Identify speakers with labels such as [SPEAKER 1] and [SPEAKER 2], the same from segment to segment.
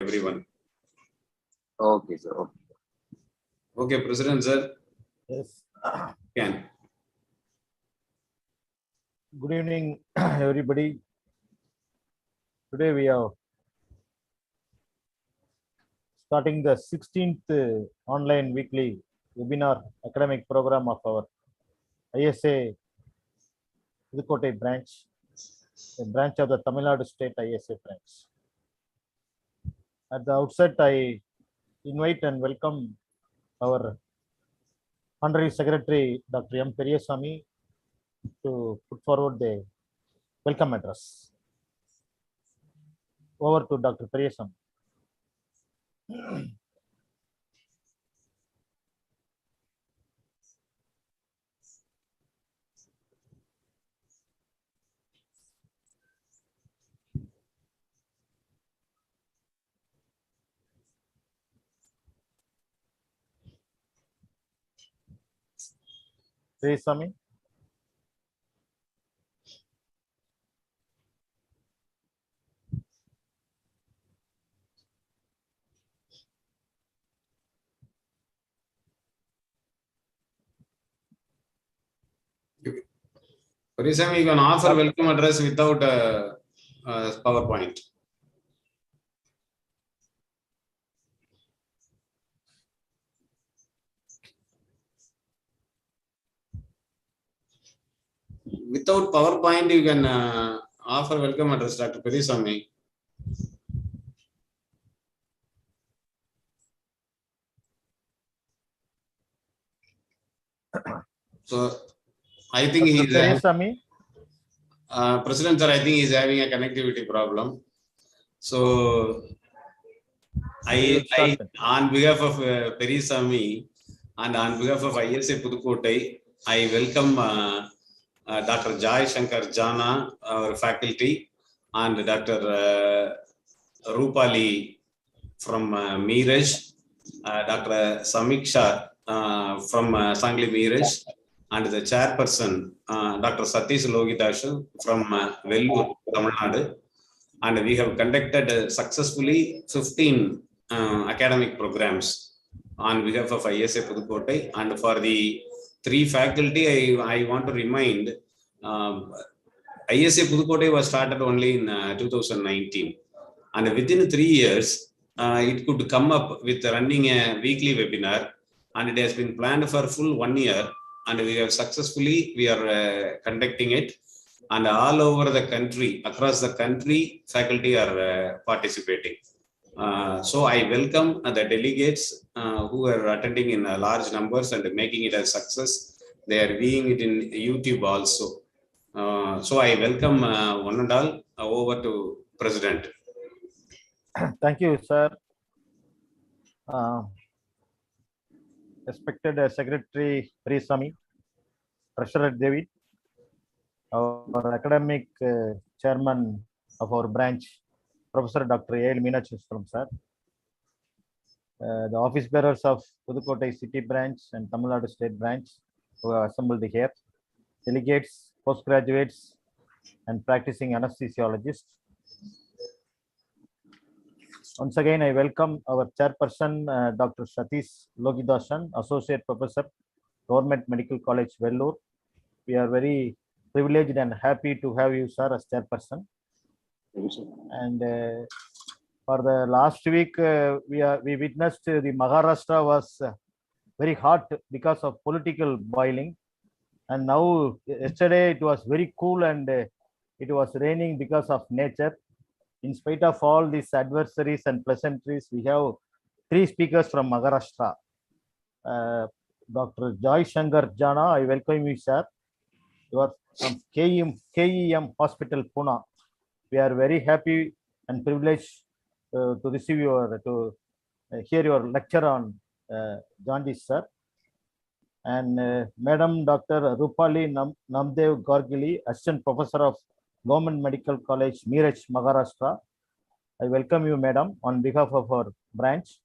[SPEAKER 1] everyone.
[SPEAKER 2] Okay, sir. Okay.
[SPEAKER 1] Okay, President, sir.
[SPEAKER 3] Yes.
[SPEAKER 1] Can.
[SPEAKER 3] Good evening, everybody. Today we are starting the 16th online weekly webinar academic program of our ISA Pudukkottai branch, a branch of the Tamil Nadu State ISA branch. At the outset, I invite and welcome our Honorary Secretary Dr. M. Periyasamy to put forward the welcome address. Over to Dr. Periyasamy. Periyasamy.
[SPEAKER 1] Periyasamy, you can offer welcome address without PowerPoint. Without PowerPoint, you can offer welcome address, Dr. Periyasamy. So, I think he is President, sir. I think he is having a connectivity problem. So, I on behalf of Periyasamy and on behalf of ISA Pudukkottai, I welcome Dr. Jai Shankar Jana, our faculty, and Dr. Rupali from Meeraj, Dr. Samiksha from Sangli Meeraj, and the chairperson, Dr. Satish Logidasan from Vellore, Tamil Nadu. And we have conducted successfully 15 academic programs on behalf of ISA Pudukkottai. And for the 3 faculty, I want to remind ISA Pudukkottai was started only in 2019. And within 3 years, it could come up with running a weekly webinar. And it has been planned for full 1 year. And we are conducting it. And all over the country, across the country, faculty are participating. So I welcome the delegates who are attending in large numbers and making it a success. They are viewing it in YouTube also. So I welcome one and all. Over to President.
[SPEAKER 3] Thank you, sir. Respected Secretary Periyasamy, Treasurer David, our academic chairman of our branch, Professor Dr. A. L. Meenachistram, sir, the office bearers of Pudukkottai City branch and Tamil Nadu State branch who have assembled here, delegates, postgraduates, and practicing anesthesiologists. Once again, I welcome our chairperson, Dr. Satish Logidasan, Associate Professor, Government Medical College, Vellore. We are very privileged and happy to have you, sir, as chairperson. And for the last week, we witnessed the Maharashtra was very hot because of political boiling. And now, yesterday, it was very cool and it was raining because of nature. In spite of all these adversaries and pleasantries, we have 3 speakers from Maharashtra. Dr. Jai Shankar Jana, I welcome you, sir. You are from KEM Hospital, Pune. We are very happy and privileged to receive to hear your lecture on jaundice, sir. And Madam Dr. Rupali Namdev Gargili, Assistant Professor of Government Medical College, Meeraj, Maharashtra. I welcome you, madam, on behalf of our branch.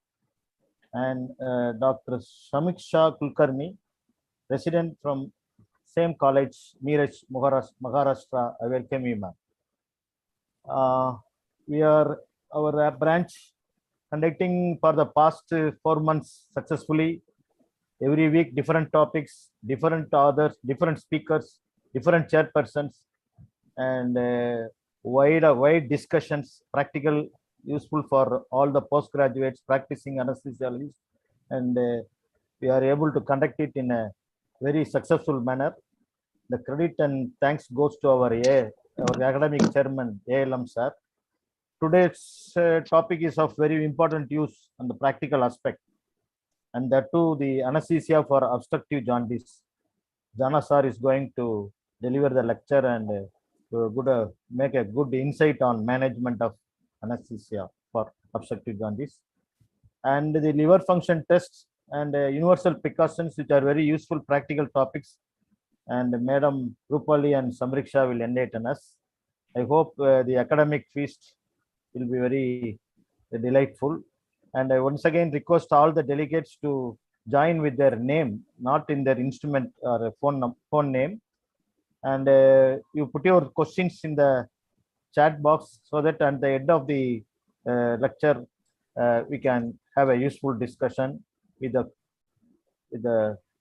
[SPEAKER 3] And Dr. Samiksha Kulkarni, resident from same college, Meeraj, Maharashtra. I welcome you, ma'am. Our branch conducting for the past 4 months successfully. Every week, different topics, different authors, different speakers, different chairpersons, and wide discussions, practical, useful for all the postgraduates practicing anesthesiologists, and we are able to conduct it in a very successful manner. The credit and thanks goes to our academic chairman ALM sir. Today's topic is of very important use on the practical aspect, and that too the anesthesia for obstructive jaundice. Jana sir is going to deliver the lecture and make a good insight on management of anesthesia for obstructive jaundice, and the liver function tests and universal precautions, which are very useful practical topics. And Madam Rupali and Samriksha will enlighten us. I hope the academic feast will be very delightful. And I once again request all the delegates to join with their name, not in their instrument or phone name. And you put your questions in the chat box so that at the end of the lecture, we can have a useful discussion with the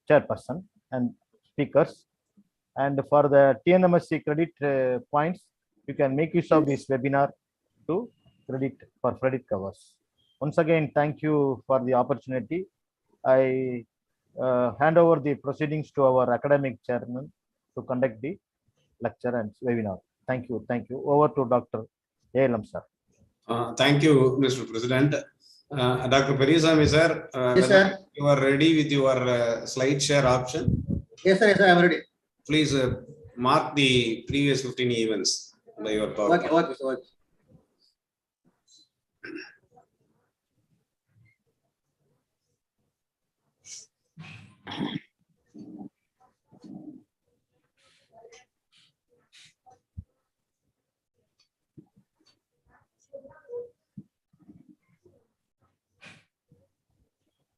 [SPEAKER 3] chairperson and speakers. And for the TNMSC credit points, you can make use of this webinar to credit covers. Once again, thank you for the opportunity. I hand over the proceedings to our academic chairman to conduct the lecture and webinar. Thank you. Thank you. Over to Dr. ALM sir.
[SPEAKER 1] Thank you, Mr. President. Dr. Perisami sir,
[SPEAKER 4] yes, sir.
[SPEAKER 1] You are ready with your slide share option?
[SPEAKER 4] Yes, sir. Yes, sir. I am ready.
[SPEAKER 1] Please mark the previous 15 events by your power.
[SPEAKER 4] Okay, okay, so okay.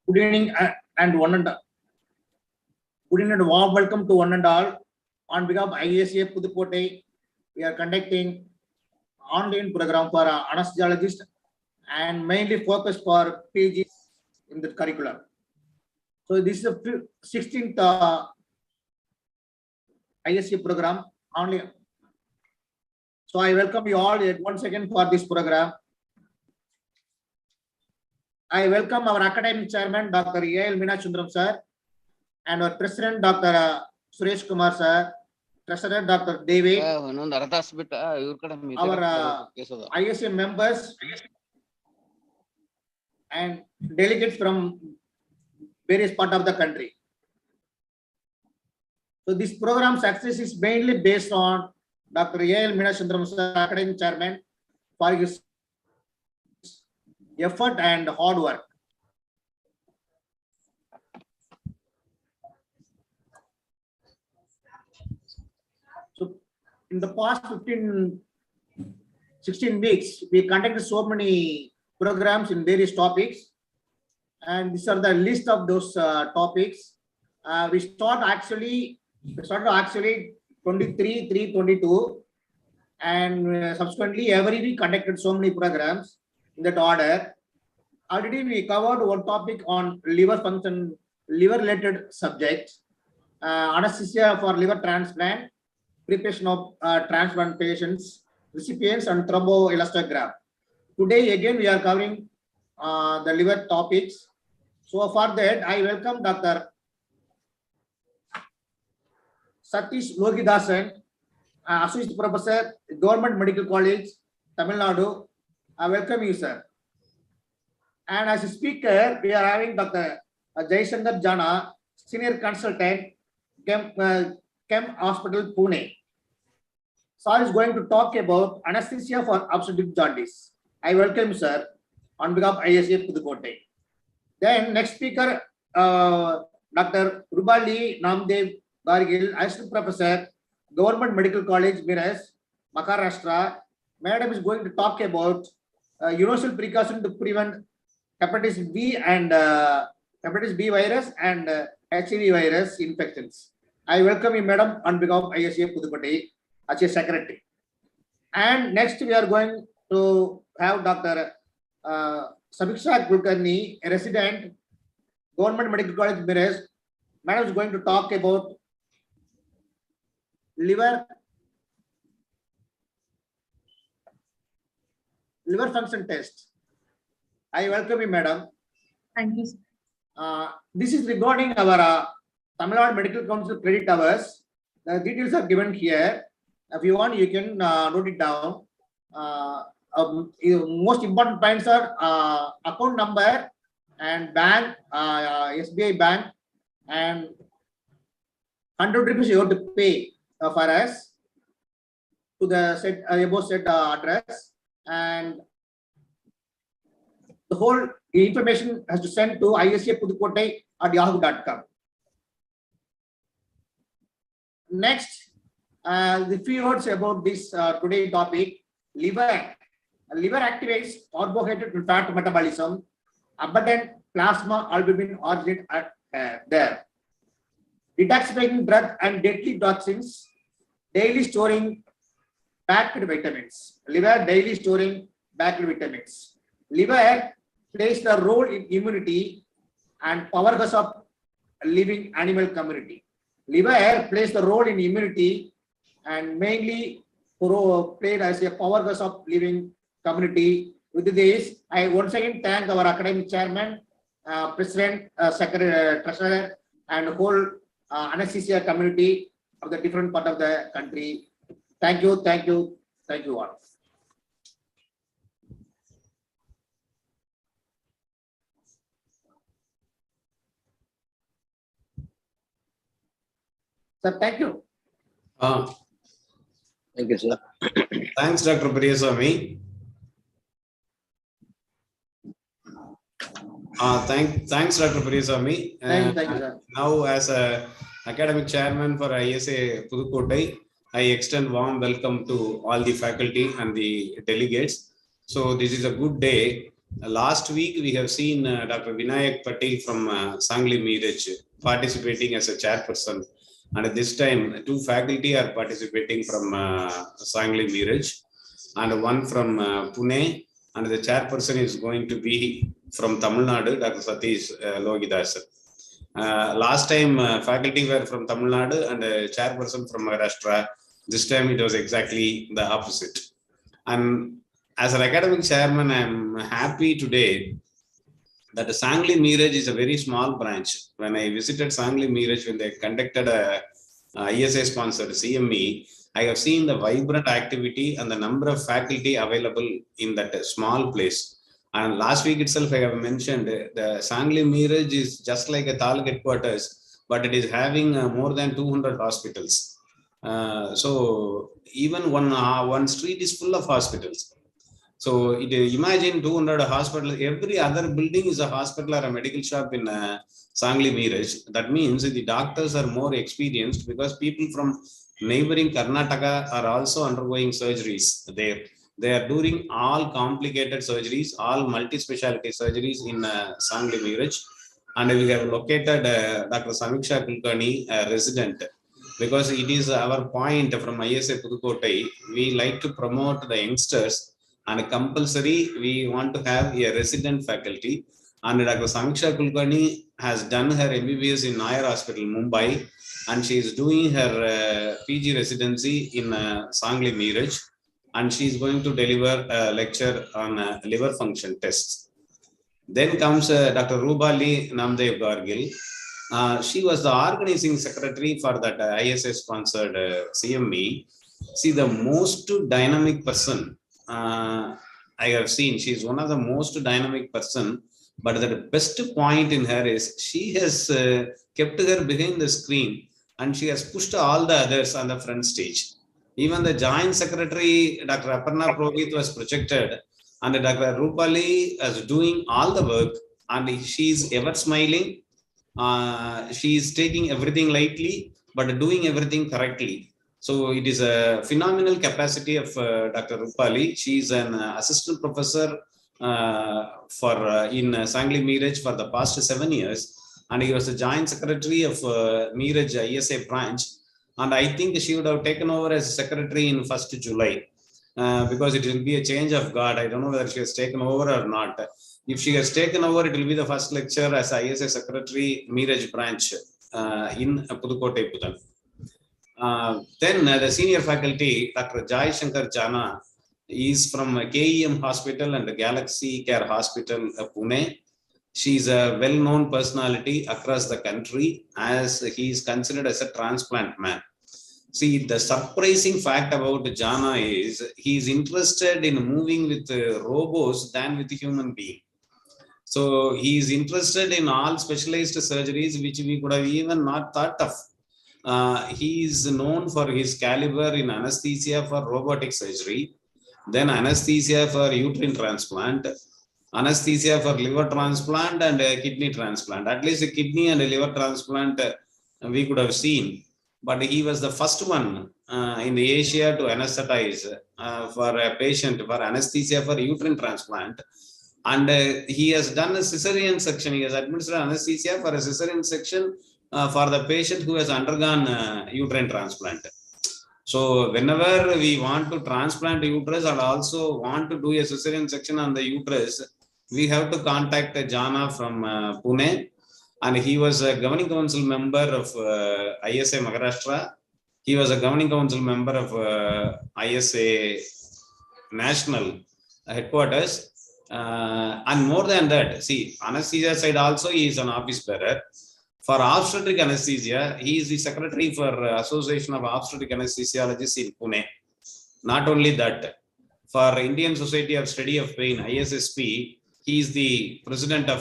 [SPEAKER 4] Good evening and one and all. Good evening and warm welcome to one and all. On behalf of ISA Pudukkottai, we are conducting online program for anesthesiologists and mainly focused for PGs in the curriculum. So this is the 16th ISA program only. So I welcome you all once again for this program. I welcome our academic chairman, Dr. A.L. Meenachundram sir, and our president, Dr. Suresh Kumar sir, treasurer, Dr. David, our ISA members and delegates from various parts of the country. So this program success is mainly based on Dr. A.L. Meenachundram sir, academic chairman, for his effort and hard work. So in the past 16 weeks, we conducted so many programs in various topics, and these are the list of those topics. We started actually 23/3/22, and subsequently every week conducted so many programs in that order. Already we covered one topic on liver function, liver related subjects, anesthesia for liver transplant, preparation of transplant patients, recipients, and thromboelastogram. Today again we are covering the liver topics. So for that I welcome Dr. Satish Logidasan, Associate Professor, Government Medical College, Tamil Nadu. I welcome you, sir. And as a speaker, we are having Dr. Jaishankar Jana, Senior Consultant, Chem Hospital, Pune. Sir is going to talk about anesthesia for obstructive jaundice. I welcome you, sir, on behalf of ISA Pudukkottai. Then next speaker, Dr. Rubali Namdev Gargil, Assistant Professor, Government Medical College, Miras, Maharashtra. Madam is going to talk about universal precaution to prevent hepatitis B and hepatitis B virus and HIV virus infections. I welcome you, madam, on behalf of ISA Pudukkottai as a secretary. And next we are going to have Dr. Samiksha Kulkarni, a resident, Government Medical College, Mirrors. Madam is going to talk about liver function test. I welcome you, madam.
[SPEAKER 5] Thank you, sir.
[SPEAKER 4] This is regarding our Tamil Nadu Medical Council credit hours. The details are given here. If you want, you can note it down. Most important points are account number and bank, SBI bank, and 100 rupees you have to pay for us to the set above set address, and the whole information has to send to ISA Pudukkottai at yahoo.com. Next, the few words about this today topic: liver. Liver activates carbohydrate fat metabolism. Abundant plasma albumin originate there. Detoxifying drug and deadly toxins. Daily storing backed vitamins. Liver daily storing backed vitamins. Liver plays the role in immunity and powerhouse of living animal community. Liver plays the role in immunity and mainly played as a powerhouse of living community. With this, I once again thank our academic chairman, president, secretary, treasurer, and whole anesthesia community of the different part of the country. Thank you, thank you, thank you all. Sir, thank you.
[SPEAKER 2] Thank you, sir.
[SPEAKER 1] Thanks, Dr. Priyaswamy. Thanks, Dr. Priyaswamy.
[SPEAKER 4] Thank you, sir.
[SPEAKER 1] Now, as a academic chairman for ISA Pudukkottai, I extend warm welcome to all the faculty and the delegates. So this is a good day. Last week, we have seen Dr. Vinayak Patil from Sangli Meeraj participating as a chairperson. And at this time, 2 faculty are participating from Sangli Meeraj and 1 from Pune. And the chairperson is going to be from Tamil Nadu, Dr. Satish Logidasan. Last time, faculty were from Tamil Nadu and chairperson from Maharashtra. This time, it was exactly the opposite. And as an academic chairman, I am happy today that the Sangli Meeraj is a very small branch. When I visited Sangli Meeraj, when they conducted a ISA-sponsored CME, I have seen the vibrant activity and the number of faculty available in that small place. And last week itself, I have mentioned the Sangli Meeraj is just like a Taluk headquarters, but it is having more than 200 hospitals. So even one street is full of hospitals. So imagine 200 hospitals. Every other building is a hospital or a medical shop in Sangli Meeraj. That means the doctors are more experienced because people from neighboring Karnataka are also undergoing surgeries there. They are doing all complicated surgeries, all multi-specialty surgeries in Sangli Meeraj. And we have located Dr. Samiksha Kulkarni, a resident, because it is our point from ISA Pudukkottai. We like to promote the youngsters, and compulsory we want to have a resident faculty. And Dr. Samiksha Kulkarni has done her MBBS in Nair Hospital, Mumbai, and she is doing her PG residency in Sangli Meeraj, and she is going to deliver a lecture on liver function tests. Then comes Dr. Rubali Namdev Gargil. She was the organizing secretary for that ISA-sponsored CME. See, the most dynamic person I have seen. She is one of the most dynamic person, but the best point in her is she has kept her behind the screen and she has pushed all the others on the front stage. Even the joint secretary, Dr. Aparna Purohit, was projected, and Dr. Rupali is doing all the work, and she is ever smiling. She is taking everything lightly, but doing everything correctly. So it is a phenomenal capacity of Dr. Rupali. She is an assistant professor in Sangli Meeraj for the past 7 years, and he was the joint secretary of Meeraj ISA branch. And I think she would have taken over as secretary in 1st July because it will be a change of guard. I don't know whether she has taken over or not. If she has taken over, it will be the first lecture as ISA Secretary, Meeraj branch in Pudukkottai, Pudan. Then the senior faculty, Dr. Jai Shankar Jana, is from KEM Hospital and Galaxy Care Hospital, Pune. She is a well-known personality across the country as he is considered as a transplant man. See, the surprising fact about Jana is he is interested in moving with robots than with human being. So he is interested in all specialized surgeries which we could have even not thought of. He is known for his caliber in anesthesia for robotic surgery, then anesthesia for uterine transplant, anesthesia for liver transplant and kidney transplant. At least a kidney and a liver transplant we could have seen. But he was the first one in Asia to anesthetize for a patient for anesthesia for uterine transplant. And he has done a cesarean section. He has administered anesthesia for a cesarean section for the patient who has undergone uterine transplant. So whenever we want to transplant uterus and also want to do a cesarean section on the uterus, we have to contact Jana from Pune. And he was a governing council member of ISA Maharashtra. He was a governing council member of ISA National Headquarters. And more than that, see, anesthesia side also he is an office bearer. For obstetric anesthesia, he is the secretary for Association of Obstetric Anesthesiologists in Pune. Not only that, for Indian Society of Study of Pain, ISSP, he is the president of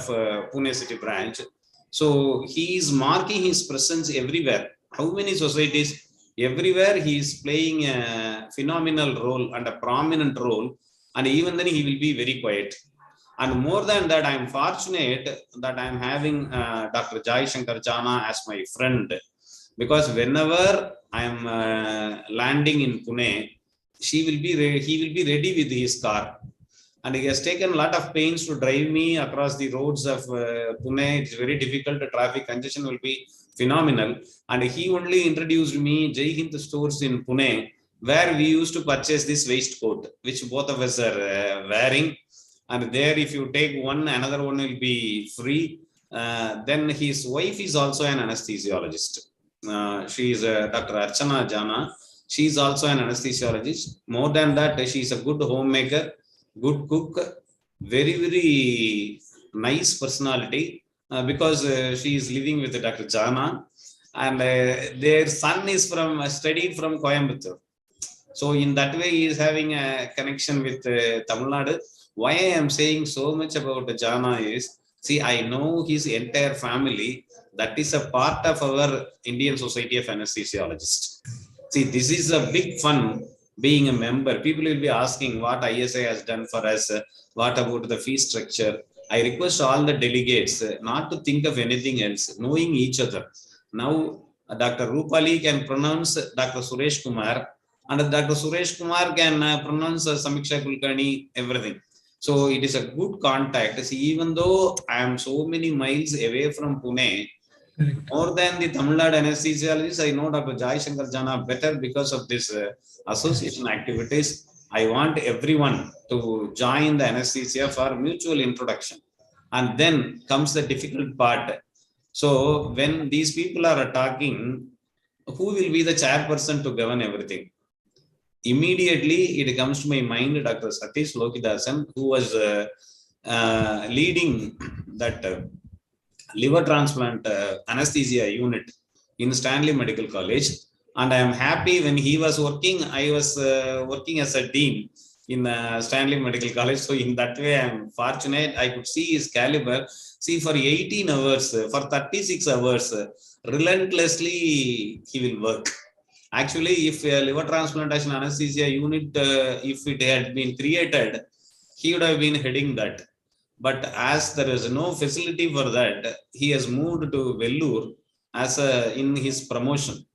[SPEAKER 1] Pune City branch. So he is marking his presence everywhere. How many societies? Everywhere he is playing a phenomenal role and a prominent role. And even then he will be very quiet. And more than that, I am fortunate that I am having Dr. Jai Shankar Jana as my friend. Because whenever I am landing in Pune, he will be ready with his car. And he has taken a lot of pains to drive me across the roads of Pune. It's very difficult. The traffic congestion will be phenomenal. And he only introduced me Jai Hind stores in Pune, where we used to purchase this waistcoat, which both of us are wearing. And there, if you take one, another one will be free. Then his wife is also an anesthesiologist. She is Dr. Archana Jana. She is also an anesthesiologist. More than that, she is a good homemaker, good cook, very, very nice personality because she is living with Dr. Jana. And their son is studied from Coimbatore. So in that way, he is having a connection with Tamil Nadu. Why I am saying so much about Jana is, see, I know his entire family. That is a part of our Indian Society of Anesthesiologists. See, this is a big fun being a member. People will be asking what ISA has done for us. What about the fee structure? I request all the delegates not to think of anything else, knowing each other. Now, Dr. Rupali can pronounce Dr. Suresh Kumar, and Dr. Suresh Kumar can pronounce Samiksha Kulkarni, everything. So it is a good contact. See, even though I am so many miles away from Pune, more than the Tamil Nadu anesthesiologist, I know Dr. Jai Shankar Jana better because of this association activities. I want everyone to join the anesthesia for mutual introduction. And then comes the difficult part. So when these people are talking, who will be the chairperson to govern everything? Immediately it comes to my mind Dr. Satish Lokidasan, who was leading that liver transplant anesthesia unit in Stanley Medical College. And I am happy when he was working, I was working as a dean in Stanley Medical College. So in that way, I am fortunate. I could see his caliber. See, for 18 hours, for 36 hours, relentlessly he will work. Actually, if a liver transplantation anesthesia unit, if it had been created, he would have been heading that. But as there is no facility for that, he has moved to Vellore as in his promotion.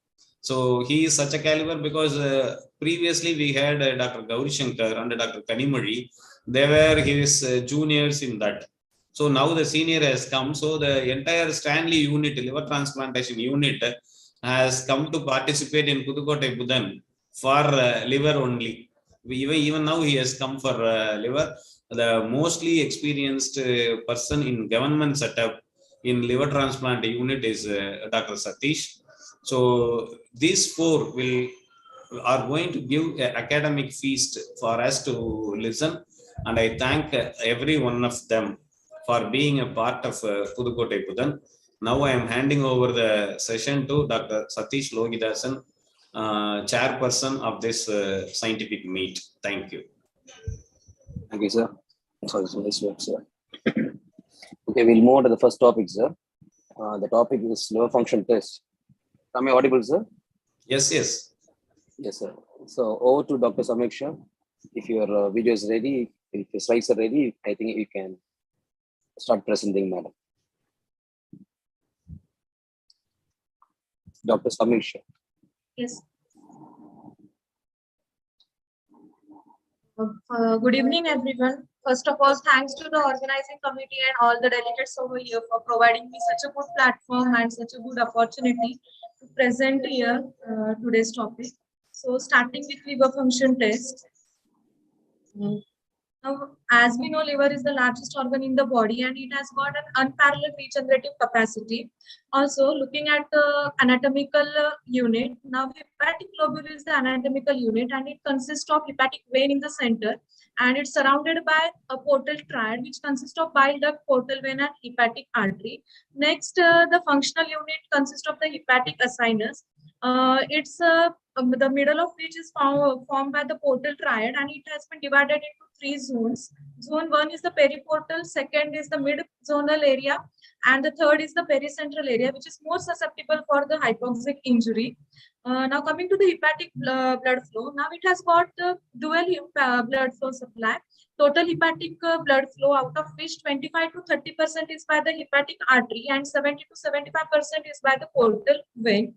[SPEAKER 1] So he is such a caliber because previously we had Dr. Gauri Shankar and Dr. Kanimari. They were his juniors in that. So now the senior has come. So the entire Stanley unit, liver transplantation unit, has come to participate in Pudukkottai Budan for liver only. Even now he has come for liver. the mostly experienced person in government setup in liver transplant unit is Dr. Satish. So these four are going to give an academic feast for us to listen, and I thank every one of them for being a part of Pudukkottai Pudan. Now I am handing over the session to Dr. Satish Logidasan, chairperson of this scientific meet. Thank you.
[SPEAKER 2] Thank you, sir. Sorry, nice work, sir. Okay, we'll move on to the first topic, sir. The topic is liver function test. Am I audible, sir?
[SPEAKER 1] Yes, yes.
[SPEAKER 2] Yes, sir. So over to Dr. Samiksha. If your video is ready, if your slides are ready, I think you can start presenting, madam. Dr. Samiksha.
[SPEAKER 5] Yes. Good evening, everyone. First of all, thanks to the organizing committee and all the delegates over here for providing me such a good platform and such a good opportunity to present here today's topic. So, starting with liver function test. Now, as we know, liver is the largest organ in the body and it has got an unparalleled regenerative capacity. Also, looking at the anatomical unit, now hepatic globule is the anatomical unit and it consists of hepatic vein in the center and it's surrounded by a portal triad which consists of bile duct, portal vein and hepatic artery. Next, the functional unit consists of the hepatic acinus. The middle of which is formed by the portal triad and it has been divided into 3 zones. Zone 1 is the periportal, second is the mid-zonal area, and the third is the pericentral area, which is more susceptible for the hypoxic injury. Now coming to the hepatic blood flow, now it has got the dual blood flow supply. Total hepatic blood flow, out of which 25 to 30% is by the hepatic artery and 70 to 75% is by the portal vein.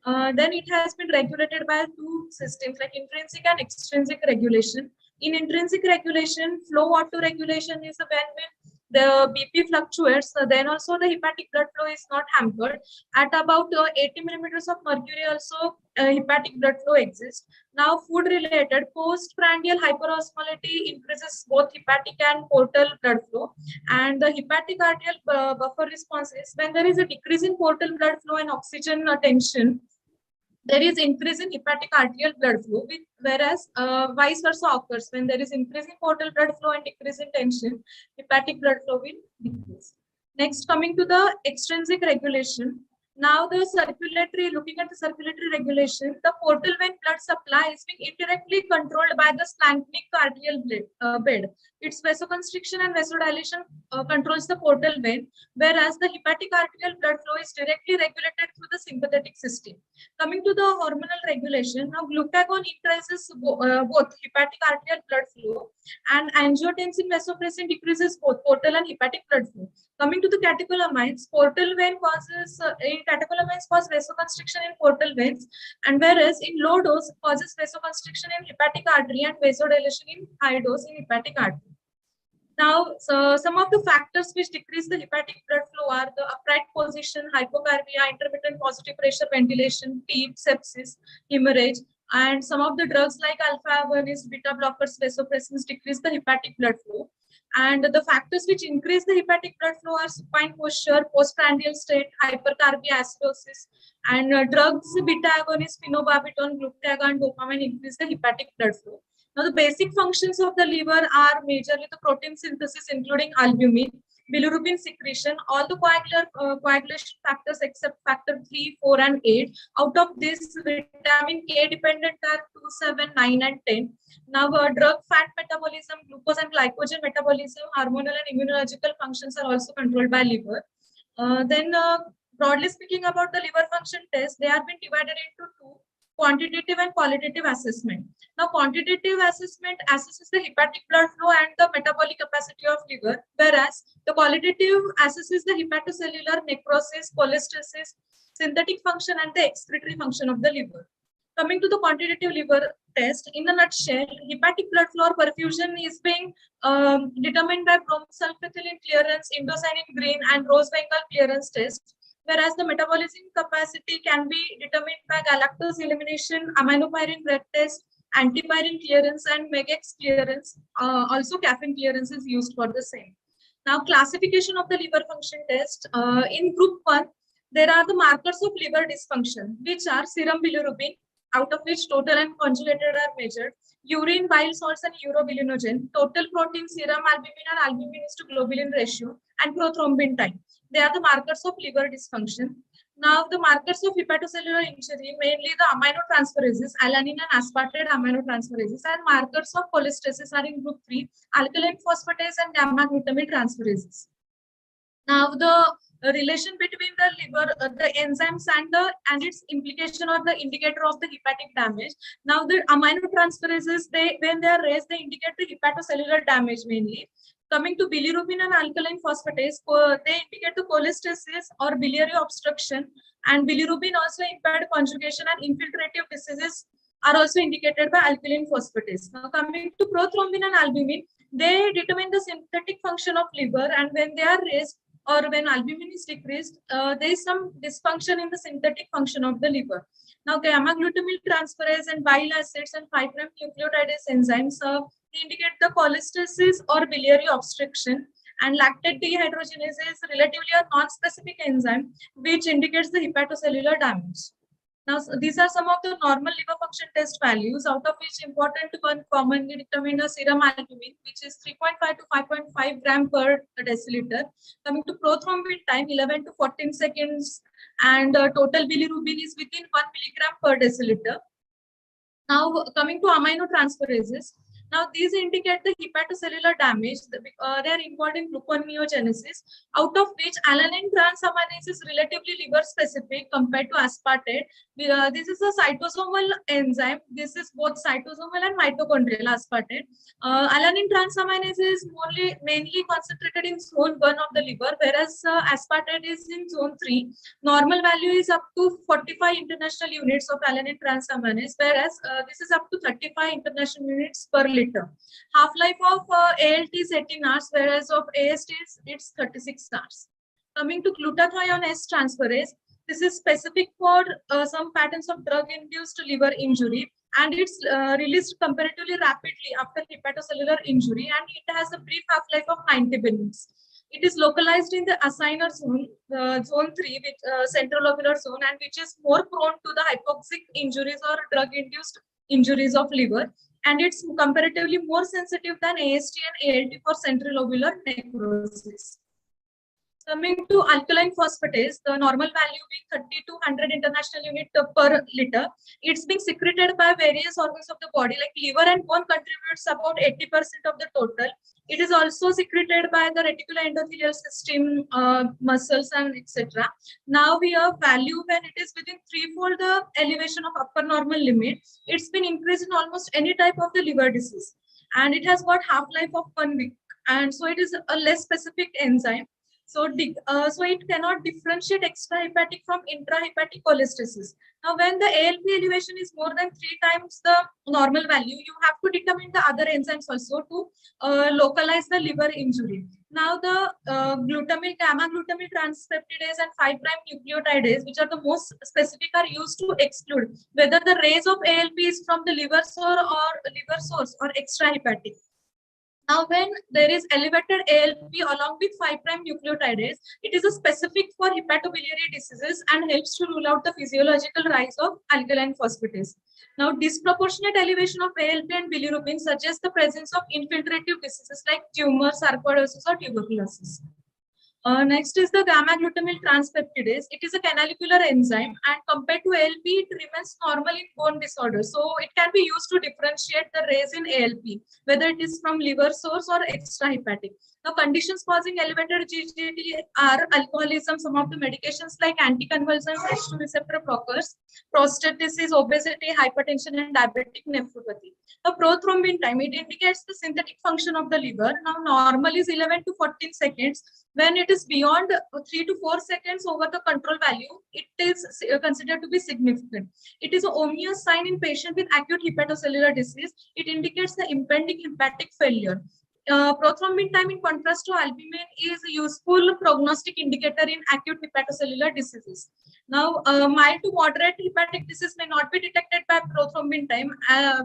[SPEAKER 5] Then it has been regulated by 2 systems like intrinsic and extrinsic regulation. In intrinsic regulation, flow auto regulation is when the BP fluctuates, then also the hepatic blood flow is not hampered. At about 80 millimeters of mercury also hepatic blood flow exists. Now food related, postprandial hyperosmolality increases both hepatic and portal blood flow, and the hepatic arterial buffer response is when there is a decrease in portal blood flow and oxygen tension, there is increase in hepatic arterial blood flow, whereas vice versa occurs when there is increase in portal blood flow and decrease in tension, hepatic blood flow will decrease. Next, coming to the extrinsic regulation. Now the circulatory, looking at the circulatory regulation, the portal vein blood supply is being indirectly controlled by the splanchnic arterial bed. Its vasoconstriction and vasodilation controls the portal vein, whereas the hepatic arterial blood flow is directly regulated through the sympathetic system. Coming to the hormonal regulation, now glucagon increases both hepatic arterial blood flow and angiotensin vasopressin decreases both portal and hepatic blood flow. Coming to the catecholamines, portal vein causes, catecholamines cause vasoconstriction in portal veins, and whereas in low dose causes vasoconstriction in hepatic artery and vasodilation in high dose in hepatic artery. Now, so some of the factors which decrease the hepatic blood flow are the upright position, hypocarbia, intermittent positive pressure ventilation, TEEP, sepsis, hemorrhage, and some of the drugs like alpha agonists, beta blockers, vasopressins decrease the hepatic blood flow. And the factors which increase the hepatic blood flow are supine posture, postprandial state, hypercarbia, acidosis, and drugs beta agonists, phenobarbital, glucagon, dopamine increase the hepatic blood flow. Now, the basic functions of the liver are majorly the protein synthesis, including albumin, bilirubin secretion, all the coagulation factors except factor 3, 4, and 8. Out of this, vitamin K dependent are 2, 7, 9, and 10. Now, drug fat metabolism, glucose and glycogen metabolism, hormonal and immunological functions are also controlled by liver. Broadly speaking about the liver function test, they have been divided into 2. Quantitative and qualitative assessment. Now, quantitative assessment assesses the hepatic blood flow and the metabolic capacity of liver, whereas the qualitative assesses the hepatocellular necrosis, cholestasis, synthetic function, and the excretory function of the liver. Coming to the quantitative liver test, in a nutshell, hepatic blood flow or perfusion is being determined by bromsulfathiline clearance, indocyanine green, and Rose-Wengal clearance test. Whereas the metabolism capacity can be determined by galactose elimination, aminopyrin red test, antipyrin clearance and megex clearance. Also caffeine clearance is used for the same. Now, classification of the liver function test. In group 1, there are the markers of liver dysfunction, which are serum bilirubin, out of which total and conjugated are measured, urine, bile salts, and urobilinogen, total protein, serum albumin, and albumin is to globulin ratio, and prothrombin time. They are the markers of liver dysfunction. Now, the markers of hepatocellular injury, mainly the aminotransferases, alanine and aspartate aminotransferases, and markers of cholestasis are in group 3, alkaline phosphatase and gamma glutamate transferases. Now, the relation between the liver, the enzymes and its implication or the indicator of the hepatic damage. Now, the aminotransferases, when they are raised, they indicate the hepatocellular damage mainly. Coming to bilirubin and alkaline phosphatase, they indicate the cholestasis or biliary obstruction, and bilirubin also impaired conjugation and infiltrative diseases are also indicated by alkaline phosphatase. Now, coming to prothrombin and albumin, they determine the synthetic function of liver, and when they are raised or when albumin is decreased, there is some dysfunction in the synthetic function of the liver. Now, gamma glutamyl transferase and bile acids and 5' nucleotidase enzymes indicate the cholestasis or biliary obstruction, and lactate dehydrogenase is relatively a non-specific enzyme which indicates the hepatocellular damage. Now, these are some of the normal liver function test values, out of which important one commonly determined a serum albumin, which is 3.5 to 5.5 gram per deciliter. Coming to prothrombin time, 11 to 14 seconds, and total bilirubin is within 1 milligram per deciliter. Now, coming to aminotransferases. Now, these indicate the hepatocellular damage. They are involved in gluconeogenesis, out of which alanine transaminase is relatively liver specific compared to aspartate. This is a cytosomal enzyme. This is both cytosomal and mitochondrial aspartate. Alanine transaminase is mainly concentrated in zone 1 of the liver, whereas aspartate is in zone 3. Normal value is up to 45 international units of alanine transaminase, whereas this is up to 35 international units per liter. Half-life of ALT is 18 hours, whereas of AST it's 36 hours. Coming to glutathione S transferase, this is specific for some patterns of drug-induced liver injury, and it's released comparatively rapidly after hepatocellular injury, and it has a brief half-life of 90 minutes. It is localized in the assigner zone, zone 3, with central lobular zone, and which is more prone to the hypoxic injuries or drug-induced injuries of liver, and it's comparatively more sensitive than AST and ALT for central lobular necrosis. Coming to alkaline phosphatase, the normal value being 30 to 100 international unit per liter. It's being secreted by various organs of the body, like liver and bone contributes about 80% of the total. It is also secreted by the reticuloendothelial system, muscles, and etc. Now we have value when it is within threefold the elevation of upper normal limit. It's been increased in almost any type of the liver disease, and it has got half-life of 1 week, and so it is a less specific enzyme. So it cannot differentiate extrahepatic from intrahepatic cholestasis. Now, when the ALP elevation is more than 3 times the normal value, you have to determine the other enzymes also to localize the liver injury. Now, the gamma glutamyl transpeptidase and 5' nucleotidase, which are the most specific, are used to exclude whether the raise of ALP is from the liver source or extrahepatic. Now, when there is elevated ALP along with 5' nucleotidase, it is a specific for hepatobiliary diseases and helps to rule out the physiological rise of alkaline phosphatase. Now, disproportionate elevation of ALP and bilirubin suggests the presence of infiltrative diseases like tumor, sarcoidosis, or tuberculosis. Next is the gamma glutamyl transpeptidase. It is a canalicular enzyme, and compared to ALP, it remains normal in bone disorders. So it can be used to differentiate the raise in ALP, whether it is from liver source or extrahepatic. Now, conditions causing elevated GGT are alcoholism, some of the medications like anticonvulsants, H2 receptor blockers, prostate disease, obesity, hypertension, and diabetic nephropathy. Now, prothrombin time, it indicates the synthetic function of the liver. Now, normal is 11 to 14 seconds. When it is beyond 3 to 4 seconds over the control value, it is considered to be significant. It is an ominous sign in patient with acute hepatocellular disease. It indicates the impending hepatic failure. Prothrombin time, in contrast to albumin, is a useful prognostic indicator in acute hepatocellular diseases. Now, mild to moderate hepatic disease may not be detected by prothrombin time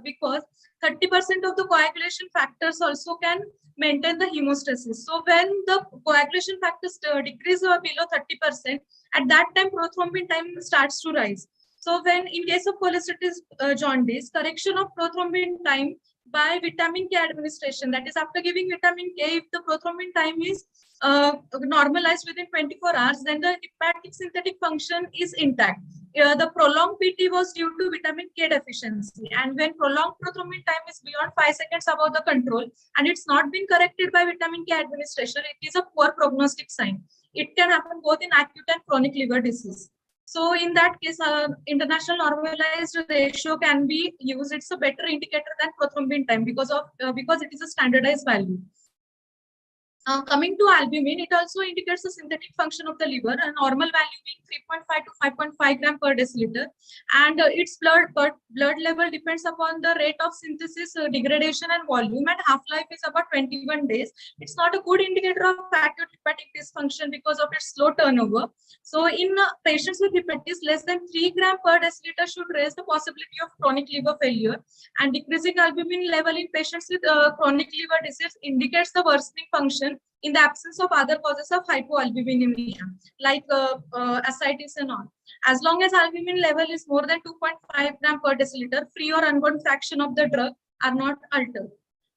[SPEAKER 5] because 30% of the coagulation factors also can maintain the hemostasis. So when the coagulation factors decrease below 30%, at that time prothrombin time starts to rise. So when in case of cholestatic jaundice, correction of prothrombin time by vitamin K administration, that is after giving vitamin K, if the prothrombin time is normalized within 24 hours, then the hepatic synthetic function is intact. The prolonged PT was due to vitamin K deficiency, and when prolonged prothrombin time is beyond 5 seconds above the control and it's not been corrected by vitamin K administration, it is a poor prognostic sign. It can happen both in acute and chronic liver disease. So in that case, international normalized ratio can be used. It's a better indicator than prothrombin time because it is a standardized value. Coming to albumin, it also indicates the synthetic function of the liver, a normal value being 3.5 to 5.5 gram per deciliter, and its blood level depends upon the rate of synthesis, degradation, and volume, and half-life is about 21 days. It's not a good indicator of acute hepatic dysfunction because of its slow turnover. So in patients with hepatitis, less than 3 gram per deciliter should raise the possibility of chronic liver failure, and decreasing albumin level in patients with chronic liver disease indicates the worsening function in the absence of other causes of hypoalbuminemia, like ascites and all. As long as albumin level is more than 2.5 gram per deciliter, free or unbound fraction of the drug are not altered.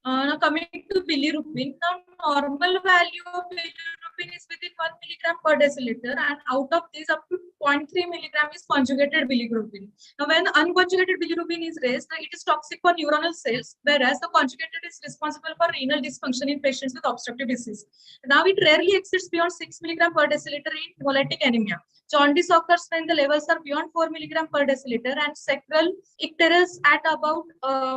[SPEAKER 5] Now coming to bilirubin, now normal value of bilirubin is within 1 milligram per deciliter, and out of this up to 0.3 milligram is conjugated bilirubin. Now when unconjugated bilirubin is raised, it is toxic for neuronal cells, whereas the conjugated is responsible for renal dysfunction in patients with obstructive disease. Now it rarely exceeds beyond 6 milligram per deciliter in hemolytic anemia. Jaundice occurs when the levels are beyond 4 milligram per deciliter, and sacral icterus at about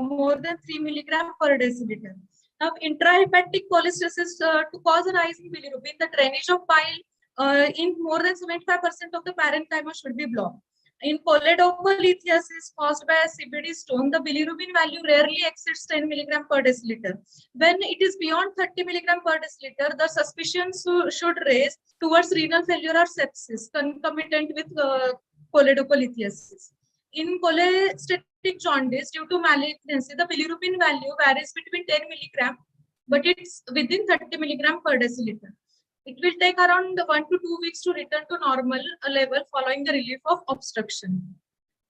[SPEAKER 5] more than 3 milligram per deciliter. Now, intrahepatic cholestasis to cause a rise in bilirubin, the drainage of bile in more than 75% of the parenchyma should be blocked. In choledocholithiasis caused by a CBD stone, the bilirubin value rarely exceeds 10 milligram per deciliter. When it is beyond 30 milligram per deciliter, the suspicion should raise towards renal failure or sepsis concomitant with choledocholithiasis. In cholestatic jaundice due to malignancy, the bilirubin value varies between 10 milligram, but it's within 30 milligram per deciliter. It will take around 1 to 2 weeks to return to normal level following the relief of obstruction.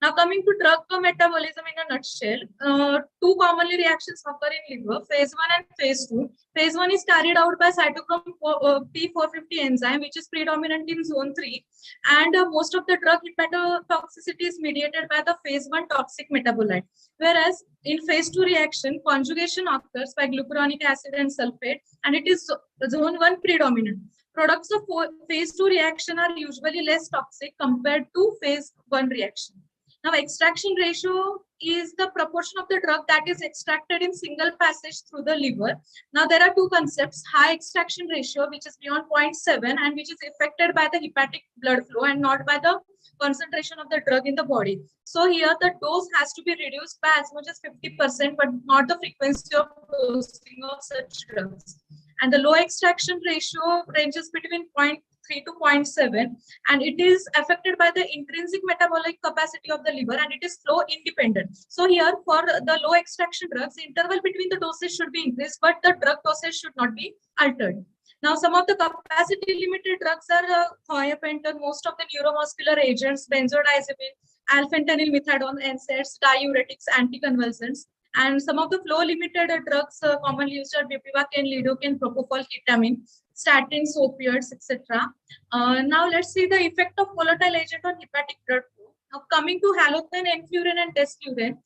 [SPEAKER 5] Now coming to drug metabolism in a nutshell, two commonly reactions occur in liver, phase 1 and phase 2. Phase 1 is carried out by cytochrome P450 enzyme, which is predominant in zone 3, and most of the drug hepatotoxicity is mediated by the phase 1 toxic metabolite. Whereas in phase 2 reaction, conjugation occurs by glucuronic acid and sulfate, and it is zone 1 predominant. Products of phase 2 reaction are usually less toxic compared to phase 1 reaction. Now, extraction ratio is the proportion of the drug that is extracted in single passage through the liver. Now, there are two concepts: high extraction ratio, which is beyond 0.7 and which is affected by the hepatic blood flow and not by the concentration of the drug in the body. So here the dose has to be reduced by as much as 50%, but not the frequency of dosing of such drugs. And the low extraction ratio ranges between 0.3 to 0.7, and it is affected by the intrinsic metabolic capacity of the liver, and it is flow independent. So here for the low extraction drugs, the interval between the doses should be increased, but the drug dosage should not be altered. Now, some of the capacity limited drugs are thiopentone, most of the neuromuscular agents, benzodiazepine, alpha-fentanyl methadone, NSAIDs, diuretics, anticonvulsants. And some of the flow limited drugs commonly used are bupivacaine, lidocaine, propofol, ketamine, statins, opioids, etc. Now let's see the effect of volatile agent on hepatic blood flow. Now coming to halothane, enfurane, and desflurane,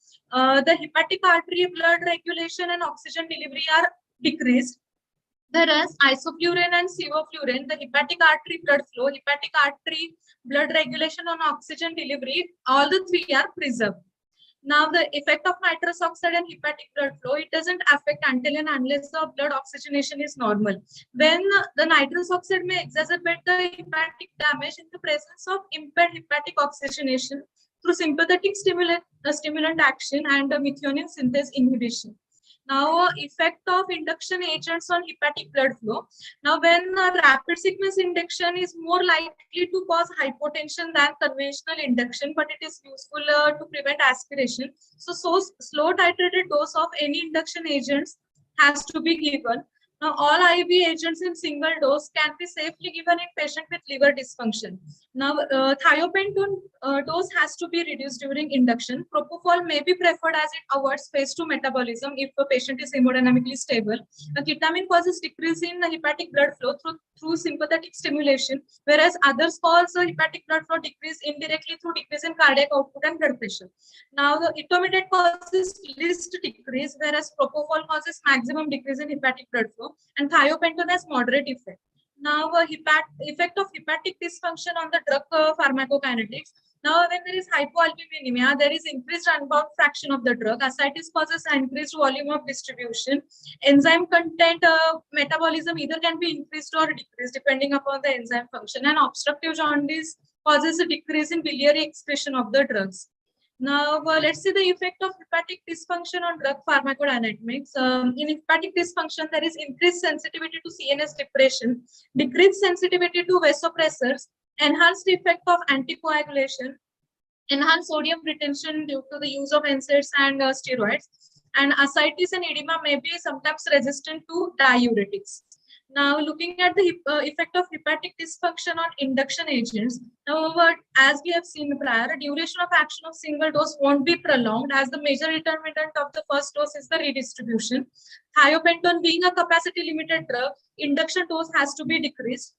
[SPEAKER 5] the hepatic artery blood regulation and oxygen delivery are decreased. Whereas isoflurane and sevoflurane, the hepatic artery blood flow, hepatic artery blood regulation and oxygen delivery, all the three are preserved. Now, the effect of nitrous oxide and hepatic blood flow, it doesn't affect until and unless the blood oxygenation is normal. When the nitrous oxide may exacerbate the hepatic damage in the presence of impaired hepatic oxygenation through sympathetic stimulant action and methionine synthase inhibition. Now, effect of induction agents on hepatic blood flow. Now, when rapid sequence induction is more likely to cause hypotension than conventional induction, but it is useful to prevent aspiration. So slow titrated dose of any induction agents has to be given. Now, all IV agents in single dose can be safely given in patient with liver dysfunction. Now, thiopentone dose has to be reduced during induction. Propofol may be preferred as it avoids phase 2 metabolism if the patient is hemodynamically stable. Ketamine causes decrease in hepatic blood flow through sympathetic stimulation, whereas others cause hepatic blood flow decrease indirectly through decrease in cardiac output and blood pressure. Now, the etomidate causes least decrease, whereas propofol causes maximum decrease in hepatic blood flow, and thiopentone has moderate effect. Now, effect of hepatic dysfunction on the drug pharmacokinetics. Now, when there is hypoalbuminemia, there is increased unbound fraction of the drug. Ascites causes increased volume of distribution. Enzyme content metabolism either can be increased or decreased depending upon the enzyme function. And obstructive jaundice causes a decrease in biliary excretion of the drugs. Now, let's see the effect of hepatic dysfunction on drug pharmacodynamics. In hepatic dysfunction, there is increased sensitivity to CNS depression, decreased sensitivity to vasopressors, enhanced effect of anticoagulation, enhanced sodium retention due to the use of NSAIDs and steroids, and ascites and edema may be sometimes resistant to diuretics. Now, looking at the effect of hepatic dysfunction on induction agents, however, as we have seen prior, duration of action of single dose won't be prolonged as the major determinant of the first dose is the redistribution. Thiopentone being a capacity limited drug, induction dose has to be decreased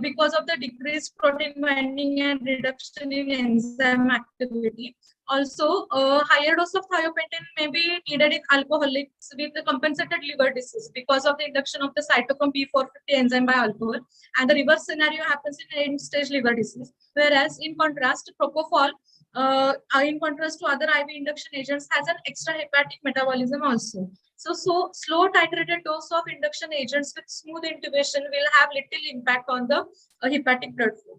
[SPEAKER 5] because of the decreased protein binding and reduction in enzyme activity. Also, higher dose of thiopentone may be needed in alcoholics with the compensated liver disease because of the induction of the cytochrome P450 enzyme by alcohol, and the reverse scenario happens in end-stage liver disease. Whereas, in contrast, propofol, in contrast to other IV induction agents, has an extrahepatic metabolism also. So slow titrated dose of induction agents with smooth intubation will have little impact on the hepatic blood flow.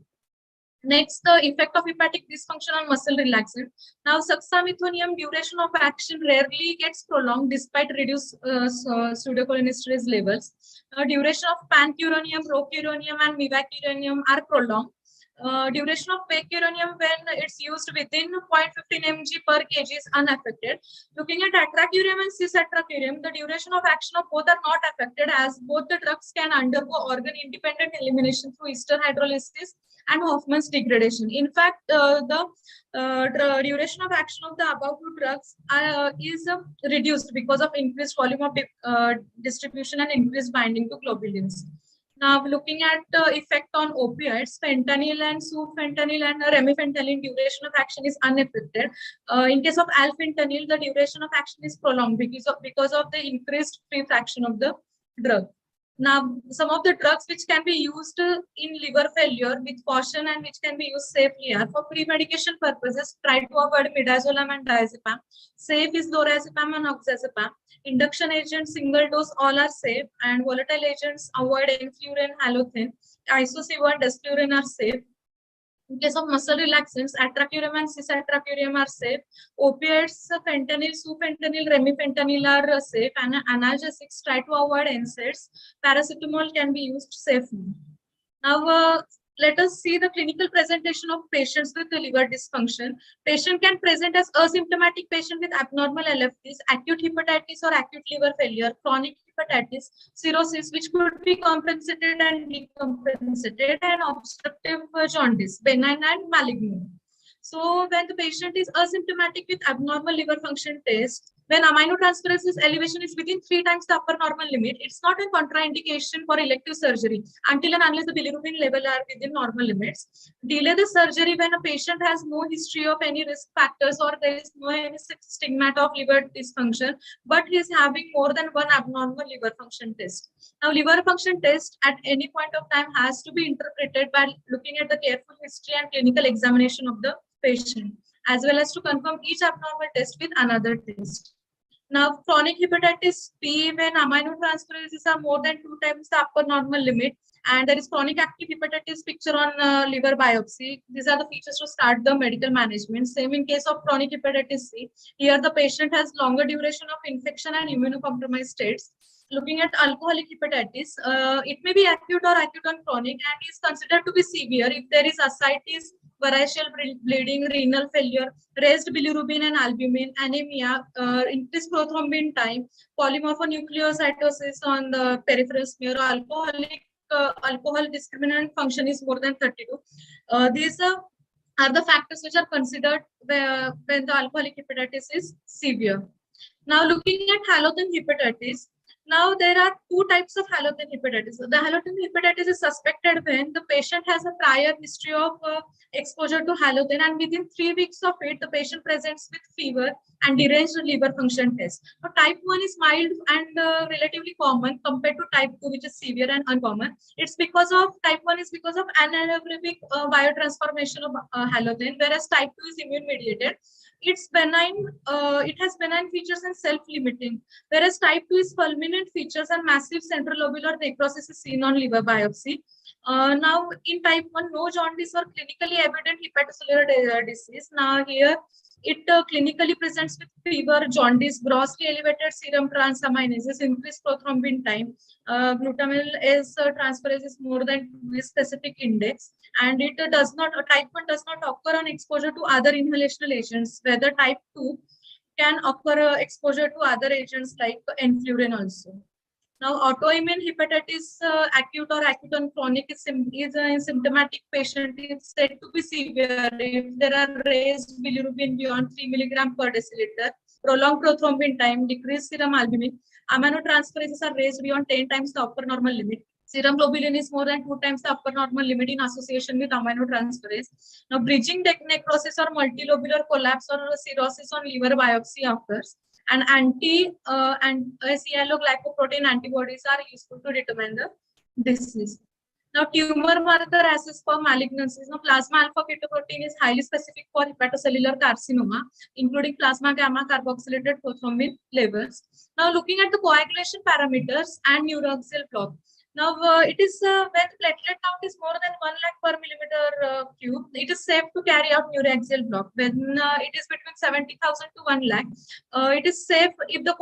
[SPEAKER 5] Next, the effect of hepatic dysfunction on muscle relaxant. Now, suxamethonium duration of action rarely gets prolonged despite reduced pseudocholinesterase levels. Duration of pancuronium, procuronium, and mivacuronium are prolonged. Duration of pacuronium when it's used within 0.15 mg per kg is unaffected. Looking at atracurium and cis-atracurium, the duration of action of both are not affected as both the drugs can undergo organ-independent elimination through ester hydrolysis and Hoffman's degradation. In fact, the duration of action of the above two drugs is reduced because of increased volume of distribution and increased binding to globulins. Now, looking at the effect on opioids, fentanyl and sufentanil and remifentanil duration of action is unaffected. In case of alfentanil, the duration of action is prolonged because of the increased free fraction of the drug. Now, some of the drugs which can be used in liver failure with caution and which can be used safely are for pre-medication purposes. Try to avoid midazolam and diazepam. Safe is lorazepam and oxazepam. Induction agents, single dose, all are safe, and volatile agents avoid enflurane, halothane. Isosiva and desflurane are safe. In case of muscle relaxants, atracurium and cis-atracurium are safe. Opioids, fentanyl, sufentanil, remifentanil are safe, and analgesics try to avoid NSAIDs. Paracetamol can be used safely. Now, let us see the clinical presentation of patients with the liver dysfunction. Patient can present as asymptomatic patient with abnormal LFTs, acute hepatitis or acute liver failure, chronic hepatitis, cirrhosis, which could be compensated and decompensated, and obstructive jaundice, benign and malignant. So when the patient is asymptomatic with abnormal liver function test, when aminotransferase elevation is within 3 times the upper normal limit, it's not a contraindication for elective surgery until and unless the bilirubin level are within normal limits. Delay the surgery when a patient has no history of any risk factors or there is no any stigmata of liver dysfunction, but he is having more than one abnormal liver function test. Now, liver function test at any point of time has to be interpreted by looking at the careful history and clinical examination of the patient, as well as to confirm each abnormal test with another test. Now, chronic hepatitis B, when aminotransferases are more than 2 times the upper normal limit, And there is chronic active hepatitis picture on liver biopsy. These are the features to start the medical management. Same in case of chronic hepatitis C. Here the patient has longer duration of infection and immunocompromised states. Looking at alcoholic hepatitis, it may be acute or acute on chronic and is considered to be severe if there is ascites, variceal bleeding, renal failure, raised bilirubin and albumin, anemia, increased prothrombin time, polymorphonucleocytosis on the peripheral smear, alcohol discriminant function is more than 32. These are the factors which are considered when the alcoholic hepatitis is severe. Now looking at halogen hepatitis, now there are two types of halogen hepatitis. The halogen hepatitis is suspected when the patient has a prior history of exposure to halogen, and within 3 weeks of it, the patient presents with fever and deranged liver function test. Now, type 1 is mild and relatively common compared to type 2, which is severe and uncommon. It's because of type 1 is because of anaerobic biotransformation of halogen, whereas type 2 is immune mediated. It's benign, it has benign features and self-limiting, whereas type 2 is fulminant features and massive central lobular necrosis is seen on liver biopsy. Now, in type 1, no jaundice or clinically evident hepatocellular disease. Now, here it clinically presents with fever, jaundice, grossly elevated serum transaminases, increased prothrombin time, glutamyl transferase is more than 2 specific index, and it does not, type 1 does not occur on exposure to other inhalational agents, whether type 2 can occur exposure to other agents like enflurin also. Now, autoimmune hepatitis, acute or acute and chronic is a symptomatic patient is said to be severe if there are raised bilirubin beyond 3 milligram per deciliter, prolonged prothrombin time, decreased serum albumin, aminotransferases are raised beyond 10 times the upper normal limit. Serum globulin is more than 2 times the upper normal limit in association with aminotransferase. Now, bridging necrosis or multilobular collapse or cirrhosis on liver biopsy occurs. And anti-sialoglycoprotein antibodies are useful to determine the disease. Now, tumor marker assess for malignancies. Now, plasma alpha fetoprotein is highly specific for hepatocellular carcinoma, including plasma gamma carboxylated prothrombin levels. Now, looking at the coagulation parameters and neuroaxial block. Now, it is when platelet count is more than 1 lakh per millimeter cube, it is safe to carry out neuroaxial block. When it is between 70,000 to 1 lakh, it is safe if the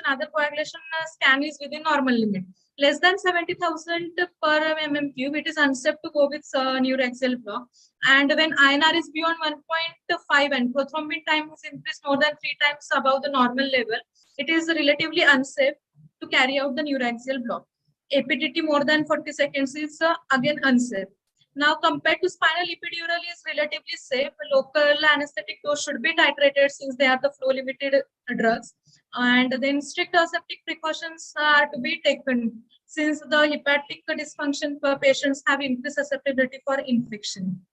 [SPEAKER 5] other coagulation scan is within normal limit. Less than 70,000 per mm cube, it is unsafe to go with neuroaxial block. And when INR is beyond 1.5 and prothrombin time is increased more than 3 times above the normal level, it is relatively unsafe to carry out the neuroaxial block. APTT more than 40 seconds is again unsafe. Now, compared to spinal epidural is relatively safe. Local anesthetic dose should be titrated since they are the flow limited drugs. And then strict aseptic precautions are to be taken since the hepatic dysfunction for patients have increased susceptibility for infection.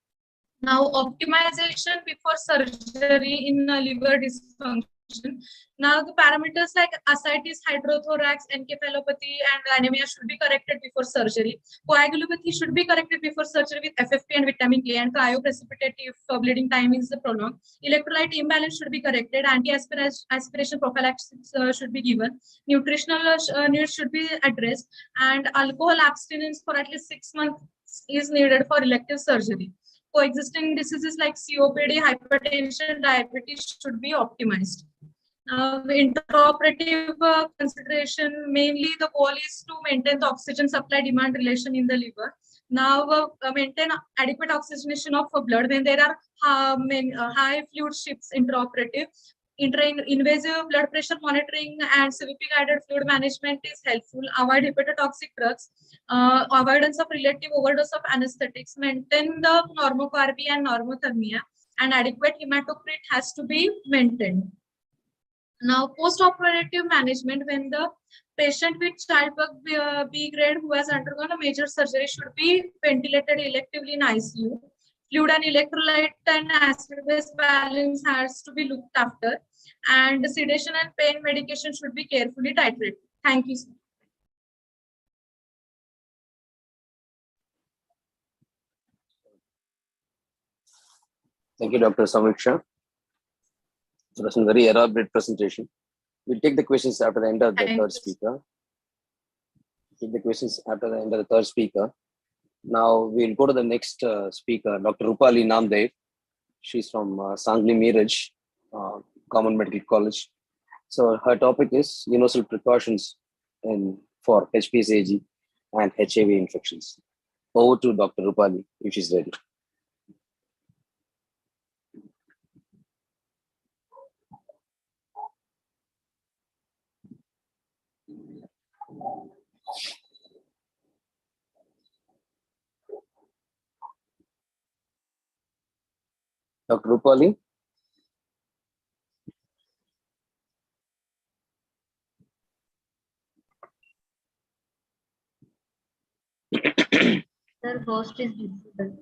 [SPEAKER 5] Now, optimization before surgery in liver dysfunction. Now, the parameters like ascites, hydrothorax, encephalopathy, and anemia should be corrected before surgery. Coagulopathy should be corrected before surgery with FFP and vitamin K, and cryoprecipitate if bleeding time is prolonged. Electrolyte imbalance should be corrected. Anti-aspiration prophylaxis should be given. Nutritional needs should be addressed, and alcohol abstinence for at least 6 months is needed for elective surgery. Coexisting diseases like COPD, hypertension, diabetes should be optimized. Intraoperative consideration, mainly the goal is to maintain the oxygen supply demand relation in the liver. Now, maintain adequate oxygenation of blood when there are high fluid shifts intraoperative. Invasive blood pressure monitoring and CVP guided fluid management is helpful. Avoid hepatotoxic drugs. Avoidance of relative overdose of anesthetics. Maintain the normocarby and normothermia, and adequate hematocrit has to be maintained. Now, post-operative management, when the patient with childbirth B grade who has undergone a major surgery should be ventilated electively in ICU. Fluid and electrolyte and acid-base balance has to be looked after, and sedation and pain medication should be carefully titrated. Thank you, sir.
[SPEAKER 2] Thank you, Dr. Samiksha. So that's a very elaborate presentation. We'll take the questions after the end of the third speaker. Take the questions after the end of the third speaker. Now we'll go to the next speaker, Dr. Rupali Namdev. She's from Sangli Miraj, Common Medical College. So her topic is universal precautions for HPSAG and HIV infections. Over to Dr. Rupali, if she's ready. Dr. Rupali?
[SPEAKER 6] Sir, host is disabled.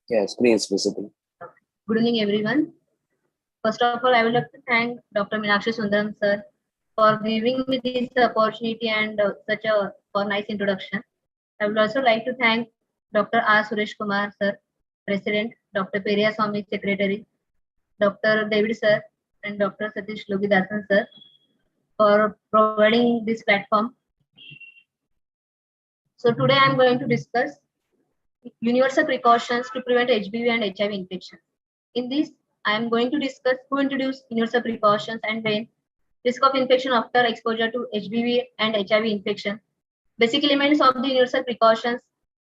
[SPEAKER 2] Yeah, screen is visible.
[SPEAKER 6] Good evening, everyone. First of all, I would like to thank Dr. Meenakshi Sundaram, sir, for giving me this opportunity and for nice introduction. I would also like to thank Dr. R. Suresh Kumar, sir, President, Dr. Periya Swamy, Secretary, Dr. David, sir, and Dr. Satish Logidasan, sir, for providing this platform. So today I am going to discuss universal precautions to prevent HBV and HIV infection. In this, I am going to discuss who introduced universal precautions and when, risk of infection after exposure to HBV and HIV infection, basic elements of the universal precautions,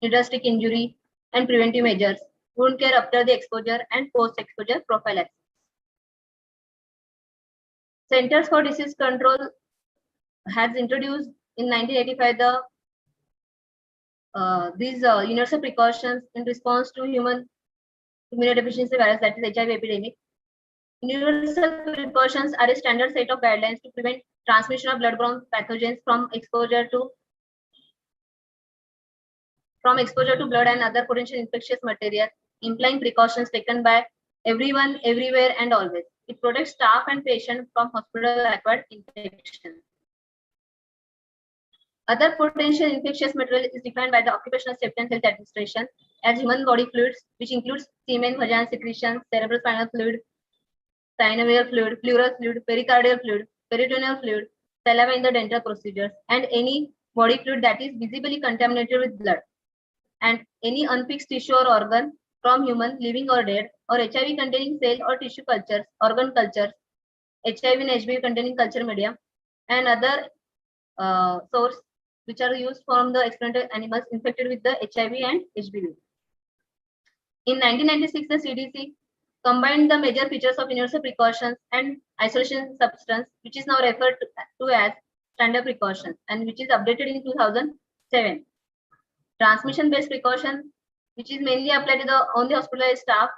[SPEAKER 6] drastic injury, and preventive measures, wound care after the exposure and post-exposure prophylaxis. Centers for Disease Control has introduced in 1985 these universal precautions in response to human immunodeficiency virus, that is HIV epidemic. Universal precautions are a standard set of guidelines to prevent transmission of blood-borne pathogens from exposure to blood and other potential infectious material, implying precautions taken by everyone, everywhere, and always. It protects staff and patients from hospital-acquired infection. Other potential infectious material is defined by the Occupational Safety and Health Administration as human body fluids, which includes semen, vaginal secretions, cerebrospinal fluid, synovial fluid, pleural fluid, pericardial fluid, peritoneal fluid, saliva in the dental procedures, and any body fluid that is visibly contaminated with blood, and any unfixed tissue or organ from human, living or dead, or HIV containing cell or tissue cultures, organ cultures, HIV and HBV containing culture medium, and other source which are used from the experimental animals infected with the HIV and HBV. In 1996, the CDC combined the major features of universal precautions and isolation substance, which is now referred to as standard precautions, and which is updated in 2007. Transmission-based precaution, which is mainly applied to the only hospitalized staff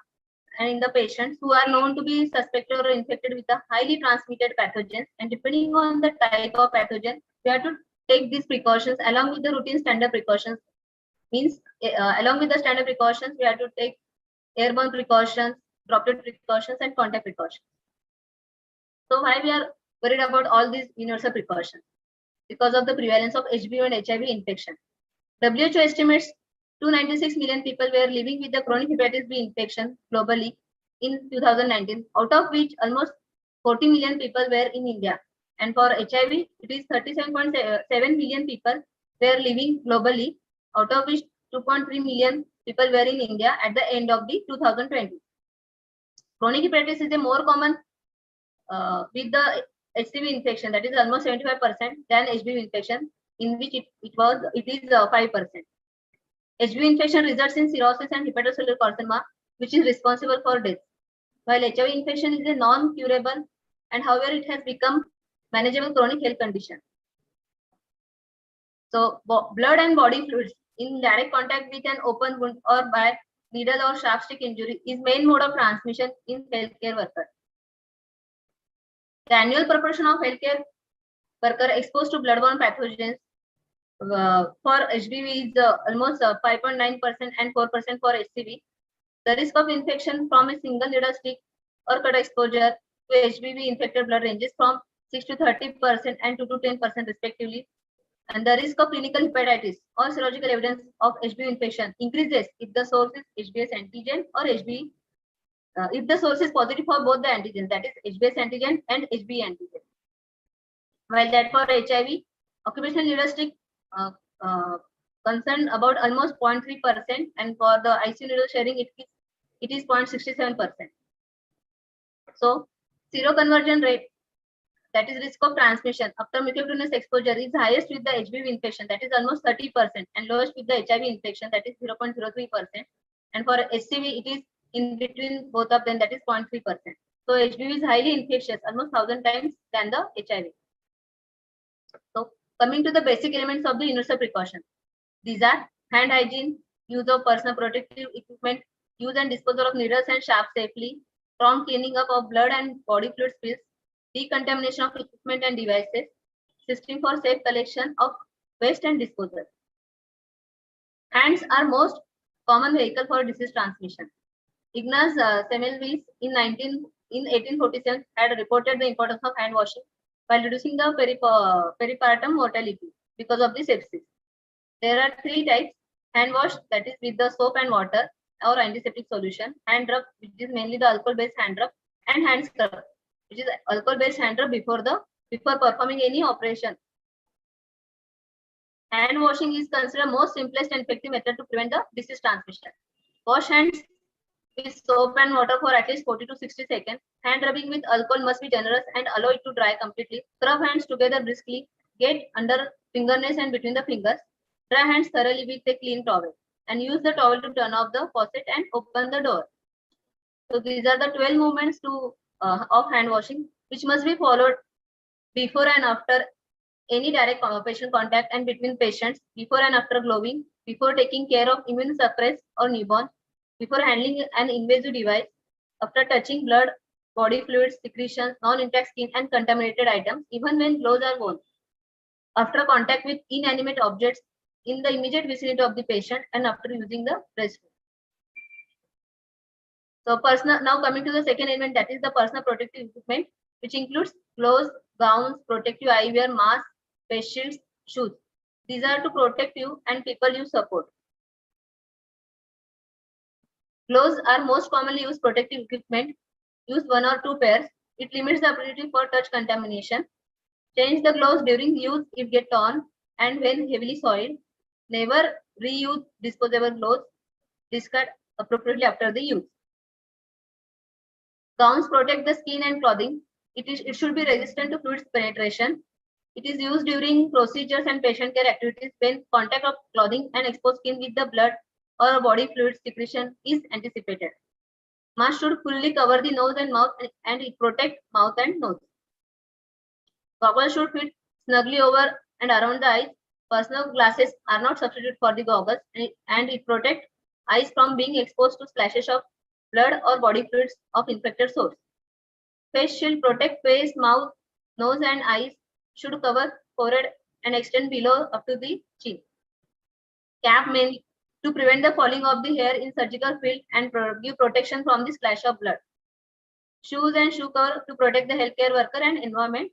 [SPEAKER 6] and in the patients who are known to be suspected or infected with a highly transmitted pathogen, and depending on the type of pathogen, we have to take these precautions along with the routine standard precautions. Means along with the standard precautions, we have to take airborne precautions, droplet precautions, and contact precautions. So why we are worried about all these universal precautions? Because of the prevalence of HBV and HIV infection. WHO estimates 296 million people were living with the chronic hepatitis B infection globally in 2019, out of which almost 40 million people were in India. And for HIV, it is 37.7 million people were living globally, out of which 2.3 million people were in India at the end of the 2020. Chronic hepatitis is a more common with the HCV infection, that is almost 75% than HBV infection, in which it is 5%. HBV infection results in cirrhosis and hepatocellular carcinoma, which is responsible for death. While HIV infection is a non-curable, and however it has become manageable chronic health condition. So blood and body fluids in direct contact with an open wound or by needle or sharp stick injury is main mode of transmission in healthcare workers. The annual proportion of healthcare worker exposed to bloodborne pathogens for HBV is almost 5.9% and 4% for HCV. The risk of infection from a single needle stick or cut exposure to HBV infected blood ranges from 6 to 30% and 2 to 10% respectively. And the risk of clinical hepatitis or serological evidence of HBV infection increases if the source is HBs antigen or HB. If the source is positive for both the antigens, that is HBs antigen and HB antigen. While that for HIV, occupational leaders take concern about almost 0.3%, and for the ICU needle sharing, it is 0.67%. So, seroconversion rate, that is risk of transmission after mucocutaneous exposure, is highest with the HBV infection, that is almost 30%, and lowest with the HIV infection, that is 0.03%. And for HCV, it is in between both of them, that is 0.3%. So HBV is highly infectious, almost 1,000 times than the HIV. So coming to the basic elements of the universal precaution, these are hand hygiene, use of personal protective equipment, use and disposal of needles and shafts safely, prompt cleaning up of blood and body fluid spills, decontamination of equipment and devices, system for safe collection of waste and disposal. Hands are most common vehicle for disease transmission. Ignaz Semmelweis in 1847 had reported the importance of hand washing while reducing the peripartum mortality because of the sepsis. There are 3 types: hand wash, that is with the soap and water or antiseptic solution; hand rub, which is mainly the alcohol-based hand rub; and hand scrub, which is alcohol-based hand rub before performing any operation. Hand washing is considered most simplest and effective method to prevent the disease transmission. Wash hands with soap and water for at least 40 to 60 seconds. Hand rubbing with alcohol must be generous and allow it to dry completely. Scrub hands together briskly. Get under fingernails and between the fingers. Dry hands thoroughly with a clean towel. And use the towel to turn off the faucet and open the door. So these are the 12 movements of hand washing, which must be followed before and after any direct patient contact and between patients, before and after gloving, before taking care of immunosuppressed or newborn, before handling an invasive device, after touching blood, body fluids, secretions, non-intact skin and contaminated items, even when gloves are worn, after contact with inanimate objects in the immediate vicinity of the patient, and after using the restroom. So now coming to the second element, that is the personal protective equipment, which includes gloves, gowns, protective eyewear, masks, face shields, shoes. These are to protect you and people you support. Gloves are most commonly used protective equipment. Use 1 or 2 pairs. It limits the opportunity for touch contamination. Change the gloves during use if get torn and when heavily soiled. Never reuse disposable gloves. Discard appropriately after the use. Gowns protect the skin and clothing. It should be resistant to fluids penetration. It is used during procedures and patient care activities when contact of clothing and exposed skin with the blood or body fluid secretion is anticipated. Mask should fully cover the nose and mouth and it protect mouth and nose. Goggles should fit snugly over and around the eyes. Personal glasses are not substitute for the goggles and it protect eyes from being exposed to splashes of blood or body fluids of infected source. Face shield protect face, mouth, nose and eyes. Should cover forehead and extend below up to the chin. Cap mainly to prevent the falling of the hair in surgical field and give protection from the splash of blood. Shoes and shoe cover to protect the healthcare worker and environment.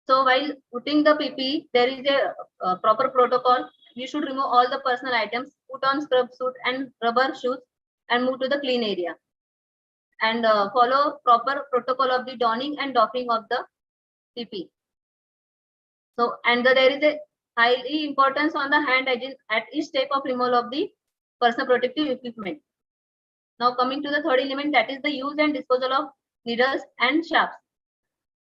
[SPEAKER 6] So while putting the PPE, there is a proper protocol. You should remove all the personal items, put on scrub suit and rubber shoes and move to the clean area. And follow proper protocol of the donning and doffing of the PPE. So, and there is a highly importance on the hand hygiene at each step of removal of the personal protective equipment. Now coming to the third element, that is the use and disposal of needles and shafts.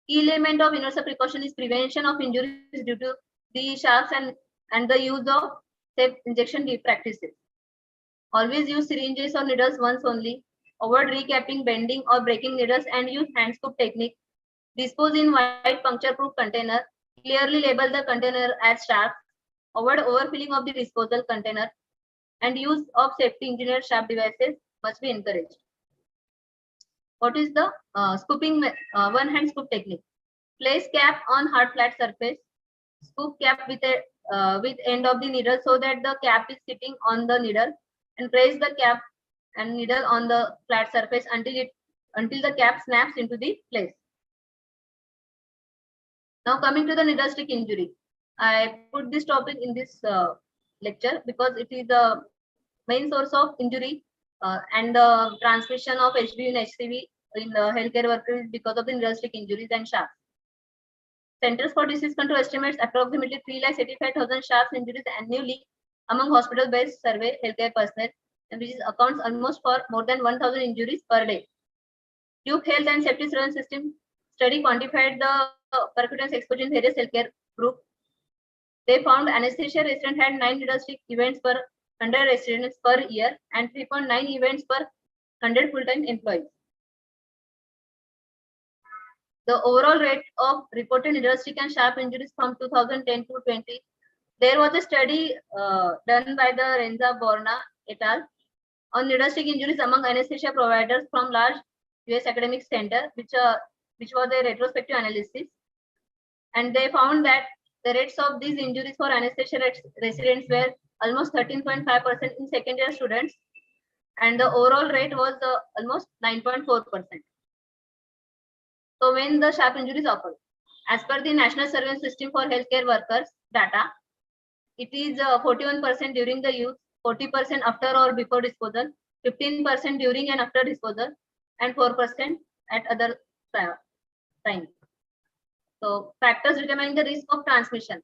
[SPEAKER 6] Key element of universal precaution is prevention of injuries due to the shafts and the use of safe injection practices. Always use syringes or needles once only. Avoid recapping, bending or breaking needles and use hand scoop technique. Dispose in white puncture-proof container. Clearly label the container as shaft. Avoid overfilling of the disposal container. And use of safety engineered shaft devices must be encouraged. What is the scooping one-hand scoop technique? Place cap on hard flat surface. Scoop cap with end of the needle so that the cap is sitting on the needle, and press the cap and needle on the flat surface until it until the cap snaps into the place. Now coming to the needle stick injury. I put this topic in this lecture because it is the main source of injury and the transmission of HBV and HCV in the healthcare workers because of the needle stick injuries and sharps. Centers for Disease Control estimates approximately 3,85,000 sharps injuries annually among hospital-based survey healthcare personnel, and which accounts almost for more than 1,000 injuries per day. Duke Health and Safety Surveillance System study quantified the percutaneous exposure in various healthcare group. They found anesthesia resident had 9 needle stick events per 100 residents per year and 3.9 events per 100 full-time employees. The overall rate of reported needle stick and sharp injuries from 2010 to 20. There was a study done by the Renza Borna et al. On needle stick injuries among anesthesia providers from large US academic center, which was a retrospective analysis. And they found that the rates of these injuries for anesthesia residents were almost 13.5% in second year students, and the overall rate was almost 9.4%. So when the sharp injuries occur, as per the National Surveillance System for Healthcare Workers data, it is 41% during the use, 40% after or before disposal, 15% during and after disposal, and 4% at other times. So factors determining the risk of transmission.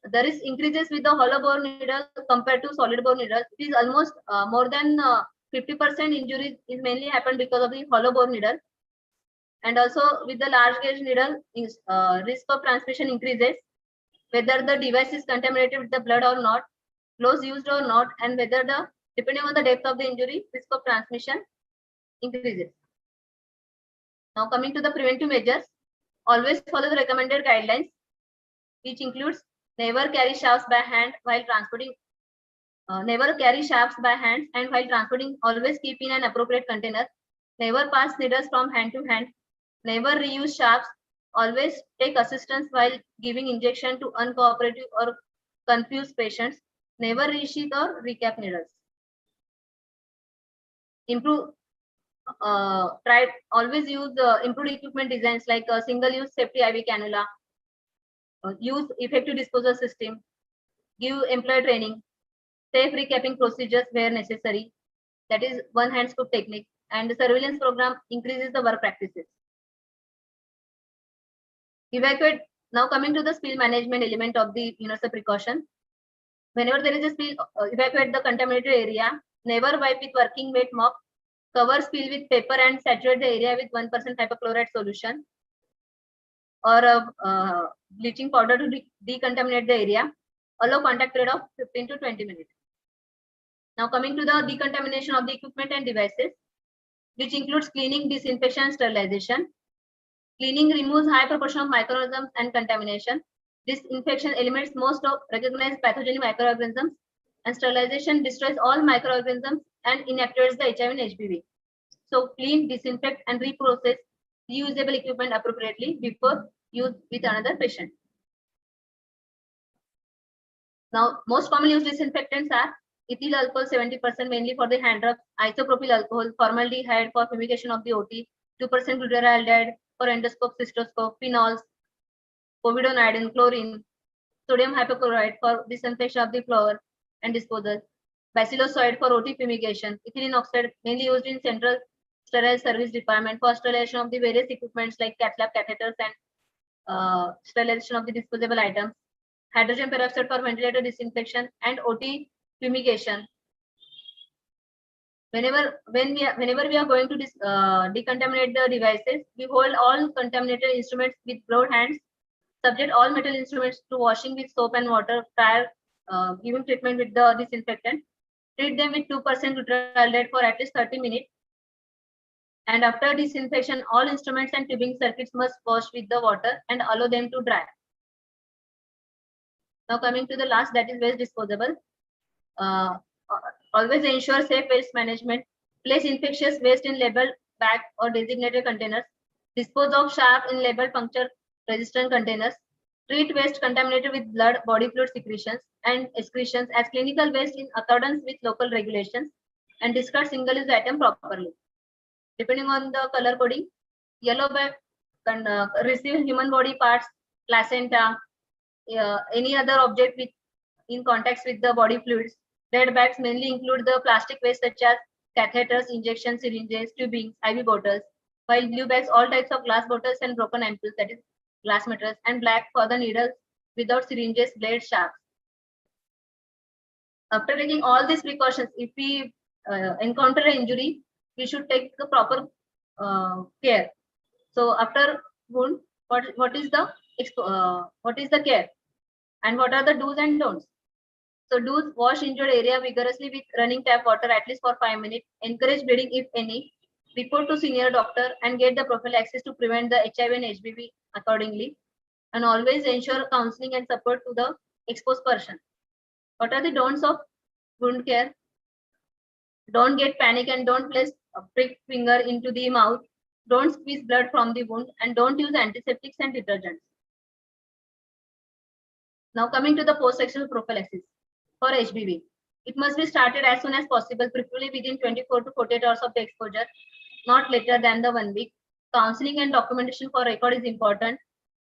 [SPEAKER 6] The risk increases with the hollow bore needle compared to solid bore needle. It is almost more than 50% injuries is mainly happened because of the hollow bore needle. And also with the large gauge needle, risk of transmission increases, whether the device is contaminated with the blood or not, gloves used or not, and whether depending on the depth of the injury, risk of transmission increases. Now coming to the preventive measures, always follow the recommended guidelines, which includes never carry shafts by hand while transporting. Never carry shafts by hand, and while transporting, always keep in an appropriate container. Never pass needles from hand to hand. Never reuse shafts. Always take assistance while giving injection to uncooperative or confused patients. Never resheath or recap needles. Always use improved equipment designs like single-use safety IV cannula. Use effective disposal system. Give employee training. Safe recapping procedures where necessary. That is one hand scoop technique. And the surveillance program increases the work practices. Evacuate. Now coming to the spill management element of the universal precaution. Whenever there is a spill, evacuate the contaminated area. Never wipe with working wet mop. Cover spill with paper and saturate the area with 1% hypochlorite solution or bleaching powder to decontaminate the area. Allow contact period of 15 to 20 minutes. Now coming to the decontamination of the equipment and devices, which includes cleaning, disinfection, and sterilization. Cleaning removes high proportion of microorganisms and contamination. Disinfection eliminates most of recognized pathogenic microorganisms, and sterilization destroys all microorganisms and inactivates the HIV and HBV. So clean, disinfect, and reprocess reusable equipment appropriately before use with another patient. Now, most commonly used disinfectants are ethyl alcohol 70%, mainly for the hand rubs, isopropyl alcohol, formaldehyde for fumigation of the OT, 2% glutaraldehyde for endoscope, cystoscope, phenols, povidone, chlorine, sodium hypochlorite for disinfection of the floor and disposal, bacillocide for OT fumigation, ethylene oxide mainly used in central sterile service department for sterilization of the various equipments like cath lab catheters and sterilization of the disposable items, hydrogen peroxide for ventilator disinfection and OT fumigation. Whenever we are going to decontaminate the devices, we hold all contaminated instruments with broad hands, subject all metal instruments to washing with soap and water prior giving treatment with the disinfectant. Treat them with 2% glutaraldehyde for at least 30 minutes. And after disinfection, all instruments and tubing circuits must wash with the water and allow them to dry. Now coming to the last, that is waste disposable. Always ensure safe waste management. Place infectious waste in labeled bag or designated containers. Dispose of sharp in labeled puncture resistant containers. Treat waste contaminated with blood, body fluid secretions and excretions as clinical waste in accordance with local regulations, and discard single-use item properly. depending on the color coding. Yellow bag can receive human body parts, placenta, any other object with in contact with the body fluids. Red bags mainly include the plastic waste such as catheters, injection syringes, tubings, IV bottles, while blue bags all types of glass bottles and broken ampoules, that is glass metals, and black for the needles without syringes, blades, shafts. After taking all these precautions, if we encounter an injury, we should take the proper care. So after wound, what is the care, and what are the do's and don'ts? So do's: wash injured area vigorously with running tap water at least for 5 minutes. Encourage bleeding if any. Report to senior doctor and get the prophylaxis to prevent the HIV and HBV accordingly. And always ensure counseling and support to the exposed person. What are the don'ts of wound care? Don't get panic and don't place a prick finger into the mouth. Don't squeeze blood from the wound, and don't use antiseptics and detergents. Now coming to the post-exposure prophylaxis for HBV. It must be started as soon as possible, preferably within 24 to 48 hours of the exposure, not later than the 1 week. Counseling and documentation for record is important.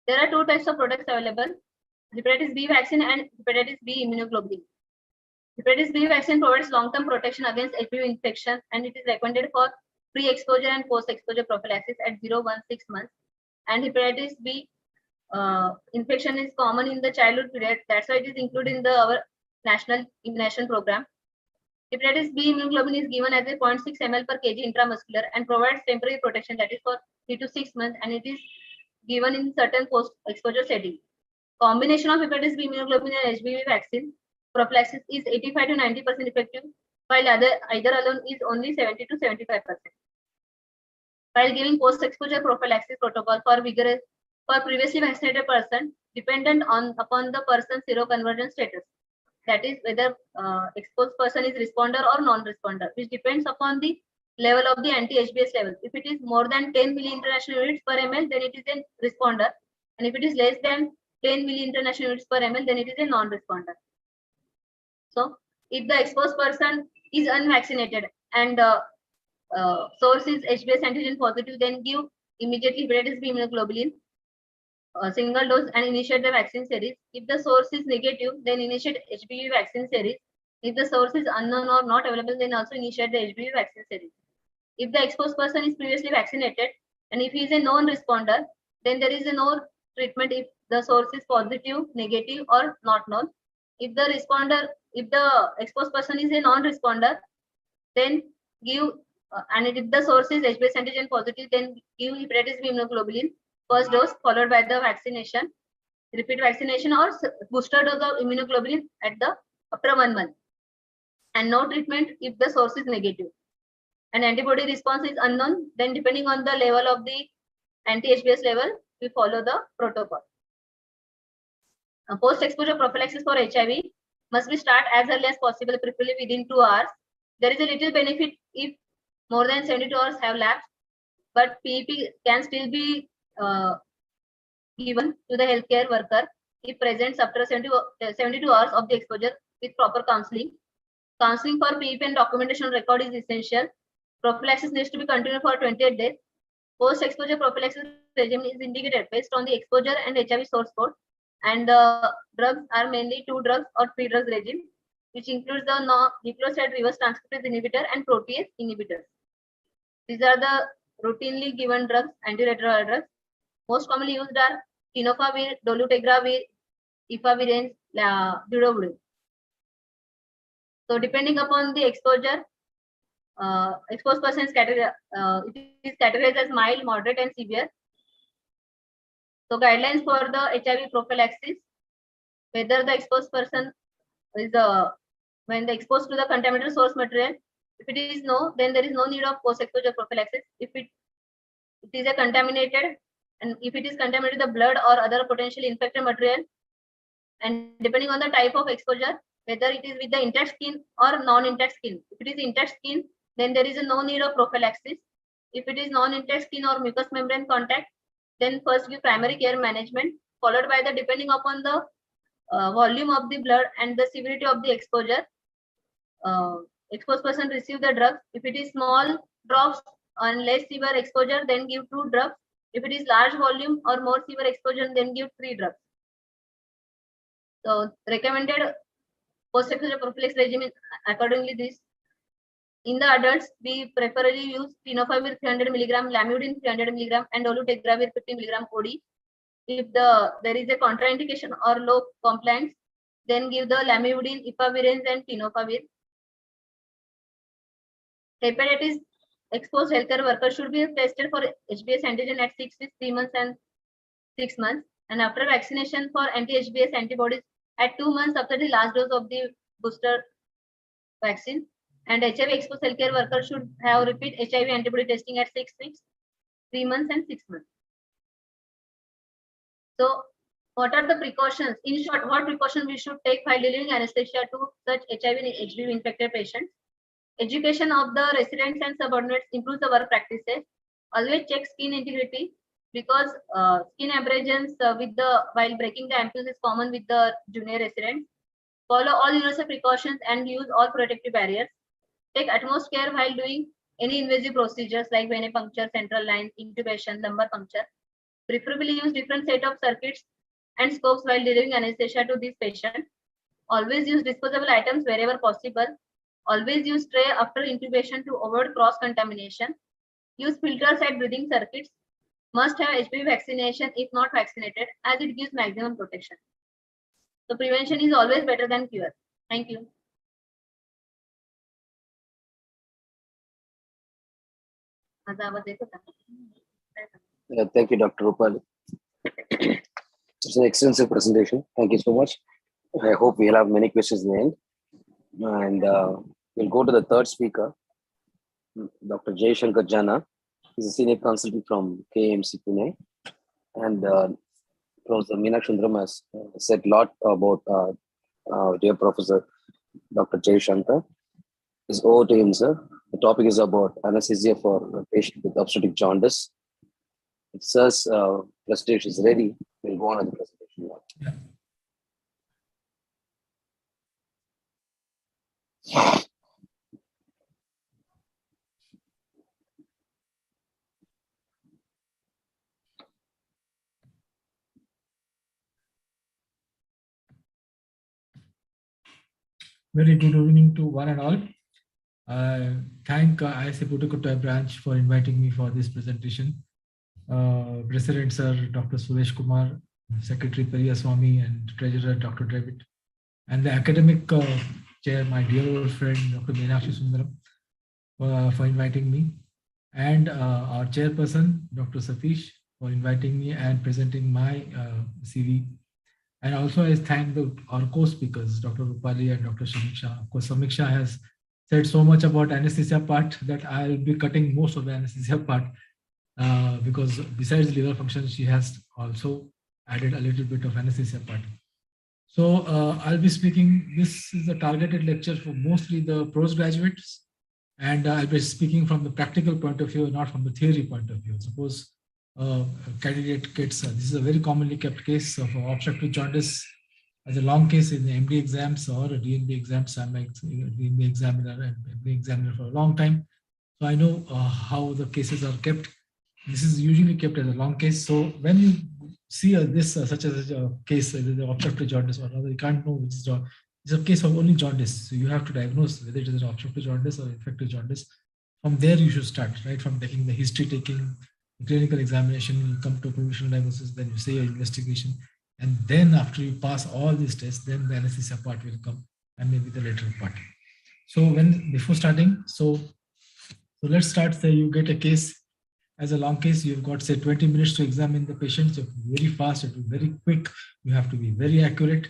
[SPEAKER 6] There are two types of products available: hepatitis B vaccine and hepatitis B immunoglobulin. Hepatitis B vaccine provides long-term protection against HBV infection, and it is recommended for pre-exposure and post-exposure prophylaxis at 0, 1, 6 months. And hepatitis B infection is common in the childhood period. That's why it is included in our national immunization program. Hepatitis B immunoglobulin is given as a 0.6 ml per kg intramuscular and provides temporary protection, that is for 3 to 6 months, and it is given in certain post-exposure setting. Combination of hepatitis B immunoglobulin and HBV vaccine prophylaxis is 85 to 90% effective, while either alone is only 70 to 75%. While giving post-exposure prophylaxis protocol for previously vaccinated person, dependent upon the person's seroconversion status, that is whether exposed person is responder or non-responder, which depends upon the level of the anti-HBs level. If it is more than 10 milli-international units per ml, then it is a responder, and if it is less than 10 milli-international units per ml, then it is a non-responder. So if the exposed person is unvaccinated and source is HBs antigen positive, then give immediately hepatitis B immunoglobulin single dose and initiate the vaccine series. If the source is negative, then initiate HBV vaccine series. If the source is unknown or not available, then also initiate the HBV vaccine series. If the exposed person is previously vaccinated and if he is a non-responder, then there is no treatment if the source is positive, negative, or not known. If the exposed person is a non-responder, then give and if the source is HBs antigen positive, then give hepatitis B immunoglobulin first dose followed by the vaccination, repeat vaccination or booster dose of immunoglobulin after 1 month, and no treatment if the source is negative and antibody response is unknown. Then depending on the level of the anti-HBs level, we follow the protocol. Post-exposure prophylaxis for HIV must be start as early as possible, preferably within 2 hours. There is a little benefit if more than 72 hours have lapsed, but PEP can still be given to the healthcare worker if presents after 72 hours of the exposure with proper counseling. Counseling for PEP and documentation record is essential. Prophylaxis needs to be continued for 28 days. Post-exposure prophylaxis regime is indicated based on the exposure and HIV source code, and the drugs are mainly 2 drugs or 3 drugs regime, which includes the nucleoside reverse transcriptase inhibitor and protease inhibitors. These are the routinely given drugs, antiretroviral drugs. Most commonly used are tenofovir, dolutegravir, efavirenz, ridovudin. So depending upon the exposure, exposed person is it is categorized as mild, moderate, and severe. So guidelines for the HIV prophylaxis: whether the exposed person is when they exposed to the contaminated source material. If it is no, then there is no need of post-exposure prophylaxis. If it is a contaminated, and if it is contaminated the blood or other potentially infected material, and depending on the type of exposure, whether it is with the intact skin or non-intact skin. If it is intact skin, then there is no need of prophylaxis. If it is non-intact skin or mucous membrane contact, then first give primary care management, followed by the depending upon the volume of the blood and the severity of the exposure, exposed person receive the drugs. If it is small drops On less severe exposure, then give 2 drugs. If it is large volume or more severe exposure, then give 3 drugs. So recommended post-exposure prophylaxis regimen accordingly this. In the adults, we preferably use tenofovir 300 mg, lamivudine 300 mg, and dolutegravir 50 mg OD. If there is a contraindication or low compliance, then give the lamivudine, efavirenz, and tenofovir. Hepatitis exposed healthcare workers should be tested for HBs antigen at 6 weeks, 3 months, and 6 months. And after vaccination for anti-HBs antibodies at 2 months after the last dose of the booster vaccine. And HIV exposed healthcare workers should have repeat HIV antibody testing at 6 weeks, 3 months, and 6 months. So, what are the precautions? In short, what precautions we should take while delivering anesthesia to such HIV and HBV infected patients? Education of the residents and subordinates improves the work practices. Always check skin integrity because skin abrasions while breaking the ampoules is common with the junior residents. Follow all universal precautions and use all protective barriers. Take utmost care while doing any invasive procedures like venipuncture, central lines, intubation, lumbar puncture. Preferably use different set of circuits and scopes while delivering anesthesia to these patients. Always use disposable items wherever possible. Always use tray after intubation to avoid cross-contamination. Use filters at breathing circuits. Must have HPV vaccination if not vaccinated, as it gives maximum protection. So prevention is always better than cure. Thank you.
[SPEAKER 2] Thank you, Dr. Rupali. It's an extensive presentation. Thank you so much. I hope we'll have many questions in the end. And we'll go to the third speaker, Dr. Jaishankar Jana. He's a senior consultant from KMC Pune. And Professor Meenakshi Sundaram has said a lot about dear Professor Dr. Jaishankar. It's over to him, sir. The topic is about anesthesia for a patient with obstetric jaundice. If sir's presentation is ready, we'll go on with the presentation.
[SPEAKER 7] Yeah. Very good evening to one and all. Thank ISA Pudukkottai branch for inviting me for this presentation. President Sir Dr. Suresh Kumar, Secretary Periyaswamy, and Treasurer Dr. David, and the academic chair, my dear old friend Dr. Meenakshi Sundaram, for inviting me, and our chairperson Dr. Satish for inviting me and presenting my CV. And also I thank our co-speakers, Dr. Rupali and Dr. Samiksha. Of course, Samiksha has said so much about anesthesia part that I'll be cutting most of the anesthesia part because besides liver function, she has also added a little bit of anesthesia part. So I'll be speaking, this is a targeted lecture for mostly the postgraduates, and I'll be speaking from the practical point of view, not from the theory point of view. Suppose candidate gets, this is a very commonly kept case of obstructive jaundice as a long case in the MD exams or a DNB exams. I'm like DNB examiner and MD examiner for a long time. So I know how the cases are kept. This is usually kept as a long case. So when you see this such as a case, the obstructive jaundice or rather you can't know which is jaundice. It's a case of only jaundice. So you have to diagnose whether it is an obstructive jaundice or infective jaundice. From there you should start, right? From taking the history, taking the clinical examination, you come to provisional diagnosis, then you say your investigation. And then after you pass all these tests, then the anesthesia part will come and maybe the later part. So before starting, so let's start. Say you get a case as a long case, you've got say 20 minutes to examine the patient. So very fast, it will be very quick. You have to be very accurate.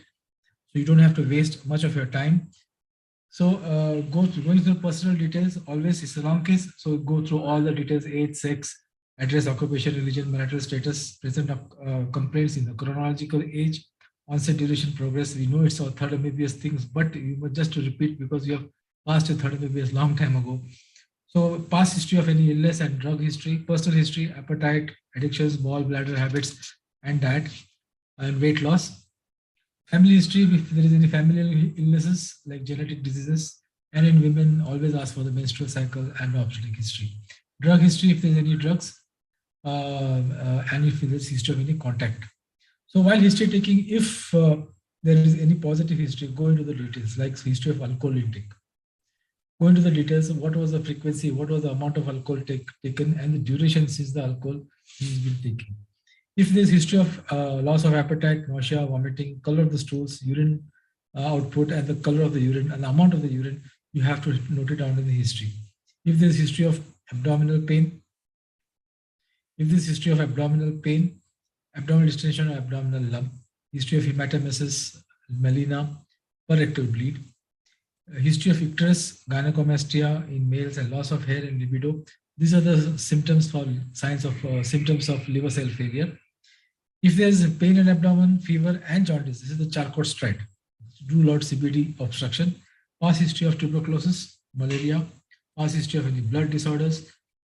[SPEAKER 7] So you don't have to waste much of your time. So going through personal details, always it's a long case. So go through all the details, age, sex, address, occupation, religion, marital status, present of complaints in the chronological age, onset, duration, progress. We know it's our third MBBS things, but just to repeat because you have passed your third MBBS long time ago. So past history of any illness and drug history, personal history, appetite, addictions, ball, bladder habits, and diet, and weight loss. Family history, if there is any familial illnesses like genetic diseases, and in women, always ask for the menstrual cycle and obstetric history. drug history, if there's any drugs, and if there's history of any contact. So while history taking, if there is any positive history, go into the details, like history of alcohol intake. Go into the details of what was the frequency, what was the amount of alcohol taken, and the duration since the alcohol has been taken. If there's history of loss of appetite, nausea, vomiting, color of the stools, urine output, and the color of the urine, and the amount of the urine, you have to note it down in the history. If there's history of abdominal pain, abdominal distension or abdominal lump, history of hematemesis, melena, rectal bleed, history of icterus, gynecomastia in males, and loss of hair and libido. These are the symptoms for signs of symptoms of liver cell failure. If there is pain in abdomen, fever, and jaundice, this is the Charcot stride. Rule out CBD obstruction. Past history of tuberculosis, malaria, past history of any blood disorders,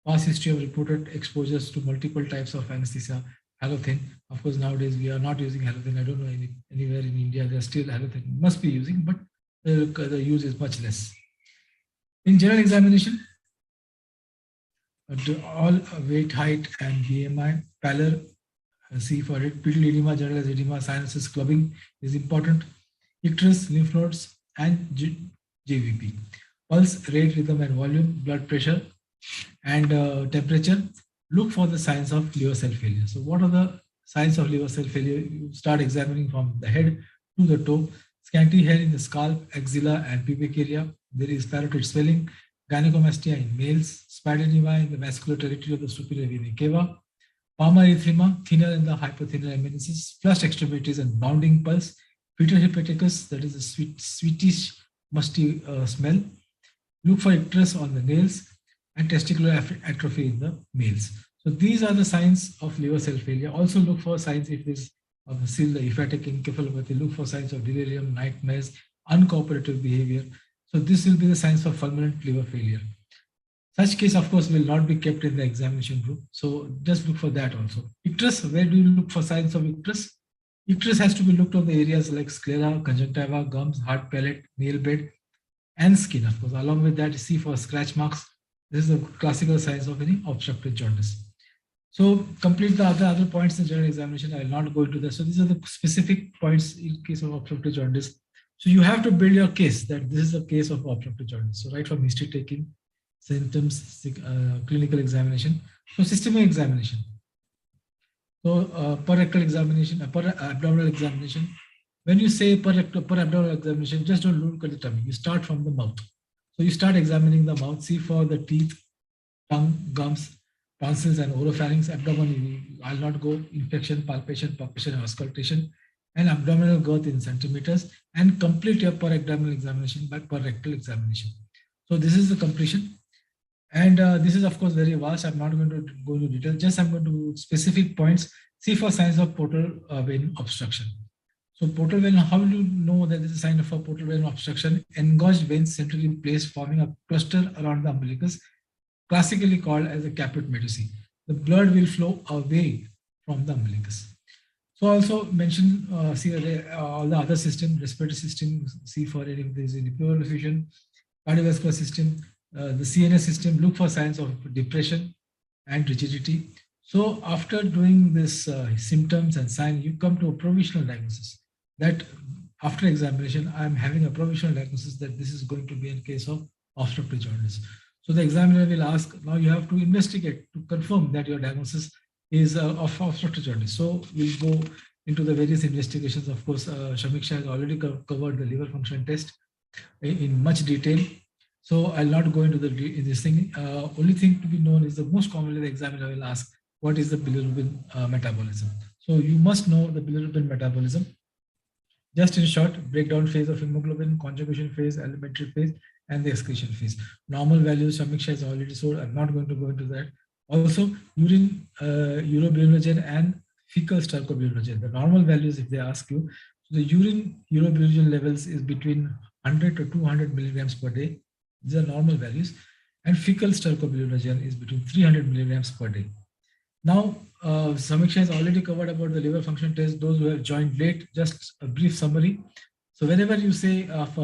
[SPEAKER 7] past history of reported exposures to multiple types of anesthesia, halothane. Of course, nowadays we are not using halothane. I don't know anywhere in India they are still halothane. Must be using, but the use is much less. In general examination, all weight, height, and BMI, pallor, C for it, pedal edema, generalized edema, sinuses, clubbing is important. Icterus, lymph nodes, and JVP. Pulse, rate, rhythm, and volume, blood pressure, and temperature. Look for the signs of liver cell failure. So what are the signs of liver cell failure? You start examining from the head to the toe. Scanty hair in the scalp, axilla, and pubic area. There is parotid swelling, gynecomastia in males, spadonema in the vascular territory of the superior vena cava, palmar erythema, thinner in the hypothenal amenaces, flushed extremities and bounding pulse, fetal hepaticus, that is a sweetish, musty smell. Look for icterus on the nails and testicular atrophy in the males. So these are the signs of liver cell failure. Also look for signs if there's still the hepatic encephalopathy. Look for signs of delirium, nightmares, uncooperative behavior. So this will be the signs of fulminant liver failure. Such case, of course, will not be kept in the examination room. So just look for that also. Icterus, where do you look for signs of icterus? Icterus has to be looked on the areas like sclera, conjunctiva, gums, hard palate, nail bed, and skin, of course. Along with that, see for scratch marks. This is the classical signs of any obstructive jaundice. So complete the other points in general examination. I will not go into that. So these are the specific points in case of obstructive jaundice. So you have to build your case that this is a case of obstructive jaundice. So right from history taking, symptoms, clinical examination. So systemic examination. So per rectal examination, per abdominal examination. When you say per abdominal examination, just don't look at the tummy. You start from the mouth. So you start examining the mouth, see for the teeth, tongue, gums, tonsils, and oropharynx. Abdomen, I'll not go. Infection, palpation, and auscultation, and abdominal girth in centimeters, and complete your per abdominal examination by per rectal examination. So this is the completion. And this is, of course, very vast. I'm not going to go into detail. Just I'm going to specific points. See for signs of portal vein obstruction. So portal vein, how do you know that this is a sign of a portal vein obstruction? Engorged veins centrally placed, forming a cluster around the umbilicus, classically called as a caput medusae. The blood will flow away from the umbilicus. So also mention, see all the other system, respiratory system, see for it if there is any pleural effusion, cardiovascular system, the CNS system, look for signs of depression and rigidity. So after doing this symptoms and signs, you come to a provisional diagnosis that after examination, I'm having a provisional diagnosis that this is going to be a case of obstructive jaundice. So the examiner will ask, now you have to investigate to confirm that your diagnosis is of obstructive jaundice. So we'll go into the various investigations. Of course, Shamiksha has already covered the liver function test in much detail. So I'll not go into this thing. Only thing to be known is the most commonly the examiner will ask, what is the bilirubin metabolism? So you must know the bilirubin metabolism. Just in short, breakdown phase of hemoglobin, conjugation phase, alimentary phase, and the excretion phase. Normal values, Shamiksha has already told. I'm not going to go into that. Also, urine urobilinogen and fecal stercobilinogen. The normal values, if they ask you, so the urine urobilinogen levels is between 100 to 200 milligrams per day. These are normal values. And fecal stercobilinogen is between 300 milligrams per day. Now, Samiksha has already covered about the liver function test. Those who have joined late, just a brief summary. So whenever you say of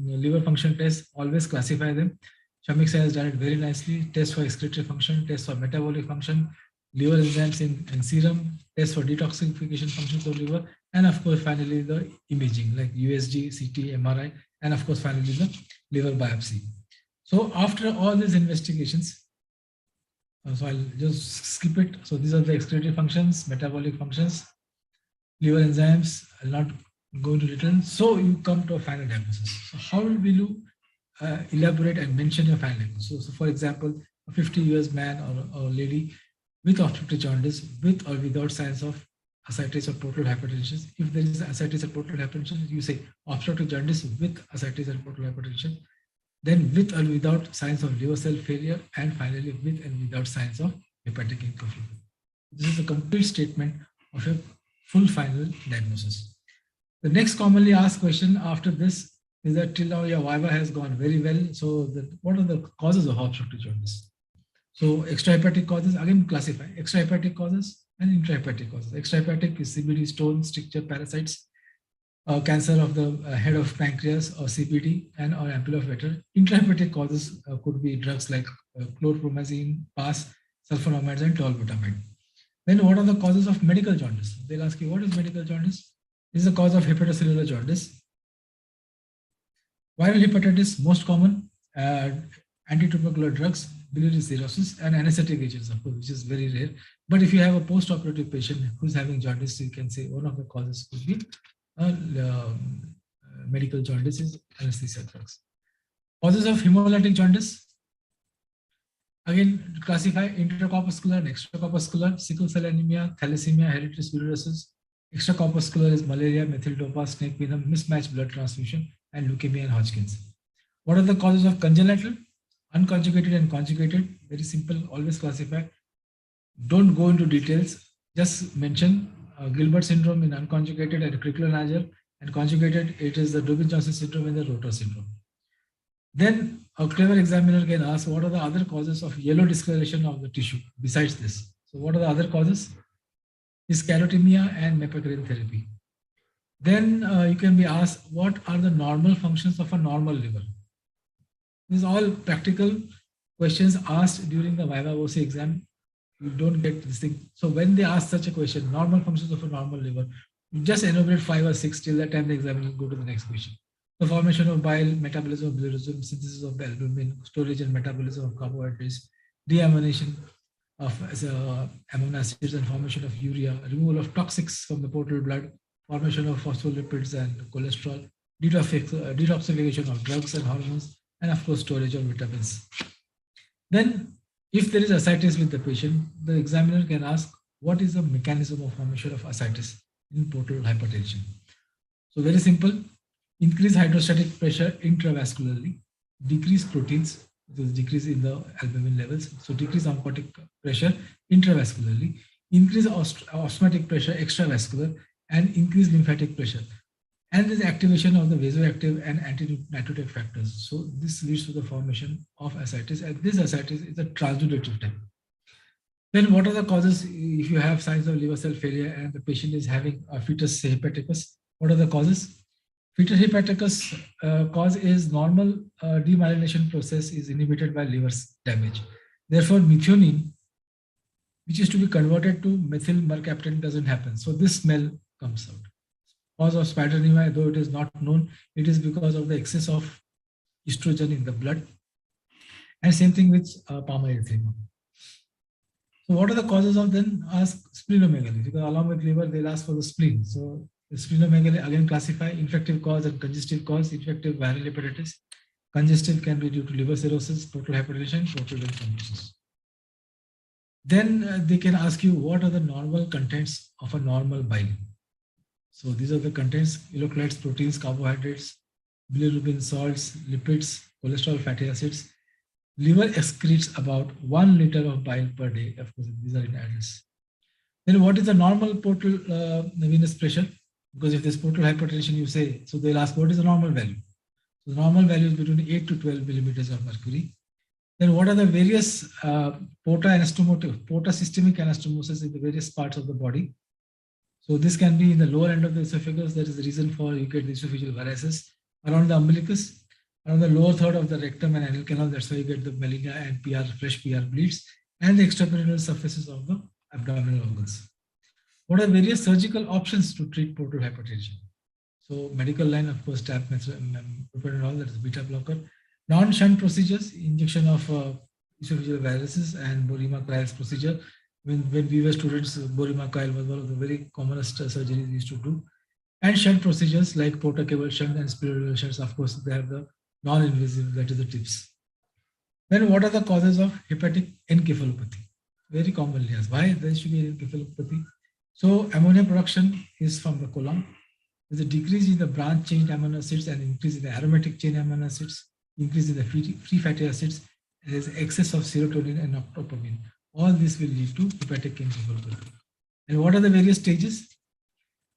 [SPEAKER 7] liver function test, always classify them. Shamiksa has done it very nicely. Test for excretory function, test for metabolic function, liver enzymes in serum, test for detoxification functions of liver, and of course, finally the imaging like USG, CT, MRI, and of course, finally the liver biopsy. So after all these investigations, so I'll just skip it. So these are the excretory functions, metabolic functions, liver enzymes. I'll not go into detail. So you come to a final diagnosis. So how will you elaborate and mention your final diagnosis? So for example, a 50 years man or lady with obstructive jaundice, with or without signs of ascites or portal hypertension. If there is ascites or portal hypertension, you say obstructive jaundice with ascites or portal hypertension. Then with or without signs of liver cell failure, and finally with and without signs of hepatic incomplete. This is a complete statement of a full final diagnosis. The next commonly asked question after this is that till now your Viva has gone very well. So what are the causes of obstructive jaundice? So extrahepatic causes, again classify extrahepatic causes and intrahepatic causes. Extrahepatic is CBD, stone, stricture, parasites, cancer of the head of pancreas or CBD and or ampulla of Vetter. Intrahepatic causes could be drugs like chlorpromazine, PAS, sulfonamides and tolbutamide. Then what are the causes of medical jaundice? They'll ask you, what is medical jaundice? This is the cause of hepatocellular jaundice. Viral hepatitis, most common, antitubercular drugs, biliary cirrhosis, and anesthetic agents, of course, which is very rare. But if you have a post-operative patient who's having jaundice, you can say one of the causes could be medical jaundice is anesthesia drugs. Causes of hemolytic jaundice. Again, classify intracorpuscular and extracorpuscular, sickle cell anemia, thalassemia, hereditary spheroidosis. Extracorpuscular is malaria, methyl topaz, snake venom, mismatched blood transfusion, and leukemia and Hodgkin's. What are the causes of congenital? Unconjugated and conjugated. Very simple, always classify. Don't go into details, just mention Gilbert syndrome in unconjugated and Crickler-Nager, and conjugated, it is the Dubin-Johnson syndrome and the Rotor syndrome. Then a clever examiner can ask, what are the other causes of yellow discoloration of the tissue besides this? So what are the other causes? Is sclerotemia and mepecrine therapy. Then you can be asked, what are the normal functions of a normal liver? These are all practical questions asked during the Viva OC exam. You don't get this thing. So when they ask such a question, normal functions of a normal liver, you just enumerate 5 or 6 till that time the examiner will go to the next question. The formation of bile, metabolism of bilirubin, synthesis of albumin, storage and metabolism of carbohydrates, deamination of amino acids and formation of urea, removal of toxics from the portal blood, formation of phospholipids and cholesterol, detoxification of drugs and hormones, and of course storage of vitamins. Then if there is ascites with the patient, the examiner can ask, what is the mechanism of formation of ascites in portal hypertension? So very simple, increase hydrostatic pressure intravascularly, decrease proteins, because decrease in the albumin levels, so decrease oncotic pressure intravascularly, increase osmotic pressure extravascular, and increase lymphatic pressure. And the activation of the vasoactive and anti-natriuretic factors. So this leads to the formation of ascites, and this ascites is a transudative type. Then what are the causes if you have signs of liver cell failure and the patient is having a fetus hepaticus? What are the causes? Fetus hepaticus cause is normal demyelination process is inhibited by liver damage. Therefore, methionine, which is to be converted to methyl mercaptan, doesn't happen. So this smell comes out. Cause of spideremia, though it is not known, it is because of the excess of estrogen in the blood. And same thing with palmaerythema. So what are the causes of then? Ask splenomegaly, because along with liver, they'll ask for the spleen. So the splenomegaly, again classify infective cause and congestive cause. Infective viral hepatitis. Congestive can be due to liver cirrhosis, portal hypertension, portal vein thrombosis. Then they can ask you, what are the normal contents of a normal bile? So these are the contents: electrolytes, proteins, carbohydrates, bilirubin, salts, lipids, cholesterol, fatty acids. Liver excretes about 1 liter of bile per day. Of course, these are in adults. Then what is the normal portal venous pressure? Because if there's portal hypertension, you say, so they'll ask, what is the normal value? So the normal value is between 8 to 12 millimeters of mercury. Then what are the various porta systemic anastomosis in the various parts of the body? So this can be in the lower end of the esophagus. That is the reason for you get the esophageal varices. Around the umbilicus, around the lower third of the rectum and anal canal. That's why you get the malignant and PR, fresh PR bleeds, and the extraperitoneal surfaces of the abdominal organs. What are various surgical options to treat portal hypertension? So medical line, of course, tap propranolol, that is beta blocker. Non-shunt procedures, injection of esophageal viruses and Borima-Kyle's procedure. When we were students, Borima-Kyle was one of the very commonest surgeries we used to do. And shunt procedures like portacable shunt and spiral shunts, of course, they have the non-invasive, that is the tips. Then what are the causes of hepatic encephalopathy? Very commonly asked, why there should be encephalopathy? So ammonia production is from the colon. There's a decrease in the branch chain amino acids and increase in the aromatic chain amino acids, increase in the free fatty acids, and there's excess of serotonin and dopamine. All this will lead to hepatic encephalopathy. And what are the various stages?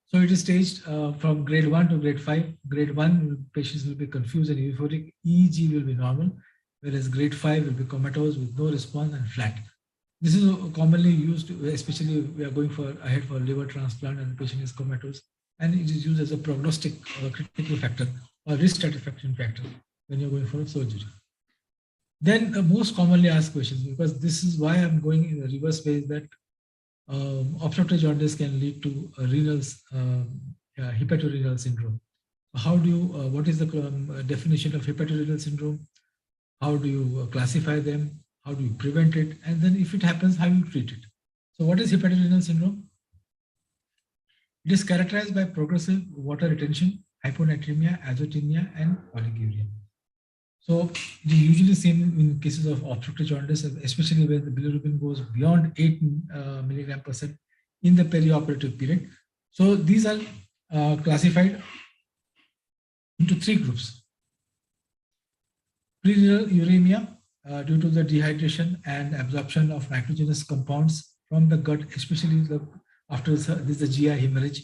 [SPEAKER 7] So it is staged from grade 1 to grade 5. Grade 1, patients will be confused and euphoric. EEG will be normal, whereas grade 5 will be comatose with no response and flat. This is commonly used, especially we are going ahead for liver transplant and the patient is comatose. And it is used as a prognostic or critical factor or risk stratification factor when you're going for a surgery. Then the most commonly asked questions, because this is why I'm going in the reverse way, is that obstructive jaundice can lead to hepatorenal syndrome. How do you, what is the definition of hepatorenal syndrome? How do you classify them? How do you prevent it? And then if it happens, how do you treat it? So what is hepatorenal syndrome? It is characterized by progressive water retention, hyponatremia, azotemia, and oliguria. So it is usually seen in cases of obstructive jaundice, especially when the bilirubin goes beyond 8 mg% in the perioperative period. So these are classified into 3 groups. Prerenal uremia due to the dehydration and absorption of nitrogenous compounds from the gut, especially after this is the GI hemorrhage.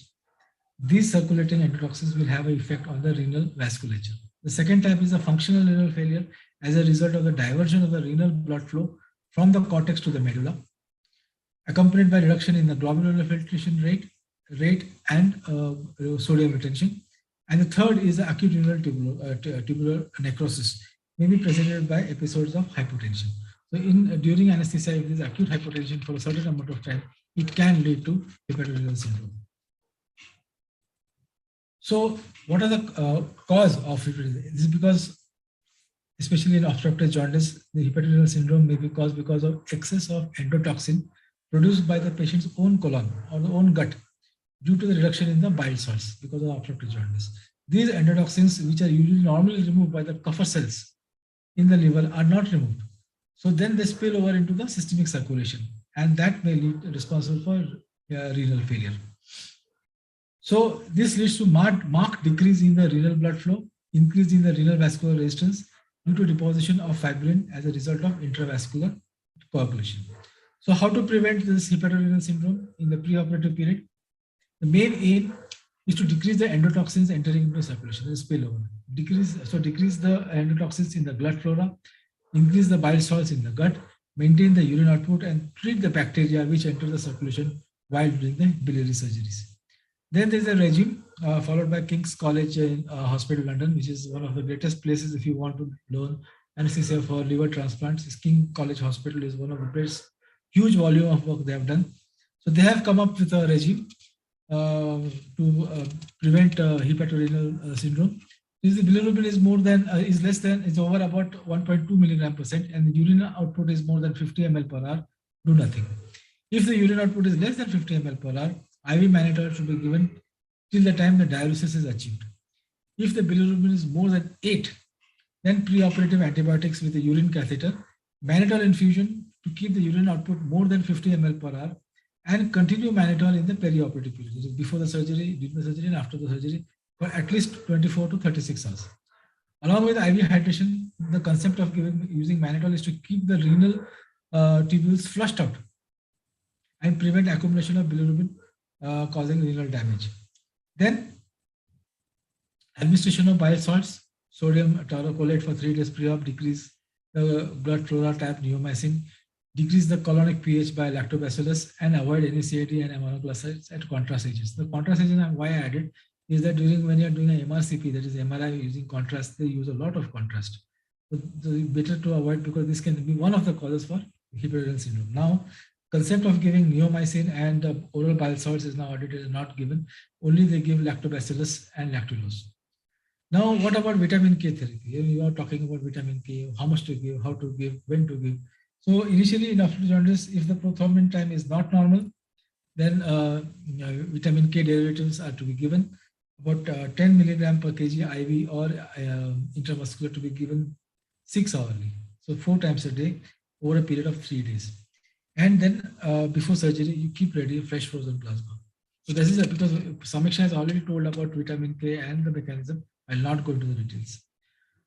[SPEAKER 7] These circulating endotoxins will have an effect on the renal vasculature. The second type is a functional renal failure as a result of the diversion of the renal blood flow from the cortex to the medulla, accompanied by reduction in the glomerular filtration rate and sodium retention. And the third is the acute renal tubular necrosis, may be presented by episodes of hypotension. So during anesthesia, if there is acute hypotension for a certain amount of time, it can lead to hepatorenal syndrome. So what are the cause of hepatorenal? This is because, especially in obstructive jaundice, the hepatorenal syndrome may be caused because of excess of endotoxin produced by the patient's own colon or the own gut due to the reduction in the bile salts because of obstructive jaundice. These endotoxins, which are usually normally removed by the Kupffer cells in the liver, are not removed. So then they spill over into the systemic circulation, and that may lead responsible for renal failure. So this leads to marked decrease in the renal blood flow, increase in the renal vascular resistance due to deposition of fibrin as a result of intravascular coagulation. So how to prevent this hepatorenal syndrome in the preoperative period? The main aim is to decrease the endotoxins entering into circulation, the spillover. Decrease the endotoxins in the blood flora, increase the bile salts in the gut, maintain the urine output, and treat the bacteria which enter the circulation while doing the biliary surgeries. Then there is a regime followed by King's College Hospital, London, which is one of the greatest places if you want to learn anesthesia for liver transplants. King's College Hospital is one of the best, huge volume of work they have done. So they have come up with a regime to prevent hepatorenal syndrome. If the bilirubin is over about 1.2 mg%, and the urine output is more than 50 ml per hour, do nothing. If the urine output is less than 50 ml per hour, IV mannitol should be given till the time the diuresis is achieved. If the bilirubin is more than 8, then preoperative antibiotics with a urine catheter, mannitol infusion to keep the urine output more than 50 ml per hour, and continue mannitol in the perioperative period, before the surgery, during the surgery, and after the surgery, for at least 24 to 36 hours. Along with IV hydration, the concept of using mannitol is to keep the renal tubules flushed out and prevent accumulation of bilirubin causing renal damage. Then administration of bile salts, sodium taurocholate for 3 days pre-op, decrease the blood flora type neomycin, decrease the colonic pH by lactobacillus, and avoid NSAID and aminoglycosides at contrast agents. The contrast agent why I added, is that when you're doing an MRCP, that is MRI using contrast, they use a lot of contrast. So better to avoid, because this can be one of the causes for hyperrenal syndrome. Now, concept of giving neomycin and oral bile salts is now audited, not given. Only they give lactobacillus and lactulose. Now, what about vitamin K therapy? You are talking about vitamin K, how much to give, how to give, when to give. So initially in after jaundice, if the prothrombin time is not normal, then vitamin K derivatives are to be given. About 10 milligram per kg IV or intramuscular to be given 6 hourly. So 4 times a day over a period of 3 days. And then before surgery, you keep ready fresh frozen plasma. So this is because Samiksha has already told about vitamin K and the mechanism. I'll not go into the details.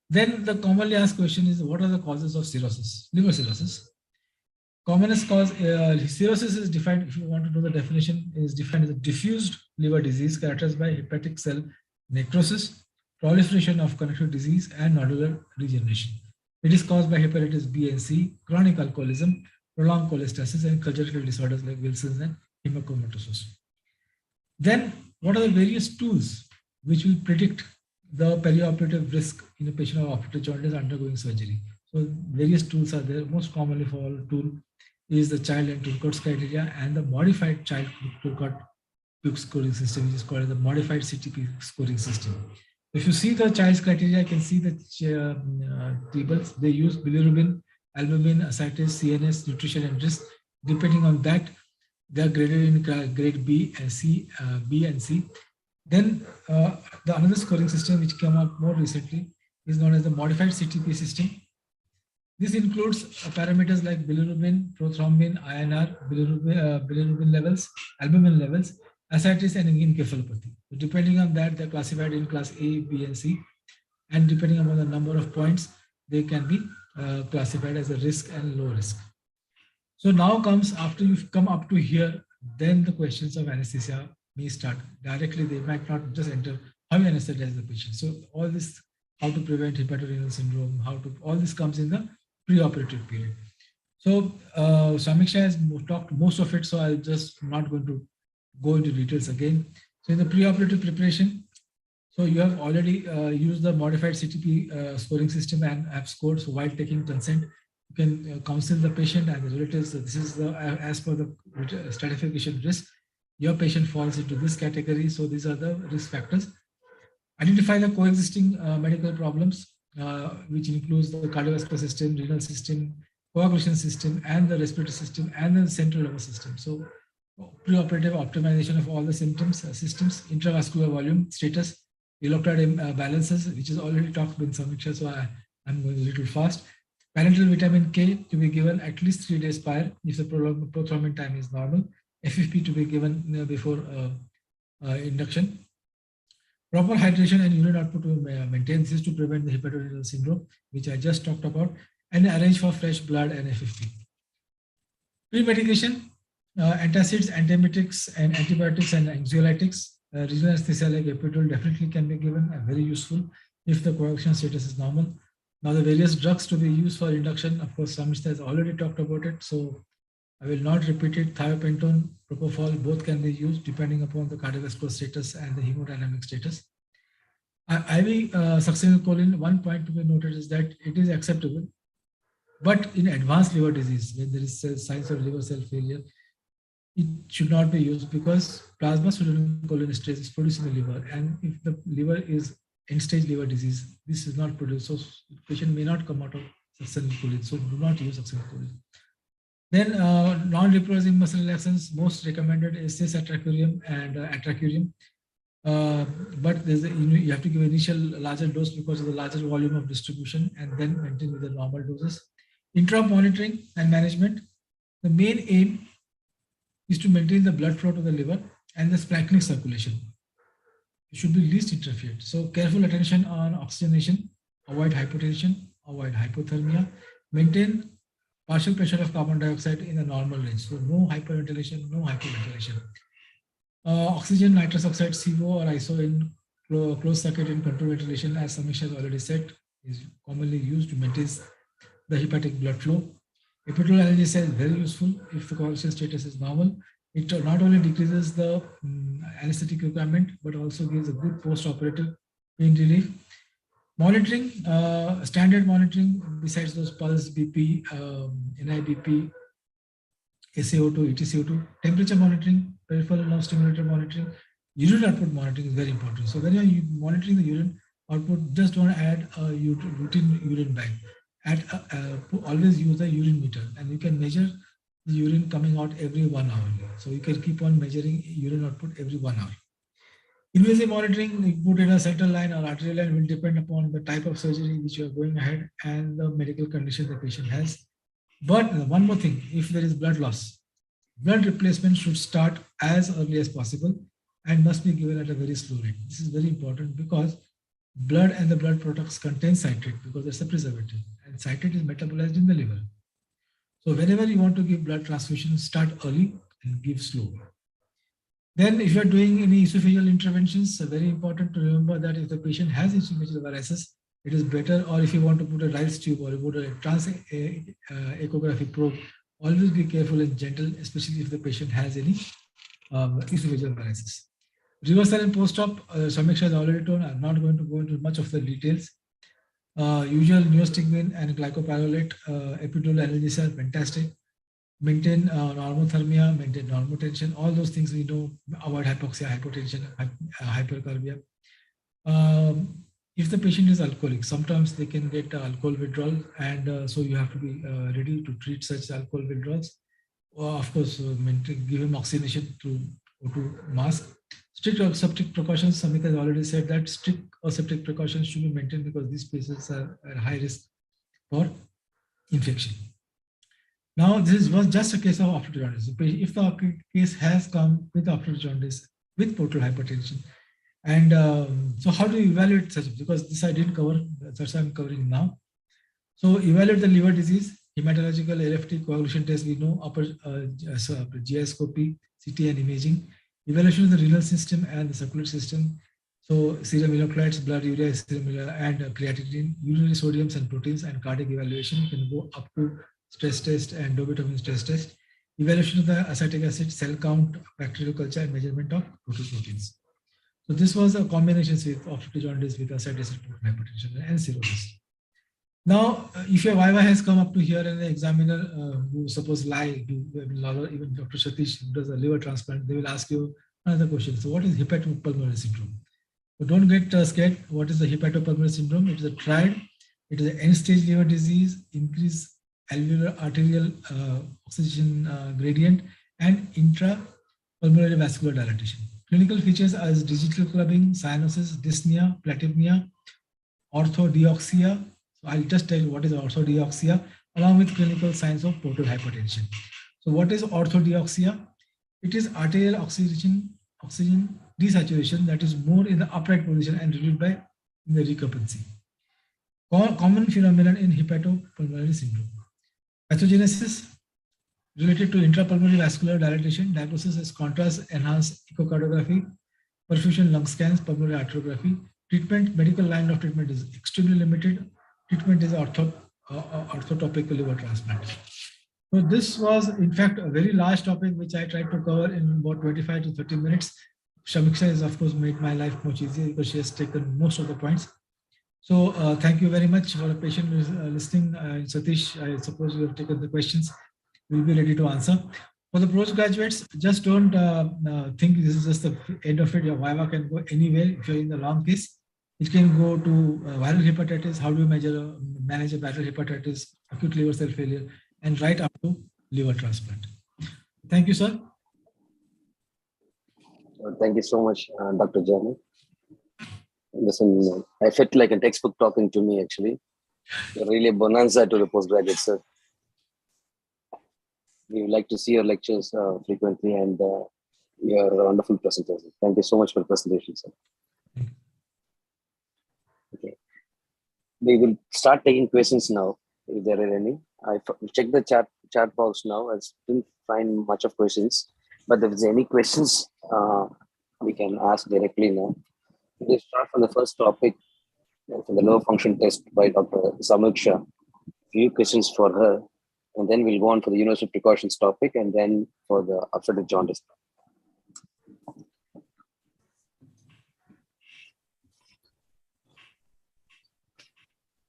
[SPEAKER 7] Then the commonly asked question is, what are the causes of cirrhosis? Liver cirrhosis. Commonest cause, cirrhosis is defined, if you want to know the definition, is defined as a diffused liver disease characterized by hepatic cell necrosis, proliferation of connective disease, and nodular regeneration. It is caused by hepatitis B and C, chronic alcoholism, prolonged cholestasis, and congenital disorders like Wilson's and hemochromatosis. Then, what are the various tools which will predict the perioperative risk in a patient of operative jaundice undergoing surgery? So, various tools are there. Most commonly for all tool is the child and Turcotte's criteria and the modified child Turcotte scoring system, which is called the modified CTP scoring system. If you see the child's criteria, you can see the tables. They use bilirubin, albumin, ascites, CNS, nutrition, and risk. Depending on that, they are graded in grade B and C, Then the another scoring system which came up more recently is known as the modified CTP system. This includes parameters like bilirubin, prothrombin, INR, bilirubin levels, albumin levels, ascites, and encephalopathy. So depending on that, they're classified in class A, B, and C. And depending on the number of points, they can be classified as a risk and low risk. So now comes, after you've come up to here, then the questions of anesthesia may start. Directly, they might not just enter how you anesthetize the patient. So all this, how to prevent hepatorenal syndrome, all this comes in the preoperative period. So Samiksha has talked most of it, so I'll just not going to go into details again. So in the preoperative preparation, so you have already used the modified CTP scoring system and have scored. So while taking consent, you can counsel the patient and the relatives. This is the as per the stratification risk. Your patient falls into this category. So these are the risk factors. Identify the coexisting medical problems, which includes the cardiovascular system, renal system, coagulation system, and the respiratory system, and the central nervous system. So preoperative optimization of all the symptoms, systems, intravascular volume, status, electrolyte balances, which is already talked with Samiksha, so I'm going a little fast. Parenteral vitamin K to be given at least 3 days prior if the prothrombin time is normal. FFP to be given before induction. Proper hydration and urine output to maintain. This is to prevent the hepatorenal syndrome, which I just talked about, and arrange for fresh blood and FFP. Pre-medication, antacids, antiemetics, and antibiotics and anxiolytics. Regional anesthesia like epidural definitely can be given and very useful if the coagulation status is normal. Now the various drugs to be used for induction, of course, Samiksha has already talked about it, so I will not repeat it. Thiopentone, propofol, both can be used depending upon the cardiovascular status and the hemodynamic status. IV succinylcholine, one point to be noted is that it is acceptable, but in advanced liver disease, when there is signs of liver cell failure, it should not be used because plasma sodium cholinesterase is produced in the liver, and if the liver is end-stage liver disease, this is not produced, so the patient may not come out of succinylcholine, so do not use succinylcholine. Then non-reproducing muscle relaxants, most recommended is cis-atracurium and atracurium. But you have to give initial larger dose because of the larger volume of distribution and then maintain with the normal doses. Intra-monitoring and management. The main aim is to maintain the blood flow to the liver and the splanchnic circulation. It should be least interfered. So careful attention on oxygenation, avoid hypotension, avoid hypothermia, maintain partial pressure of carbon dioxide in the normal range. So no hyperventilation, no hyperventilation. Oxygen, nitrous oxide, CO or ISO in closed circuit and control ventilation, as Samiksha has already said, is commonly used to maintain the hepatic blood flow. Epidural analgesia is very useful if the coagulation status is normal. It not only decreases the anesthetic requirement, but also gives a good post-operative pain relief. Monitoring, standard monitoring, besides those pulse, BP, NIBP, SaO2, EtCO2, temperature monitoring, peripheral nerve stimulator monitoring, urine output monitoring is very important. So when you're monitoring the urine output, just don't add a routine urine bag. Always use the urine meter, and you can measure the urine coming out every 1 hour. So you can keep on measuring urine output every 1 hour. Invasive monitoring, you put in a central line or arterial line, will depend upon the type of surgery which you are going ahead and the medical condition the patient has. But one more thing, if there is blood loss, blood replacement should start as early as possible and must be given at a very slow rate. This is very important because blood and the blood products contain citrate because it's a preservative, and citrate is metabolized in the liver. So whenever you want to give blood transfusion, start early and give slow. Then if you're doing any esophageal interventions, very important to remember that if the patient has esophageal varices, it is better, or if you want to put a Rice tube or you put a trans echographic probe, always be careful and gentle, especially if the patient has any esophageal varices. Reversal and post-op, Samiksha has already told, I'm not going to go into much of the details. Usual neostigmine and glycopyrrolate, epidural analgesia are fantastic. Maintain normothermia, maintain normotension, all those things we know, avoid hypoxia, hypotension, hypercarbia. If the patient is alcoholic, sometimes they can get alcohol withdrawal, and so you have to be ready to treat such alcohol withdrawals. Of course, give him oxygenation through O2 mask. Strict aseptic precautions, Samita has already said that strict aseptic precautions should be maintained because these patients are at high risk for infection. Now, this was just a case of obstructive jaundice. If the case has come with obstructive jaundice with portal hypertension, and so how do you evaluate such? Because this I didn't cover, that's why I'm covering now. So evaluate the liver disease, hematological, LFT, coagulation test, we know, upper GI scopy, CT and imaging. Evaluation of the renal system and the circulatory system. So serum electrolytes, blood urea, serum urea, and creatinine, urinary sodiums and proteins, and cardiac evaluation. You can go up to stress test and dopamine stress test. Evaluation of the acetic acid, cell count, bacterial culture, and measurement of proteins. So this was a combination with obstructive jaundice with acetic acid hypertension and cirrhosis. Now, if your Viva has come up to here and the examiner who suppose even Dr. Satish who does a liver transplant, they will ask you another question. So what is hepatopulmonary syndrome? So don't get scared. What is the hepatopulmonary syndrome? It is a triad. It is an end-stage liver disease, increased alveolar arterial oxygen gradient, and intrapulmonary vascular dilatation. Clinical features are digital clubbing, cyanosis, dyspnea, platypnea, orthodeoxia. So I'll just tell you what is orthodeoxia, along with clinical signs of portal hypertension. So what is orthodeoxia? It is arterial oxygen desaturation that is more in the upright position and relieved by the recurrency. Common phenomenon in hepatopulmonary syndrome. Pathogenesis related to intrapulmonary vascular dilatation. Diagnosis is contrast enhanced echocardiography, perfusion lung scans, pulmonary arteriography. Treatment, medical line of treatment is extremely limited. Treatment is orthotopic liver transplant. So this was, in fact, a very large topic which I tried to cover in about 25 to 30 minutes. Shamiksha has, of course, made my life much easier because she has taken most of the points. So thank you very much for the patient listening. Satish, I suppose you have taken the questions. We'll be ready to answer. For the postgraduates, just don't think this is just the end of it. Your Viva can go anywhere if you're in the long case. It can go to viral hepatitis, how do you manage a viral hepatitis, acute liver cell failure, and right up to liver transplant. Thank you, sir.
[SPEAKER 2] Thank you so much, Dr. Jani. Listen, I felt like a textbook talking to me, actually. You're really a bonanza to the postgraduate, sir. We would like to see your lectures frequently, and you're a wonderful presenter. Thank you so much for the presentation, sir. Okay. We will start taking questions now, if there are any. I checked the chat box now. I didn't find much of questions, but if there's any questions, we can ask directly now. We'll start from the first topic, from the low function test by Dr. Samiksha. Few questions for her. and then we'll go on for the universal precautions topic, and then for the obstetric jaundice.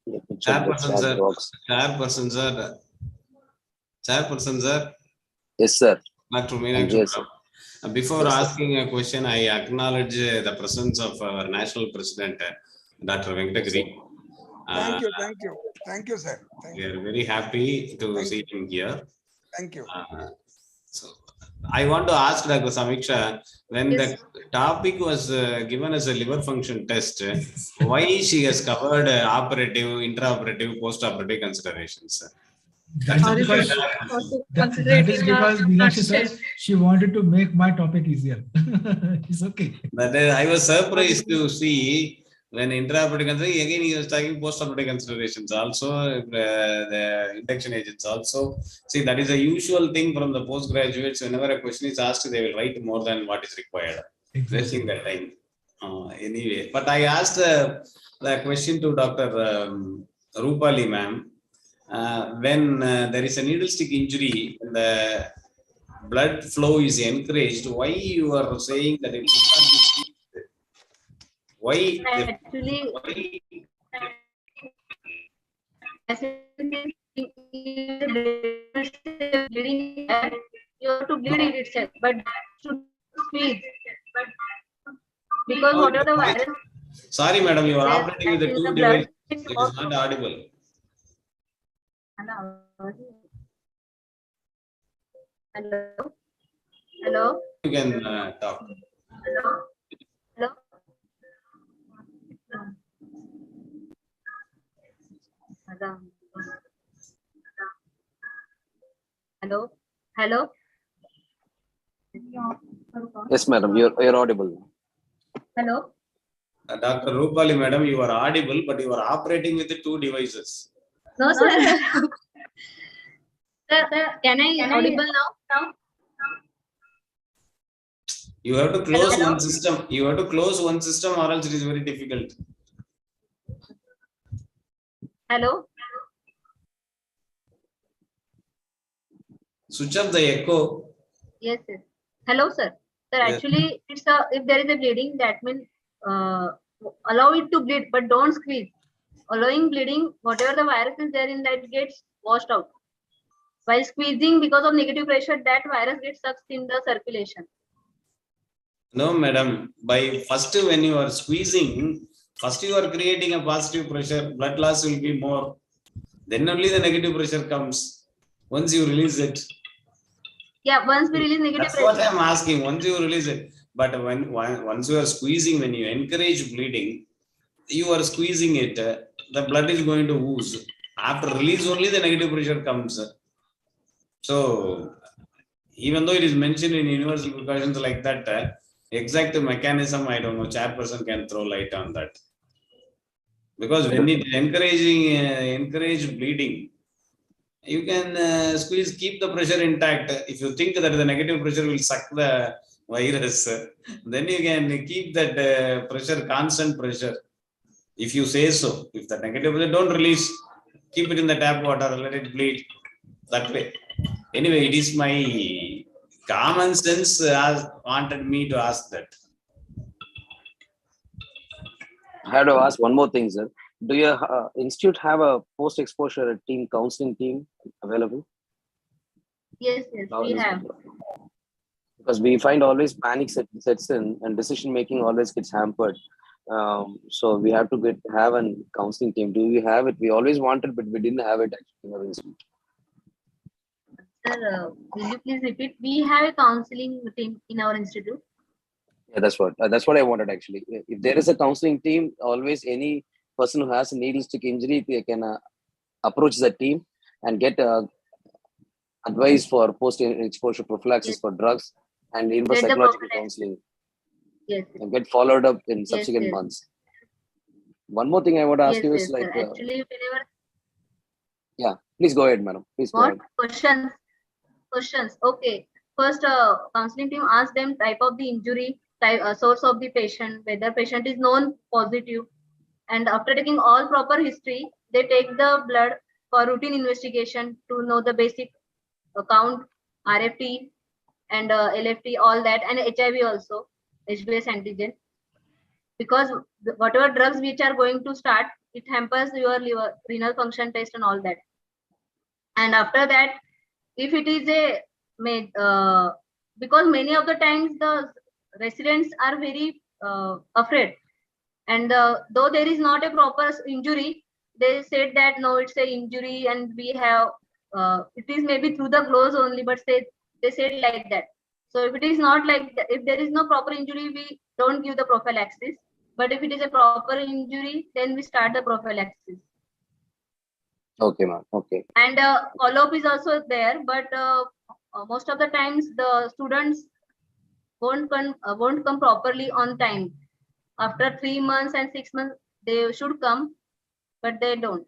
[SPEAKER 2] Let me check the
[SPEAKER 1] Chairperson,
[SPEAKER 2] chat
[SPEAKER 1] sir.
[SPEAKER 2] box.
[SPEAKER 1] Chairperson, sir. Chairperson, sir.
[SPEAKER 2] Yes, sir.
[SPEAKER 1] Dr.
[SPEAKER 2] I'm
[SPEAKER 1] Meenakshi
[SPEAKER 2] here, sir.
[SPEAKER 1] Madam. Before
[SPEAKER 2] Yes, sir.
[SPEAKER 1] asking a question, I acknowledge the presence of our national president, Dr. Venkatagiri.
[SPEAKER 8] Thank you, sir. Thank
[SPEAKER 1] We
[SPEAKER 8] you,
[SPEAKER 1] are very happy to
[SPEAKER 8] Thank
[SPEAKER 1] see him here.
[SPEAKER 8] thank you.
[SPEAKER 1] So I want to ask Dr. Samiksha, when
[SPEAKER 5] Yes.
[SPEAKER 1] the topic was given as a liver function test, why she has covered operative, intraoperative, postoperative considerations?
[SPEAKER 7] That
[SPEAKER 5] Or
[SPEAKER 7] is
[SPEAKER 5] is
[SPEAKER 7] because
[SPEAKER 5] it
[SPEAKER 7] that
[SPEAKER 5] considering
[SPEAKER 7] is because Meenakshi sir,
[SPEAKER 5] test?
[SPEAKER 7] she wanted to make my topic easier. It's okay.
[SPEAKER 1] But I was surprised to see when intraoperative consideration, again he was talking postoperative considerations also, the induction agents also. See, that is a usual thing from the postgraduates. Whenever a question is asked, they will write more than what is required, wasting their time. Anyway, but I asked the question to Dr. Rupali ma'am. When there is a needle stick injury, the blood flow is encouraged, why you are saying that it should not be squeezed? Why?
[SPEAKER 6] Actually, bleeding, you have to bleed it itself, but should squeeze. Because whatever the virus
[SPEAKER 1] Sorry, madam, you are
[SPEAKER 6] Yes,
[SPEAKER 1] operating with the
[SPEAKER 6] in
[SPEAKER 1] two
[SPEAKER 6] the blood.
[SPEAKER 1] devices. It is not audible.
[SPEAKER 6] Hello. Hello.
[SPEAKER 1] You can talk.
[SPEAKER 6] Hello. Hello. Hello. Hello.
[SPEAKER 2] Yes, madam. You're audible.
[SPEAKER 6] Hello.
[SPEAKER 1] Dr. Rupali, madam, you are audible, but you are operating with the two devices.
[SPEAKER 6] No, sir. Sir, can I audible now?
[SPEAKER 1] You have to close
[SPEAKER 6] Hello?
[SPEAKER 1] one system. You have to close one system, or else it is very difficult.
[SPEAKER 6] Hello.
[SPEAKER 1] Switch off the echo.
[SPEAKER 6] Yes, sir. Hello, sir. Sir,
[SPEAKER 1] Yes.
[SPEAKER 6] actually, it's a if there is a bleeding, that means allow it to bleed, but don't squeeze. Allowing bleeding, whatever the virus is there in that gets washed out. While squeezing, because of negative pressure, that virus gets sucked in the circulation.
[SPEAKER 1] No, madam. By first, when you are squeezing, first you are creating a positive pressure. Blood loss will be more. Then only the negative pressure comes. Once you release it.
[SPEAKER 6] Yeah, once we release negative
[SPEAKER 1] That's what
[SPEAKER 6] pressure.
[SPEAKER 1] I'm asking. Once you release it, but once you are squeezing, when you encourage bleeding, you are squeezing it. The blood is going to ooze. After release, only the negative pressure comes. So, even though it is mentioned in universal precautions like that, exact mechanism I don't know. Chairperson can throw light on that. Because when it is encourage bleeding, you can squeeze, keep the pressure intact. If you think that the negative pressure will suck the virus, then you can keep that pressure, constant pressure. If you say so, if the negative pressure, don't release, keep it in the tap water, let it bleed that way. Anyway, it is my common sense wanted me to ask that.
[SPEAKER 2] I had to ask one more thing, sir. Do your institute have a post-exposure team, counseling team available?
[SPEAKER 6] Yes, we have.
[SPEAKER 2] Because we find always panic sets in and decision making always gets hampered. So we have to have a counseling team. Do we have it? We always wanted, but we didn't have it actually in our institute.
[SPEAKER 6] Sir, will you please repeat? We have a counseling team in our institute.
[SPEAKER 2] Yeah, that's what I wanted actually. If there is a counseling team, always any person who has a needle stick injury, they can approach the team and get advice for post-exposure prophylaxis for drugs and even for
[SPEAKER 6] Get the
[SPEAKER 2] psychological
[SPEAKER 6] proper
[SPEAKER 2] counseling.
[SPEAKER 6] Yes.
[SPEAKER 2] And get followed up in subsequent
[SPEAKER 6] yes.
[SPEAKER 2] months. One more thing I want to ask you is
[SPEAKER 6] Sir.
[SPEAKER 2] like,
[SPEAKER 6] Actually, whenever.
[SPEAKER 2] Yeah, please go ahead, madam. Please go
[SPEAKER 6] What
[SPEAKER 2] ahead.
[SPEAKER 6] questions? Okay. First, counseling team asks them type of the injury, source of the patient, whether patient is known positive, and after taking all proper history, they take the blood for routine investigation to know the basic count, RFT and LFT, all that, and HIV also, HBS antigen. Because whatever drugs which are going to start, it hampers your liver, renal function test and all that. And after that, if it is a because many of the times the residents are very afraid, and though there is not a proper injury, they said that no, it's a injury and we have it is maybe through the clothes only, but they said like that. So if it is not like that, if there is no proper injury, we don't give the prophylaxis. But if it is a proper injury, then we start the prophylaxis.
[SPEAKER 2] Okay, ma'am. Okay.
[SPEAKER 6] And follow-up is also there, but most of the times the students won't come properly on time. After 3 months and 6 months, they should come, but they don't.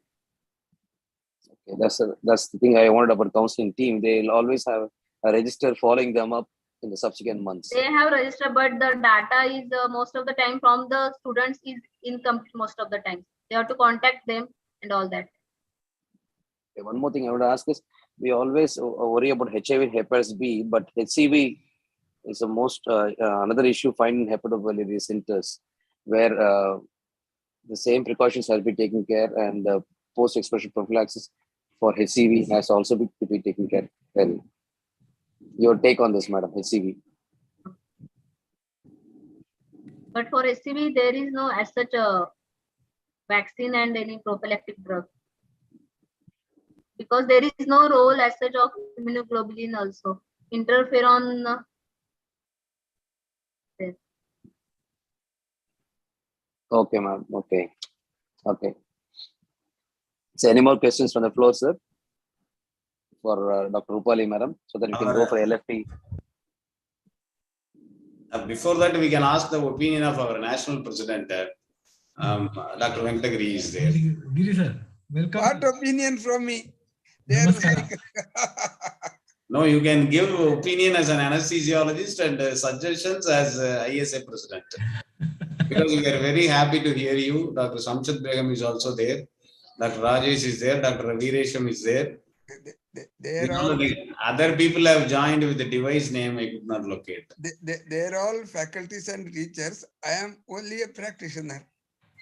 [SPEAKER 2] Okay, that's the thing I wanted about counseling team. They'll always have a register following them up in the subsequent months.
[SPEAKER 6] They have registered, but the data is most of the time from the students is incomplete most of the time. They have to contact them and all that.
[SPEAKER 2] Okay, one more thing I want to ask is, we always worry about HIV and hepatitis B, but HCV is the most another issue found in hepatobiliary centers, where the same precautions have been taken care, and post-exposure prophylaxis for HCV has also been to be taken care. Well, your take on this, madam, HCV?
[SPEAKER 6] But for HCV, there is no as such a vaccine and any prophylactic drug, because there is no role as such of immunoglobulin also. Interferon.
[SPEAKER 2] Okay, ma'am. Okay. Okay. So, any more questions from the floor, sir? For Dr. Rupali, madam, so that we can go for LFT.
[SPEAKER 1] Before that, we can ask the opinion of our national president. Dr. Venkatagiri is there.
[SPEAKER 7] Giri sir, welcome.
[SPEAKER 8] What opinion from me? They are
[SPEAKER 7] Namaskar.
[SPEAKER 1] No, you can give opinion as an anesthesiologist and suggestions as ISA president. Because we are very happy to hear you. Dr. Samchit Begum is also there. Dr. Rajesh is there. Dr. Veeresham is there.
[SPEAKER 8] They are all,
[SPEAKER 1] Other people have joined with the device name I could not locate.
[SPEAKER 8] they are all faculties and teachers. I am only a practitioner.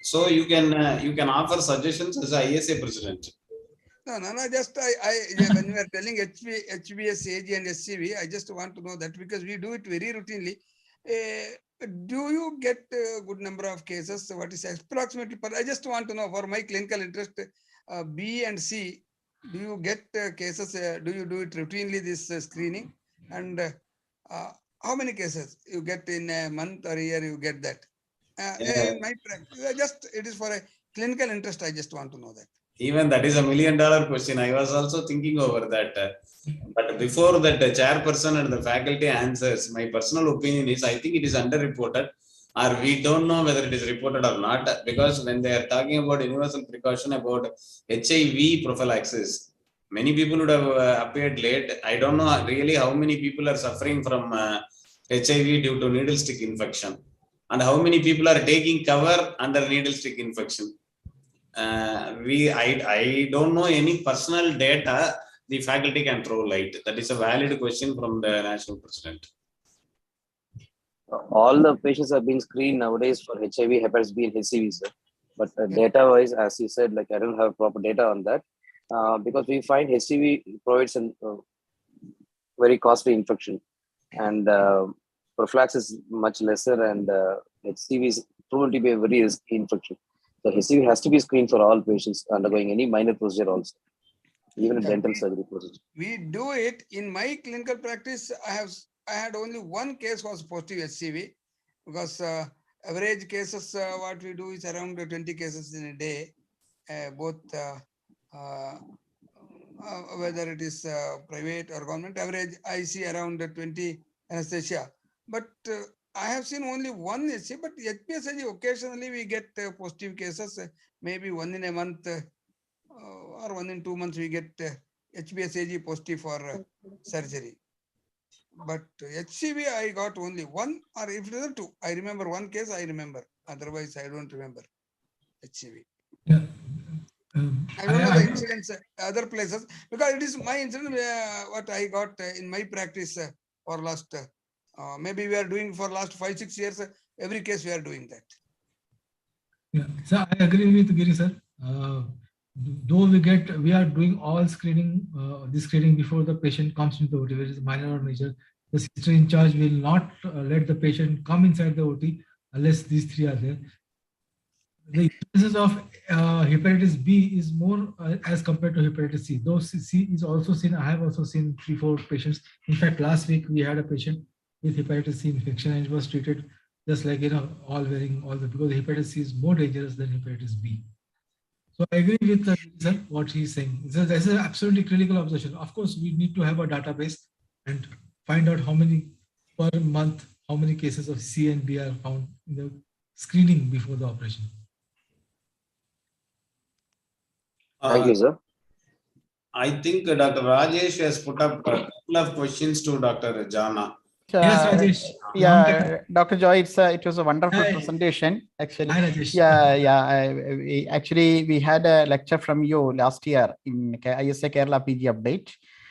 [SPEAKER 1] So you can offer suggestions as ISA president.
[SPEAKER 8] No, just when we are telling HBS, AG and SCV, I just want to know that because we do it very routinely. Do you get a good number of cases? What is approximately? But I just want to know for my clinical interest, B and C, do you get cases? Do you do it routinely, this screening? And how many cases you get in a month or a year? You get that? My practice, it is for a clinical interest. I just want to know that.
[SPEAKER 1] Even that is $1 million question. I was also thinking over that. But before that, the chairperson and the faculty answers, my personal opinion is I think it is underreported, or we don't know whether it is reported or not, because when they are talking about universal precaution about HIV prophylaxis, many people would have appeared late. I don't know really how many people are suffering from HIV due to needle stick infection, and how many people are taking cover under needle stick infection. I don't know any personal data the faculty can throw light. That is a valid question from the national president.
[SPEAKER 2] All the patients are being screened nowadays for HIV, hepatitis B, and HCV, sir. But data-wise, as you said, like I don't have proper data on that because we find HCV provides a very costly infection, and prophylaxis is much lesser, and HCV is proven to be a very risky infection. So HCV has to be screened for all patients undergoing any minor procedure also, even a dental surgery procedure.
[SPEAKER 8] We do it in my clinical practice. I had only one case was positive HCV, because average cases what we do is around 20 cases in a day, both whether it is private or government. Average I see around 20 anesthesia, but I have seen only one HCV, but HPSAG occasionally we get positive cases, maybe one in a month or 1 in 2 months we get HPSAG positive for surgery. But HCV I got only one, or if it is two. I remember one case, I remember. Otherwise, I don't remember HCV.
[SPEAKER 7] Yeah.
[SPEAKER 8] I don't know the incidents other places, because it is my incident what I got in my practice for last maybe we are doing for last 5-6 years. Every case we are doing that.
[SPEAKER 7] Yeah, so I agree with Giri sir. Though we are doing all screening, this screening before the patient comes into the OT, whether it's minor or major. The sister in charge will not let the patient come inside the OT unless these three are there. The instances of hepatitis B is more as compared to hepatitis C. Though C is also seen, I have also seen 3-4 patients. In fact, last week we had a patient with hepatitis C infection and it was treated just like, all wearing all the, because hepatitis C is more dangerous than hepatitis B. So I agree with sir, what he's saying. So this is absolutely critical observation. Of course, we need to have a database and find out how many per month, how many cases of C and B are found in the screening before the operation.
[SPEAKER 2] Thank you, sir.
[SPEAKER 1] I think Dr. Rajesh has put up a couple of questions to Dr. Jana.
[SPEAKER 7] Yes, Rajesh.
[SPEAKER 9] Yeah, Dr. Joy, it was a wonderful
[SPEAKER 7] Hi.
[SPEAKER 9] presentation. Actually,
[SPEAKER 7] Hi, Rajesh.
[SPEAKER 9] Actually, we had a lecture from you last year in ISA Kerala PG update.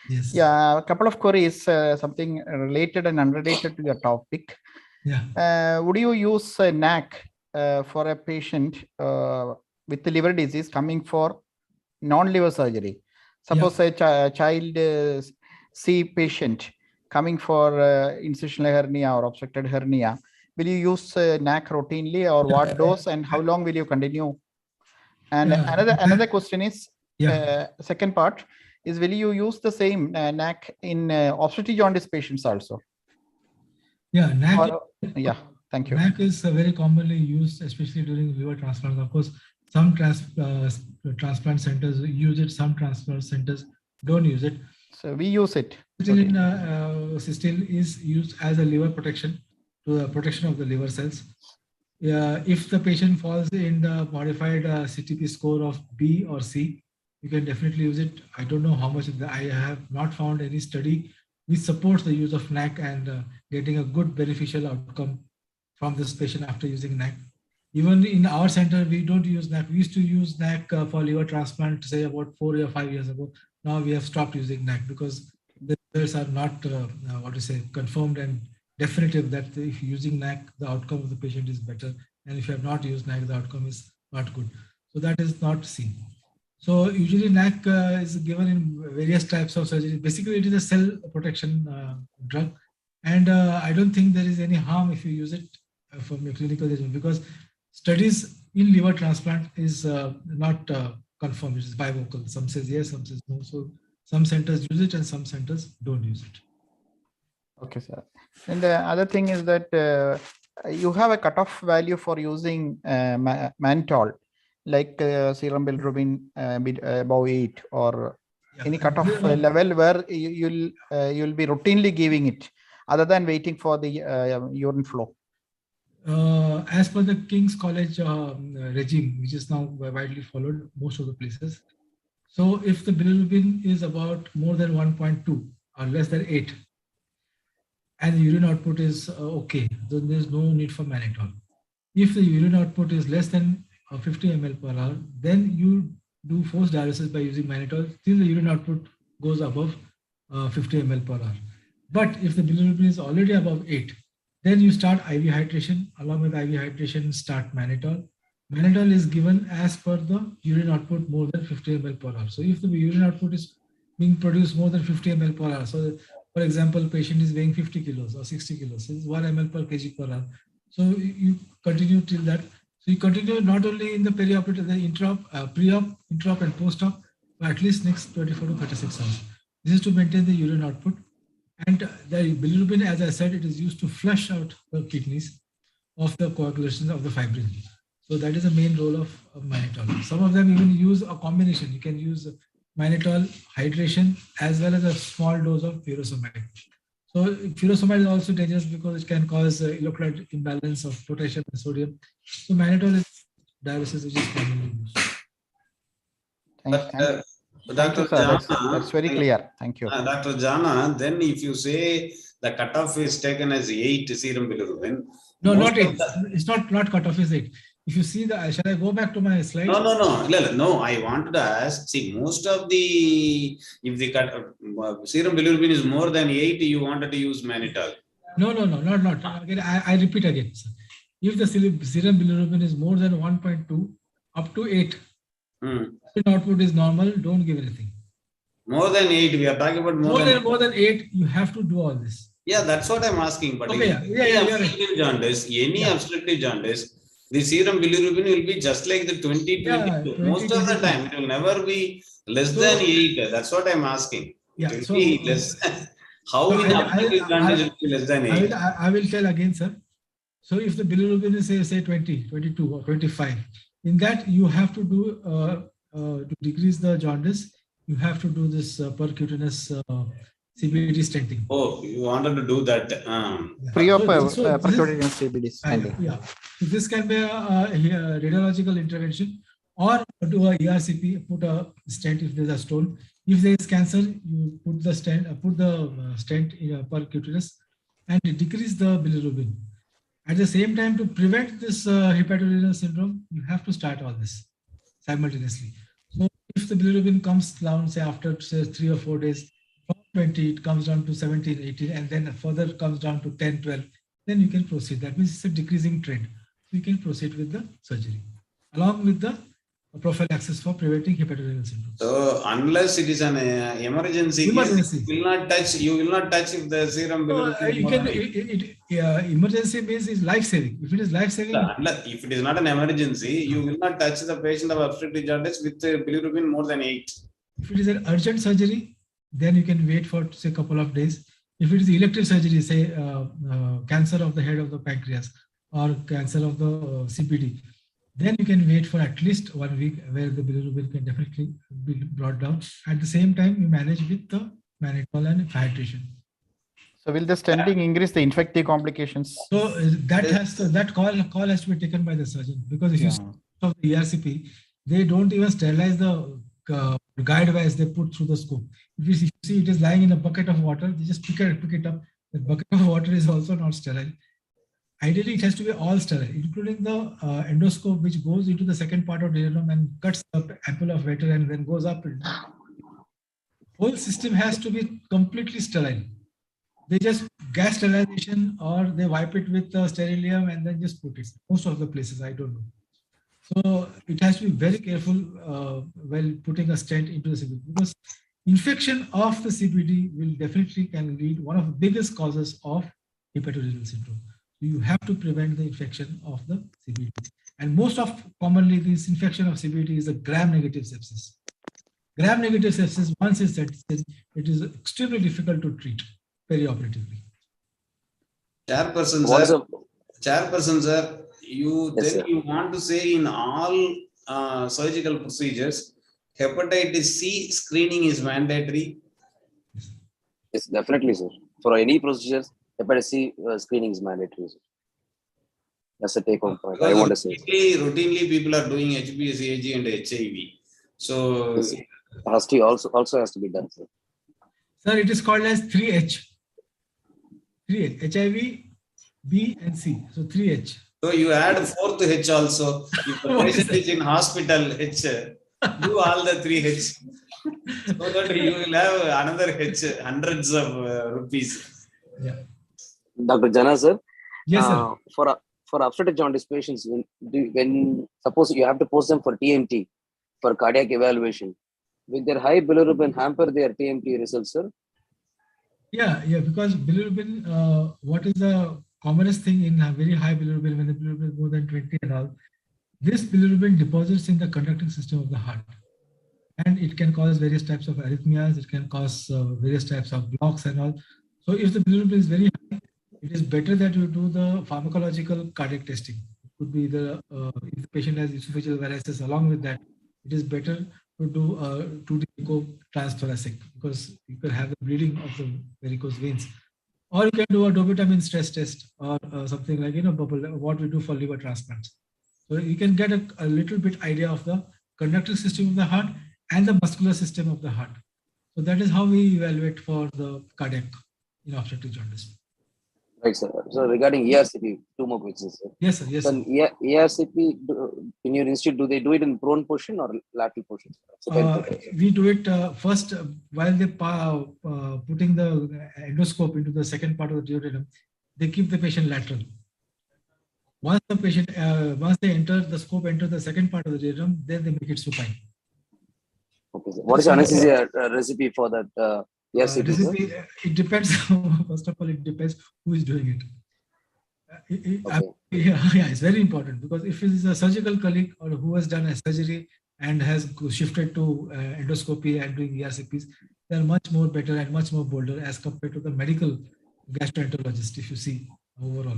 [SPEAKER 7] Yes.
[SPEAKER 9] Yeah, a couple of queries, something related and unrelated to your topic.
[SPEAKER 7] Yeah.
[SPEAKER 9] Would you use NAC for a patient with the liver disease coming for non-liver surgery? Suppose a child C patient coming for incisional hernia or obstructed hernia, will you use NAC routinely, or what dose, and how long will you continue? And another question is, second part is, will you use the same NAC in obstetric jaundice patients also?
[SPEAKER 7] Yeah, NAC.
[SPEAKER 9] Thank you.
[SPEAKER 7] NAC is very commonly used, especially during liver transplants. Of course, some transplant centers use it, some transplant centers don't use it.
[SPEAKER 9] So we use it.
[SPEAKER 7] Cysteine is used as a liver protection, to the protection of the liver cells. If the patient falls in the modified CTP score of B or C, you can definitely use it. I don't know how much I have not found any study which supports the use of NAC and getting a good beneficial outcome from this patient after using NAC. Even in our center, we don't use NAC. We used to use NAC for liver transplant, say about 4 or 5 years ago. Now we have stopped using NAC because the results are not, confirmed and definitive that if using NAC, the outcome of the patient is better. And if you have not used NAC, the outcome is not good. So that is not seen. So usually NAC is given in various types of surgery. Basically, it is a cell protection drug. And I don't think there is any harm if you use it from a clinical agent, because studies in liver transplant is not confirmed. It is bivocal. Some says yes, some says no. So some centers use it and some centers don't use it.
[SPEAKER 9] Okay, sir. And the other thing is that you have a cutoff value for using mannitol, like serum bilirubin above 8, or any cutoff level where you'll be routinely giving it, other than waiting for the urine flow.
[SPEAKER 7] As per the King's College regime, which is now widely followed most of the places. So if the bilirubin is about more than 1.2 or less than 8, and the urine output is okay, then there's no need for mannitol. If the urine output is less than 50 ml per hour, then you do forced dialysis by using mannitol till the urine output goes above 50 ml per hour. But if the bilirubin is already above 8, then you start IV hydration. Along with IV hydration, start mannitol. Mannitol is given as per the urine output more than 50 ml per hour. So if the urine output is being produced more than 50 ml per hour, so for example, patient is weighing 50 kilos or 60 kilos, so it's 1 ml per kg per hour. So you continue till that. So you continue not only in the perioperative, the pre-op, intra-op, and post-op, but at least next 24 to 36 hours. This is to maintain the urine output. And the bilirubin, as I said, it is used to flush out the kidneys of the coagulation of the fibrin. So that is the main role of mannitol. Some of them even use a combination. You can use mannitol hydration as well as a small dose of furosemide. So furosemide is also dangerous because it can cause electrolyte imbalance of potassium and sodium. So mannitol is dialysis which is commonly used.
[SPEAKER 1] Dr.
[SPEAKER 9] Jana,
[SPEAKER 1] Jana,
[SPEAKER 9] that's very clear. Thank you.
[SPEAKER 1] Dr. Jana, then if you say the cutoff is taken as 8 serum bilirubin.
[SPEAKER 7] No, not 8. It's not cutoff is 8. if you see the, shall I go back to my slide?
[SPEAKER 1] No. I wanted to ask. See, most of the if the serum bilirubin is more than 8, you wanted to use mannitol.
[SPEAKER 7] No, not. Again, I repeat again. Sir. If the serum bilirubin is more than 1.2 up to 8, output is normal. Don't give anything.
[SPEAKER 1] More than 8, we are talking about
[SPEAKER 7] more than 8. You have to do all this.
[SPEAKER 1] Yeah, that's what I'm asking. But
[SPEAKER 7] okay,
[SPEAKER 1] any obstructive jaundice, the serum bilirubin will be just like the 20. Most of the time, it will never be less than 8. That's what I'm asking.
[SPEAKER 7] Yeah,
[SPEAKER 1] it will be less. How in obstructive jaundice it will be less than 8?
[SPEAKER 7] I will tell again, sir. So if the bilirubin is say 20, 22 or 25, in that you have to do to decrease the jaundice, you have to do this percutaneous CBD stenting.
[SPEAKER 1] Oh, you wanted to do that.
[SPEAKER 9] Free of percutaneous CBD stenting.
[SPEAKER 7] Yeah. So this can be a radiological intervention, or do a ERCP, put a stent if there's a stone. If there is cancer, you put the stent, in a percutaneous and decrease the bilirubin. At the same time, to prevent this hepatorenal syndrome, you have to start all this simultaneously. So if the bilirubin comes down, say after 3 or 4 days, from 20, it comes down to 17, 18, and then further comes down to 10, 12, then you can proceed. That means it's a decreasing trend. You can proceed with the surgery, along with the prophylaxis for preventing hepatorenal syndrome.
[SPEAKER 1] So unless it is an emergency, you will not touch if the serum bilirubin.
[SPEAKER 7] Emergency means is life-saving. If it is life-saving,
[SPEAKER 1] if it is not an emergency, you will not touch the patient of obstructive jaundice with bilirubin more than 8.
[SPEAKER 7] If it is an urgent surgery, then you can wait for say a couple of days. If it is elective surgery, say cancer of the head of the pancreas or cancer of the CPD, then you can wait for at least 1 week where the bilirubin can definitely be brought down. At the same time, you manage with the mannitol and hydration.
[SPEAKER 9] So will the stenting increase the infective complications?
[SPEAKER 7] So that call has to be taken by the surgeon, because if you see of the ERCP, they don't even sterilize the guide wires they put through the scope. If you see it is lying in a bucket of water, they just pick it up. The bucket of water is also not sterile. Ideally, it has to be all sterile, including the endoscope, which goes into the second part of the duodenum and cuts the ample of water and then goes up. Whole system has to be completely sterile. They just gas sterilization, or they wipe it with sterilium and then just put it. Most of the places, I don't know. So it has to be very careful while putting a stent into the CBD, because infection of the CBD will definitely can lead one of the biggest causes of hepatorenal syndrome. You have to prevent the infection of the CBD. And most of commonly this infection of CBD is a gram-negative sepsis. Gram-negative sepsis, once it's set, it is extremely difficult to treat perioperatively.
[SPEAKER 1] Chairperson, sir, you want to say in all surgical procedures, hepatitis C screening is mandatory?
[SPEAKER 2] Yes, definitely, sir. For any procedures, hepatitis C screening is mandatory. That's a take-home point. I want to say.
[SPEAKER 1] Routinely, people are doing HBs, AG, and HIV. So
[SPEAKER 2] yes, also has to be done, sir.
[SPEAKER 7] Sir, it is called as 3H. 3H, HIV, B, and C. So 3H.
[SPEAKER 1] So you add 4th H also. If the patient is in hospital, H, do all the 3H. So that you will have another H, hundreds of rupees.
[SPEAKER 7] Yeah.
[SPEAKER 2] Dr. Jana, sir.
[SPEAKER 7] Yes, sir.
[SPEAKER 2] For obstructive jaundice patients, when suppose you have to post them for TMT, for cardiac evaluation, will their high bilirubin hamper their TMT results, sir?
[SPEAKER 7] Yeah, because bilirubin, what is the commonest thing in a very high bilirubin, when the bilirubin is more than 20 and all, this bilirubin deposits in the conducting system of the heart. And it can cause various types of arrhythmias, it can cause various types of blocks and all. So if the bilirubin is very high, it is better that you do the pharmacological cardiac testing. It could be if the patient has esophageal varices, along with that, it is better to do a 2D echo transthoracic, because you can have the bleeding of the varicose veins. Or you can do a dopamine stress test, or something like, what we do for liver transplants. So you can get a little bit idea of the conductive system of the heart and the muscular system of the heart. So that is how we evaluate for the cardiac in obstructive jaundice.
[SPEAKER 2] Right, sir. So regarding ERCP, two more questions, sir.
[SPEAKER 7] Yes, sir. Yes,
[SPEAKER 2] So
[SPEAKER 7] sir.
[SPEAKER 2] ERCP, in your institute, do they do it in prone position or lateral position?
[SPEAKER 7] We do it first while they putting the endoscope into the second part of the duodenum. They keep the patient lateral. Once the patient, once they enter the scope, enter the second part of the duodenum, then they make it supine.
[SPEAKER 2] Okay, sir. What is the anesthesia recipe for that ERCP?
[SPEAKER 7] Recipe, it depends. First of all, it depends who is doing it. Yeah, it's very important, because if it is a surgical colleague or who has done a surgery and has shifted to endoscopy and doing ERCPs, they are much more better and much more bolder as compared to the medical gastroenterologist, if you see overall.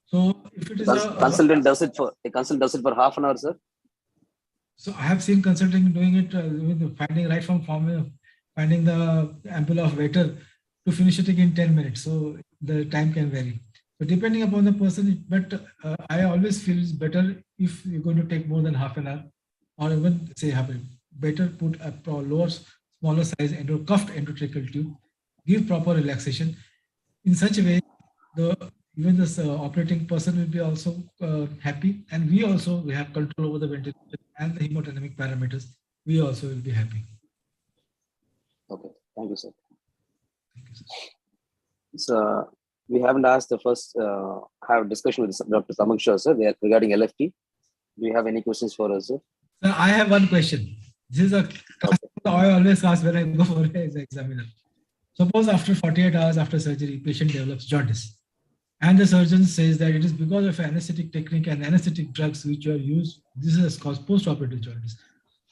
[SPEAKER 7] So if it is a
[SPEAKER 2] consultant does it for half an hour, sir.
[SPEAKER 7] So I have seen consulting doing it with finding right from finding the ampulla of Vater to finish it in 10 minutes. So the time can vary. So depending upon the person, but I always feel it's better if you're going to take more than half an hour, or even say half an hour. Better put a lower, smaller size cuffed endotracheal tube, give proper relaxation. In such a way, even the operating person will be also happy, and we have control over the ventilation and the hemodynamic parameters. We also will be happy.
[SPEAKER 2] Okay, thank you, sir.
[SPEAKER 7] Thank you, sir.
[SPEAKER 2] So we haven't asked the first have a discussion with Dr. Samaksha, sir, regarding LFT. Do you have any questions for us, sir?
[SPEAKER 7] Sir, I have one question. This is a I always ask when I go for an examiner. Suppose after 48 hours after surgery, patient develops jaundice, and the surgeon says that it is because of anesthetic technique and anesthetic drugs which are used. This is caused post-operative jaundice.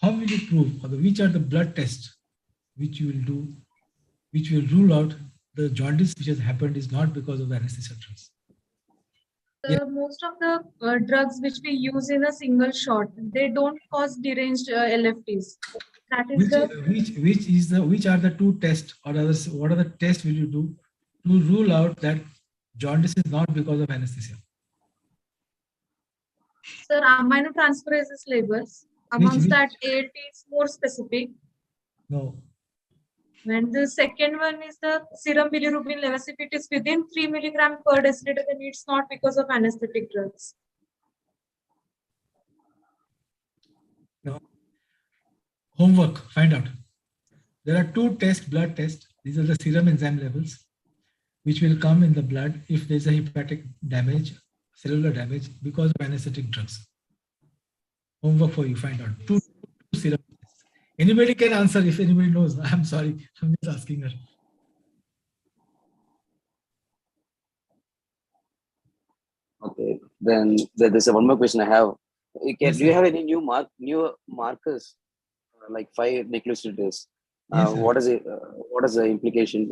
[SPEAKER 7] How will you prove, or which are the blood tests which you will do, which will rule out the jaundice which has happened is not because of the anesthesia drugs?
[SPEAKER 5] Most of the drugs which we use in a single shot, they don't cause deranged LFTs. That is
[SPEAKER 7] which are the two tests, or others? What are the tests will you do to rule out that jaundice is not because of anesthesia?
[SPEAKER 5] Sir, aminotransferases levels. Amongst that, 8 is more specific.
[SPEAKER 7] No.
[SPEAKER 5] And the second one is the serum bilirubin levels. If it is within 3 milligram per deciliter, then it's not because of anesthetic drugs.
[SPEAKER 7] No. Homework, find out. There are two tests, blood tests. These are the serum enzyme levels, which will come in the blood if there's a hepatic damage, cellular damage because of anesthetic drugs. Homework for you, find out. Two serum tests. Anybody can answer if anybody knows. I'm sorry, I'm just asking her.
[SPEAKER 2] Okay, then there's one more question I have.
[SPEAKER 7] Yes,
[SPEAKER 2] do you have any new markers like 5 nucleosides?
[SPEAKER 7] Yes,
[SPEAKER 2] what is it? What is the implication,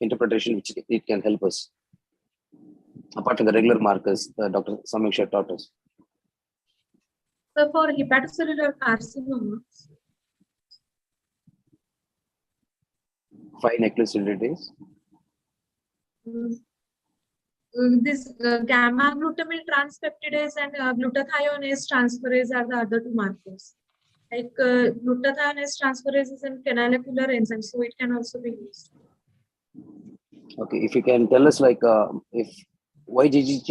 [SPEAKER 2] interpretation which it can help us apart from the regular markers Dr. Samiksha taught us?
[SPEAKER 5] So for hepatocellular carcinoma,
[SPEAKER 2] 5 nucleosides.
[SPEAKER 5] This gamma glutamyl transpeptidase and glutathione transferase are the other two markers. Like glutathione transferase is an canalicular enzyme, so it can also be used.
[SPEAKER 2] Okay, if you can tell us like why GGT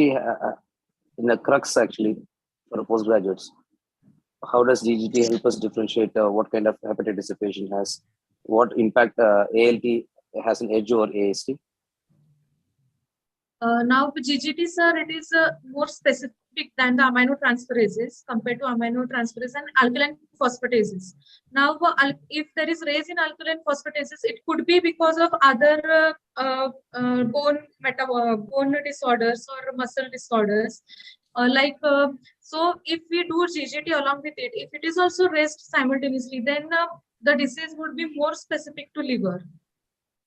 [SPEAKER 2] in the crux actually for postgraduates, how does GGT help us differentiate what kind of hepatitis a patient has? What impact ALT has an edge over AST?
[SPEAKER 5] Now GGT, sir, it is more specific than the aminotransferases compared to aminotransferase and alkaline phosphatases. Now, if there is raise in alkaline phosphatases, it could be because of other bone disorders or muscle disorders. So if we do GGT along with it, if it is also raised simultaneously, then the disease would be more specific to liver.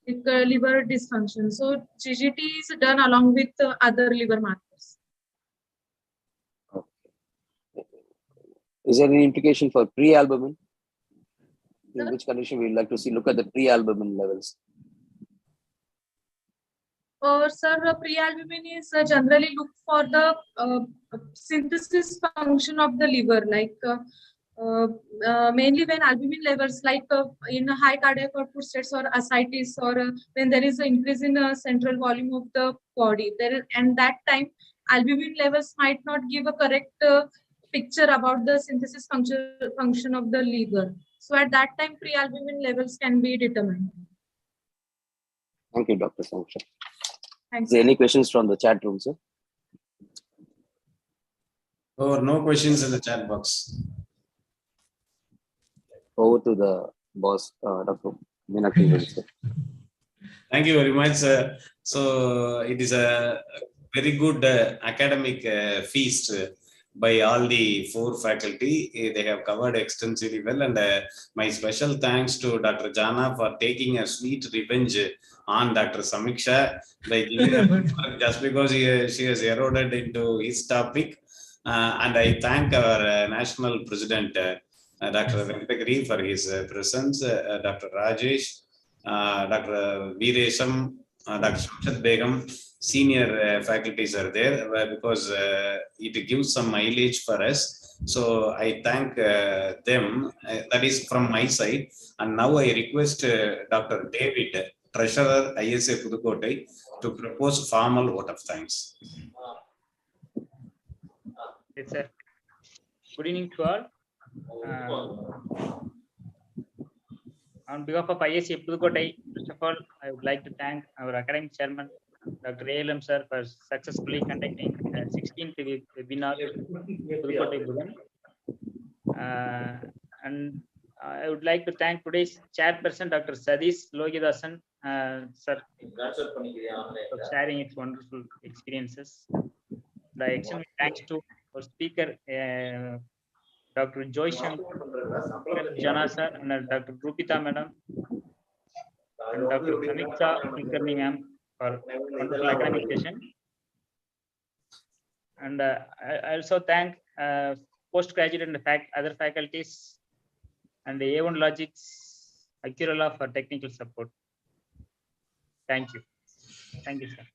[SPEAKER 5] Liver dysfunction. So GGT is done along with other liver markers.
[SPEAKER 2] Okay. Is there any implication for pre-albumin? In which condition we would like to look at the pre-albumin levels?
[SPEAKER 5] Sir, pre-albumin is generally looked for the synthesis function of the liver, like mainly when albumin levels like in high cardiac output states or ascites, or when there is an increase in central volume of the body, and that time albumin levels might not give a correct picture about the synthesis function of the liver. So at that time, pre-albumin levels can be determined.
[SPEAKER 2] Thank you, Dr. Sanksha.
[SPEAKER 5] Thanks.
[SPEAKER 2] Is there any questions from the chat room, sir?
[SPEAKER 1] Or no questions in the chat box.
[SPEAKER 2] Over to the boss, Dr. Meenakshi, sir.
[SPEAKER 1] Thank you very much. So it is a very good academic feast by all the 4 faculty. They have covered extensively well, and my special thanks to Dr. Jana for taking a sweet revenge on Dr. Samiksha by giving her just because she has eroded into his topic. And I thank our national president, Dr. Venkatagiri, for his presence, Dr. Rajesh, Dr. Veeresham, Dr. Shamshat Begum, senior faculties are there because it gives some mileage for us. So I thank them. That is from my side. And now I request Dr. David, Treasurer, ISA Pudukkottai, to propose formal vote of thanks.
[SPEAKER 10] Yes, sir. Good evening to all. On behalf of ISA Pudukkottai, first of all, I would like to thank our academic chairman, Dr. A.L.M. sir, for successfully conducting 16th webinar Pudukkottai Budan. And I would like to thank today's chairperson, Dr. Sadish Logidasan, sir, for sharing its wonderful experiences. I extend thanks to our speaker, Dr. Joysham Jana sir, and Dr. Rupita madam, and Dr. Samiksha Kulkarni ma'am for wonderful academic session. And I also thank postgraduate and other faculties and the A1 Logics, Accurala for technical support. Thank you. Thank you, sir.